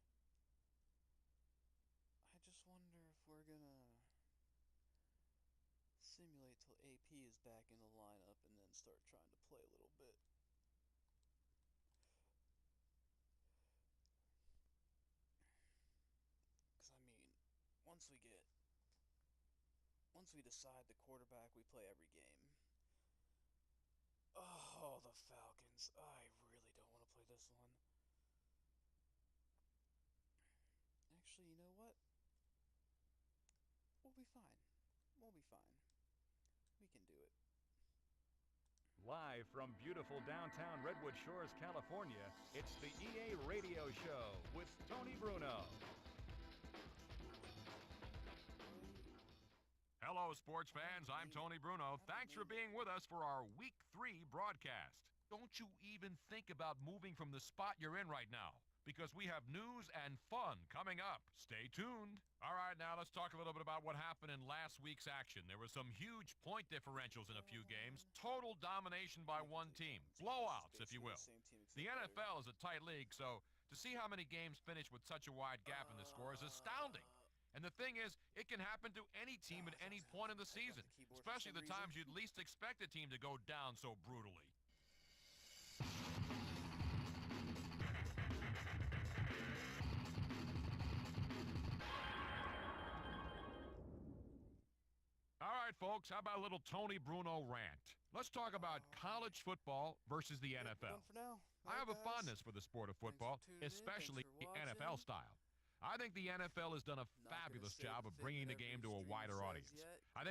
I just wonder if we're going to simulate till AP is back in the lineup and then start trying to play a little bit. Because, I mean, once we decide the quarterback, we play every game. Oh, the Falcons. I really don't want to play this one. Actually, you know what? We'll be fine. We'll be fine. We can do it. Live from beautiful downtown Redwood Shores, California, it's the EA Radio Show with Tony Bruno. Hello, sports fans. I'm Tony Bruno. Thanks for being with us for our Week 3 broadcast. Don't you even think about moving from the spot you're in right now, because we have news and fun coming up. Stay tuned. All right, now let's talk a little bit about what happened in last week's action. There were some huge point differentials in a few games. Total domination by one team. Blowouts, if you will. The NFL is a tight league, so to see how many games finish with such a wide gap in the score is astounding. And the thing is, it can happen to any team at any point in the season, especially the times you'd least expect a team to go down so brutally. All right, folks, how about a little Tony Bruno rant? Let's talk about college football versus the NFL. I have a fondness for the sport of football, especially the NFL style. I think the NFL has done a fabulous job of bringing the game to a wider audience. I think